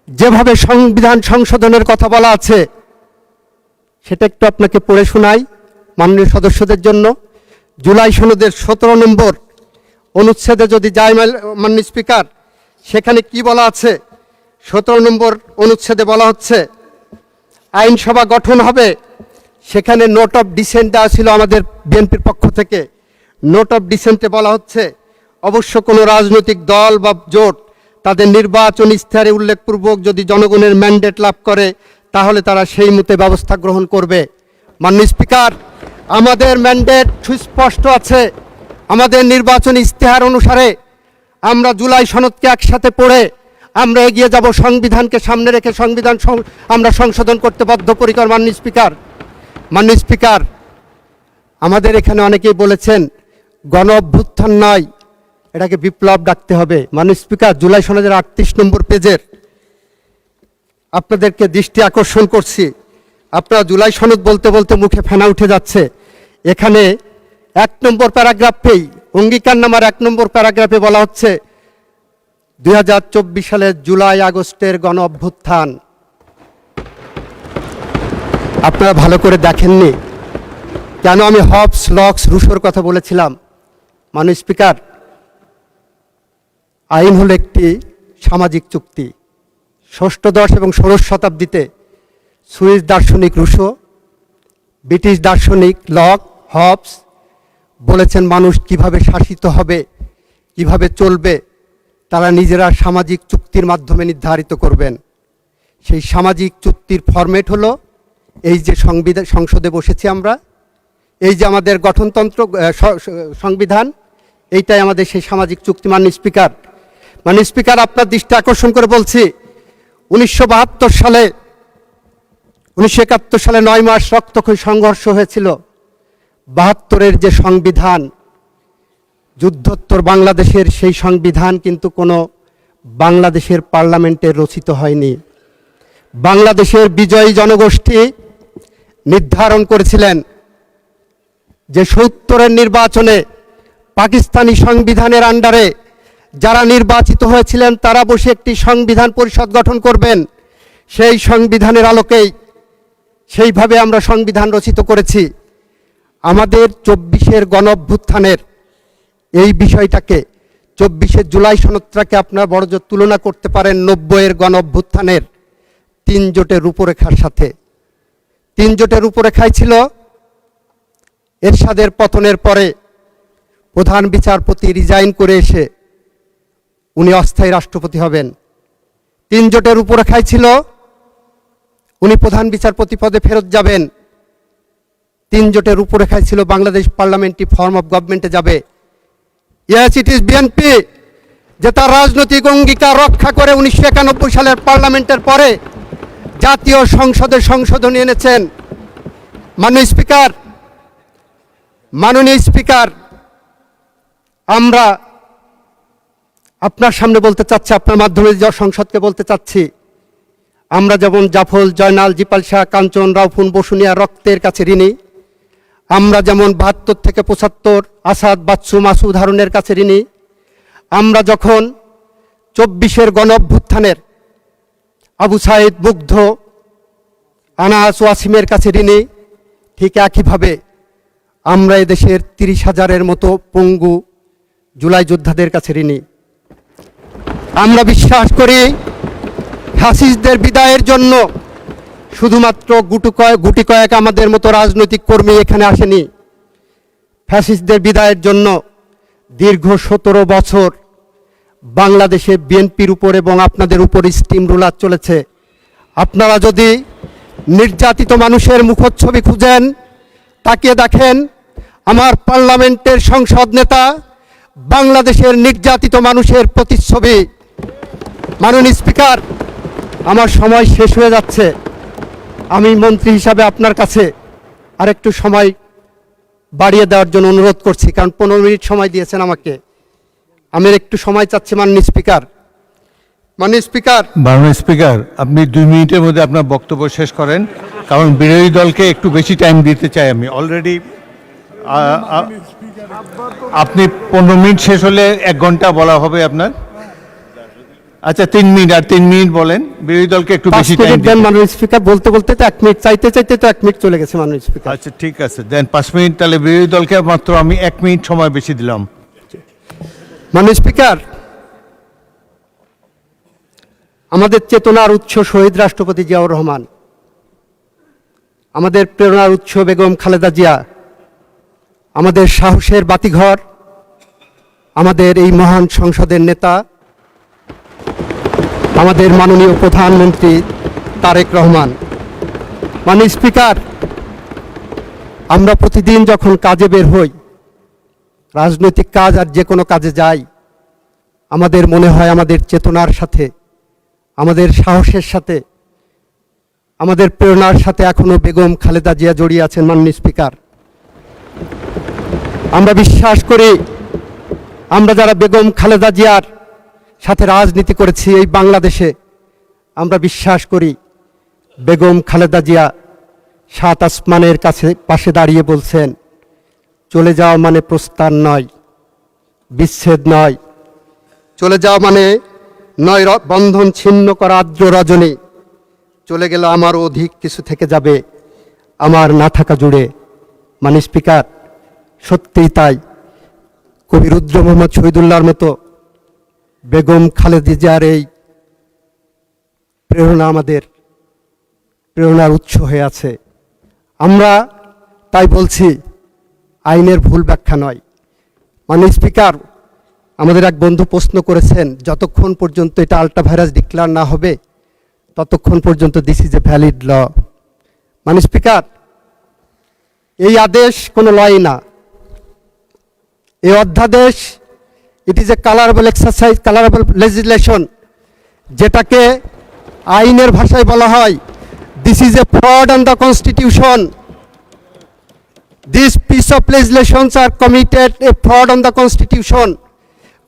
যেভাবে সংবিধান সংশোধনের কথা বলা আছে সেটা একটু আপনাকে পড়ে শোনাই মাননীয় সদস্যদের জন্য। জুলাই সনদের 17 নম্বর অনুচ্ছেদে যদি যাই মাননীয় স্পিকার, সেখানে কি বলা আছে? 17 নম্বর অনুচ্ছেদে বলা হচ্ছে আইনসভা গঠন হবে। সেখানে নোট অফ ডিসেন্ট দেওয়া ছিল আমাদের বিএনপির পক্ষ থেকে। নোট অফ ডিসেন্টে বলা হচ্ছে অবশ্য কোনো রাজনৈতিক দল বা জোট তাদের নির্বাচন ইশতেহারে উল্লেখপূর্বক যদি জনগণের ম্যান্ডেট লাভ করে, তাহলে তারা সেই মতে ব্যবস্থা গ্রহণ করবে। মাননীয় স্পিকার, আমাদের ম্যান্ডেট সুস্পষ্ট আছে। আমাদের নির্বাচনী ইশতেহার অনুসারে আমরা জুলাই সনদকে একসাথে পড়ে আমরা এগিয়ে যাব, সংবিধানকে সামনে রেখে সংবিধান আমরা সংশোধন করতে বদ্ধপরিকর। মাননীয় স্পিকার, আমাদের এখানে অনেকেই বলেছেন গণ অভ্যুত্থান নয়, এটাকে বিপ্লব ডাকতে হবে। মাননীয় স্পিকার, জুলাই সনদের 38 নম্বর পেজের আপনাদেরকে দৃষ্টি আকর্ষণ করছি। আপনারা জুলাই সনদ বলতে বলতে মুখে ফেনা উঠে যাচ্ছে। এখানে 1 নম্বর প্যারাগ্রাফেই, অঙ্গীকারনামার 1 নম্বর প্যারাগ্রাফে বলা হচ্ছে 2024 সালের জুলাই আগস্টের গণ অভ্যুত্থান। আপনারা ভালো করে দেখেননি কেন আমি হবস, লক্স, রুশোর কথা বলেছিলাম? মাননীয় স্পিকার, আইন হলো একটি সামাজিক চুক্তি। ষষ্ঠদশ এবং ষোড়শ শতাব্দীতে সুইস দার্শনিক রুশো, ব্রিটিশ দার্শনিক লক, হবস বলেছেন মানুষ কিভাবে শাসিত হবে, কিভাবে চলবে, তারা নিজেরা সামাজিক চুক্তির মাধ্যমে নির্ধারিত করবেন। সেই সামাজিক চুক্তির ফরম্যাট হলো এই যে সংসদে বসেছি আমরা, এই যে আমাদের গঠনতন্ত্র, সংবিধান, এইটাই আমাদের সেই সামাজিক চুক্তি। মাননীয় স্পিকার, আপনার দৃষ্টি আকর্ষণ করে বলছি, 1972 সালে 1971 সালে 9 মাস রক্তক্ষয়ী সংঘর্ষ হয়েছিল। 72-এর যে সংবিধান, যুদ্ধোত্তর বাংলাদেশের সেই সংবিধান কিন্তু কোনো বাংলাদেশের পার্লামেন্টে রচিত হয়নি। বাংলাদেশের বিজয়ী জনগোষ্ঠী নির্ধারণ করেছিলেন যে 70-এর নির্বাচনে পাকিস্তানি সংবিধানের আন্ডারে যারা নির্বাচিত হয়েছিলেন তারা বসে একটি সংবিধান পরিষদ গঠন করবেন। সেই সংবিধানের আলোকেই সেইভাবে আমরা সংবিধান রচিত করেছি। আমাদের 24-এর গণ অভ্যুত্থানের এই বিষয়টাকে, 24-এর জুলাই সনদটাকে আপনার বড়জোর তুলনা করতে পারেন 90-এর গণ অভ্যুত্থানের 3 জোটের রূপরেখার সাথে। 3 জোটের রূপরেখায় ছিল এরশাদের পতনের পরে প্রধান বিচারপতি রিজাইন করে এসে উনি অস্থায়ী রাষ্ট্রপতি হবেন। 3 জোটের রূপরেখায় ছিল উনি প্রধান বিচারপতি পদে ফেরত যাবেন। 3 জোটের রূপরেখায় ছিল বাংলাদেশ পার্লামেন্টারি ফর্ম অফ গভর্নমেন্টে যাবে। ইয়েস, ইট ইজ বিএনপি যে তার রাজনৈতিক অঙ্গীকার রক্ষা করে 1991 সালের পার্লামেন্টের পরে জাতীয় সংসদে সংশোধনী এনেছেন। মাননীয় স্পিকার, আমরা আপনার সামনে বলতে চাচ্ছি, আপনার মাধ্যমে সংসদকে বলতে চাচ্ছি, আমরা যেমন জাফর, জয়নাল, জিপালশা, কাঞ্চন, রাউফুন, বসুনিয়া রক্তের কাছে ঋণী, আমরা যেমন 72 থেকে 75 আসাদ, বাচ্চু, মাসুদ, হারুনের কাছে ঋণী, আমরা যখন 24-এর গণ অভ্যুত্থানের আবু সাইদ, মুগ্ধ, আনাস, ওয়াসিমের কাছে ঋণী, ঠিক একইভাবে আমরা এদেশের 30,000-এর মতো পঙ্গু জুলাই যোদ্ধাদের কাছে ঋণী। আমরা বিশ্বাস করি ফ্যাসিস্টদের বিদায়ের জন্য শুধুমাত্র গুটি কয়েক আমাদের মতো রাজনৈতিক কর্মী এখানে আসেনি। ফ্যাসিস্টদের বিদায়ের জন্য দীর্ঘ 17 বছর বাংলাদেশে বিএনপির উপর এবং আপনাদের উপর স্টিম রুলার চলেছে। আপনারা যদি নির্যাতিত মানুষের মুখচ্ছবি খুঁজেন, তাকিয়ে দেখেন আমার পার্লামেন্টের সংসদ নেতা বাংলাদেশের নির্যাতিত মানুষের প্রতিচ্ছবি। মাননীয় স্পিকার, আমার সময় শেষ হয়ে যাচ্ছে। আমি মন্ত্রী হিসাবে আপনার কাছে আরেকটু সময় বাড়িয়ে দেওয়ার জন্য অনুরোধ করছি, কারণ 15 মিনিট সময় দিয়েছেন আমাকে। আমি একটু সময় চাচ্ছি মাননীয় স্পিকার। মাননীয় স্পিকার, আপনি 2 মিনিটের মধ্যে আপনার বক্তব্য শেষ করেন, কারণ বিরোধী দলকে একটু বেশি টাইম দিতে চাই আমি। অলরেডি আপনি 15 মিনিট শেষ হলে 1 ঘন্টা বলা হবে আপনার। আচ্ছা, 3 মিনিট, আর 3 মিনিট বলেন। বিরোধী দলকে একটু বেশি টাইম দেন মাননীয় স্পিকার। বলতে বলতে তো 1 মিনিট, চাইতে তো 1 মিনিট চলে গেছে মাননীয় স্পিকার। আচ্ছা, ঠিক আছে, দেন 5 মিনিট। তাহলে বিরোধী দলকে মাত্র আমি 1 মিনিট সময় বেশি দিলাম। মাননীয় স্পিকার, আমাদের চেতনার উৎস শহীদ রাষ্ট্রপতি জিয়াউর রহমান, আমাদের প্রেরণার উৎস বেগম খালেদা জিয়া, আমাদের সাহসের বাতিঘর, আমাদের এই মহান সংসদের নেতা, আমাদের মাননীয় প্রধানমন্ত্রী তারেক রহমান। মাননীয় স্পিকার, আমরা প্রতিদিন যখন কাজে বের হই, রাজনৈতিক কাজ আর যে কোনো কাজে যাই, আমাদের মনে হয় আমাদের চেতনার সাথে, আমাদের সাহসের সাথে, আমাদের প্রেরণার সাথে এখনো বেগম খালেদা জিয়া জড়িয়ে আছেন। মাননীয় স্পিকার, আমরা বিশ্বাস করি, আমরা যারা বেগম খালেদা জিয়ার সাথে রাজনীতি করেছি এই বাংলাদেশে, আমরা বিশ্বাস করি বেগম খালেদা জিয়া সাত আসমানের কাছে পাশে দাঁড়িয়ে বলছেন, চলে যাওয়া মানে প্রস্থান নয়, বিচ্ছেদ নয়, চলে যাওয়া মানে নয় বন্ধন ছিন্ন করা আর্দ্র রজনী, চলে গেলে আমারও অধিক কিছু থেকে যাবে আমার না থাকা জুড়ে। মাননীয় স্পিকার, সত্যিই তাই। কবি রুদ্র মোহাম্মদ শহীদুল্লাহর মতো বেগম খালেদা জিয়ার এই প্রেরণা আমাদের প্রেরণার উৎস হয়ে আছে। আমরা তাই বলছি, আইনের ভুল ব্যাখ্যা নয়। মাননীয় স্পিকার, আমাদের এক বন্ধু প্রশ্ন করেছেন, যতক্ষণ পর্যন্ত এটা আল্ট্রাভাইরাস ডিক্লেয়ার না হবে ততক্ষণ পর্যন্ত this is a valid law. মাননীয় স্পিকার, এই আদেশ কোনো লই না, এই অধ্যাদেশ it is a colourable exercise, colourable legislation, যেটাকে আইনের ভাষায় বলা হয় this is a fraud on the constitution. This piece of legislations are committed a fraud on the constitution.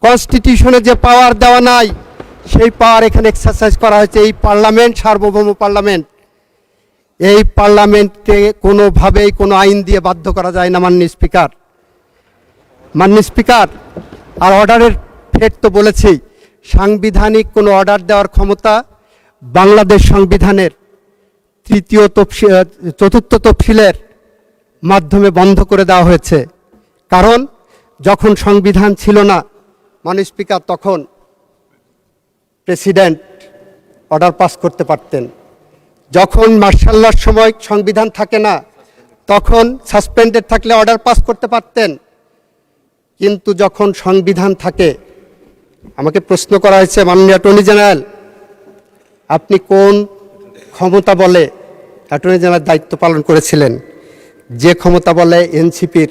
কনস্টিটিউশনে যে পাওয়ার দেওয়া নাই সেই পাওয়ার এখানে এক্সারসাইজ করা হয়েছে। এই পার্লামেন্ট সার্বভৌম পার্লামেন্ট, এই পার্লামেন্টকে কোনোভাবেই কোনো আইন দিয়ে বাধ্য করা যায় না। মাননীয় স্পিকার, মাননীয় স্পিকার, আর অর্ডারের ফেট তো বলেছি, সাংবিধানিক কোনো অর্ডার দেওয়ার ক্ষমতা বাংলাদেশ সংবিধানের চতুর্থ তফসিলের মাধ্যমে বন্ধ করে দেওয়া হয়েছে। কারণ যখন সংবিধান ছিল না মাননীয় স্পিকার, তখন প্রেসিডেন্ট অর্ডার পাস করতে পারতেন। যখন মার্শাল লর সময় সংবিধান থাকে না, তখন সাসপেন্ডেড থাকলে অর্ডার পাস করতে পারতেন। কিন্তু যখন সংবিধান থাকে, আমাকে প্রশ্ন করা হয়েছে, মাননীয় অ্যাটর্নি জেনারেল, আপনি কোন ক্ষমতা বলে অ্যাটর্নি জেনারেল দায়িত্ব পালন করেছিলেন? যে ক্ষমতা বলে এনসিপির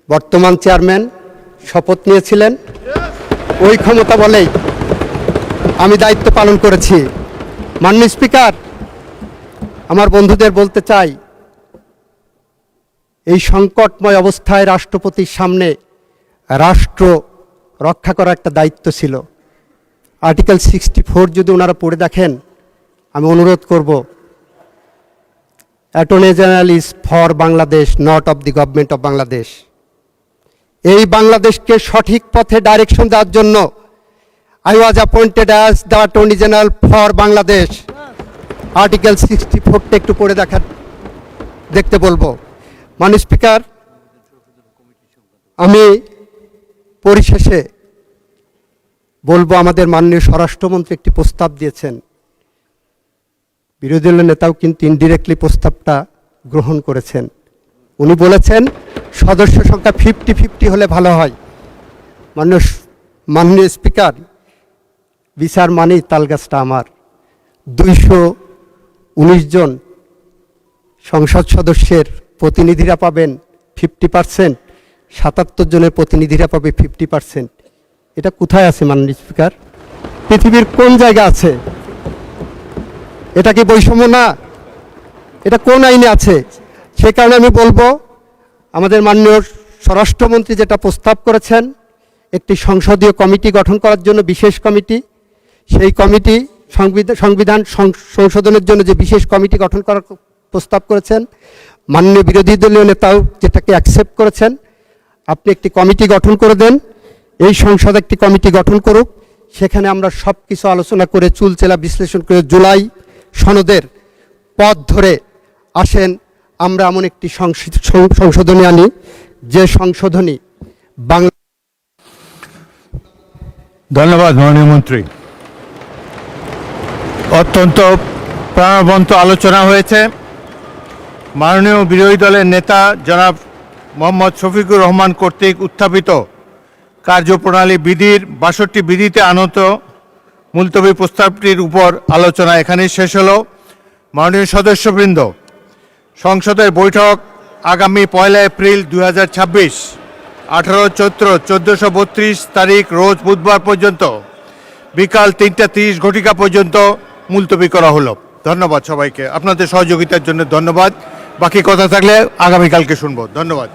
বর্তমান চেয়ারম্যান শপথ নিয়েছিলেন, ওই ক্ষমতা বলেই আমি দায়িত্ব পালন করেছি। মাননীয় স্পিকার, আমার বন্ধুদের বলতে চাই, এই সংকটময় অবস্থায় রাষ্ট্রপতির সামনে রাষ্ট্র রক্ষা করা একটা দায়িত্ব ছিল। আর্টিকেল 64 যদি ওনারা পড়ে দেখেন, আমি অনুরোধ করব, attorney general is for Bangladesh, not of the government of Bangladesh. এই বাংলাদেশকে সঠিক পথে ডাইরেকশন দেওয়ার জন্য I was appointed as the Attorney General for Bangladesh. Article 64 একটু পড়ে দেখতে বলবো। মাননীয় স্পিকার, আমি পরিশেষে বলবো, আমাদের মাননীয় স্বরাষ্ট্রমন্ত্রী একটি প্রস্তাব দিয়েছেন, বিরোধী দলের নেতাও কিন্তু ইনডিরেক্টলি প্রস্তাবটা গ্রহণ করেছেন। উনি বলেছেন সদস্য সংখ্যা 50-50 হলে ভালো হয়। মাননীয় স্পিকার, বিচার মানেই তালগাছটা আমার। 219 জন সংসদ সদস্যের প্রতিনিধিরা পাবেন 50%, 77 জনের প্রতিনিধিরা পাবে 50%। এটা কোথায় আছে মাননীয় স্পিকার? পৃথিবীর কোন জায়গা আছে? এটা কি বৈষম্য না? এটা কোন আইনে আছে? সে কারণে আমি বলবো, আমাদের মাননীয় স্বরাষ্ট্রমন্ত্রী যেটা প্রস্তাব করেছেন, একটি সংসদীয় কমিটি গঠন করার জন্য, বিশেষ কমিটি, সেই কমিটি সংবিধান সংশোধনের জন্য যে বিশেষ কমিটি গঠন করার প্রস্তাব করেছেন, মাননীয় বিরোধী দলীয় নেতাও যেটাকে অ্যাকসেপ্ট করেছেন, আপনি একটি কমিটি গঠন করে দেন, এই সংসদ একটি কমিটি গঠন করুক, সেখানে আমরা সব কিছু আলোচনা করে চুলচেলা বিশ্লেষণ করে জুলাই সনদের পথ ধরে আসেন আমরা এমন একটি সংশোধনী আনি, যে সংশোধনী বাংলা। ধন্যবাদ মাননীয় মন্ত্রী। অত্যন্ত প্রাণবন্ত আলোচনা হয়েছে। মাননীয় বিরোধী দলের নেতা জনাব মোহাম্মদ শফিকুর রহমান কর্তৃক উত্থাপিত কার্যপ্রণালী বিধির 62 বিধিতে আনত মুলতবি প্রস্তাবটির উপর আলোচনা এখানেই শেষ হলো। মাননীয় সদস্যবৃন্দ, সংসদের বৈঠক আগামী 1 এপ্রিল 2026 18 চৈত্র 1432 তারিখ রোজ বুধবার পর্যন্ত বিকাল 3:30 ঘটিকা পর্যন্ত মুলতবি করা হলো। ধন্যবাদ সবাইকে, আপনাদের সহযোগিতার জন্য ধন্যবাদ। বাকি কথা থাকলে আগামীকালকে শুনবো। ধন্যবাদ।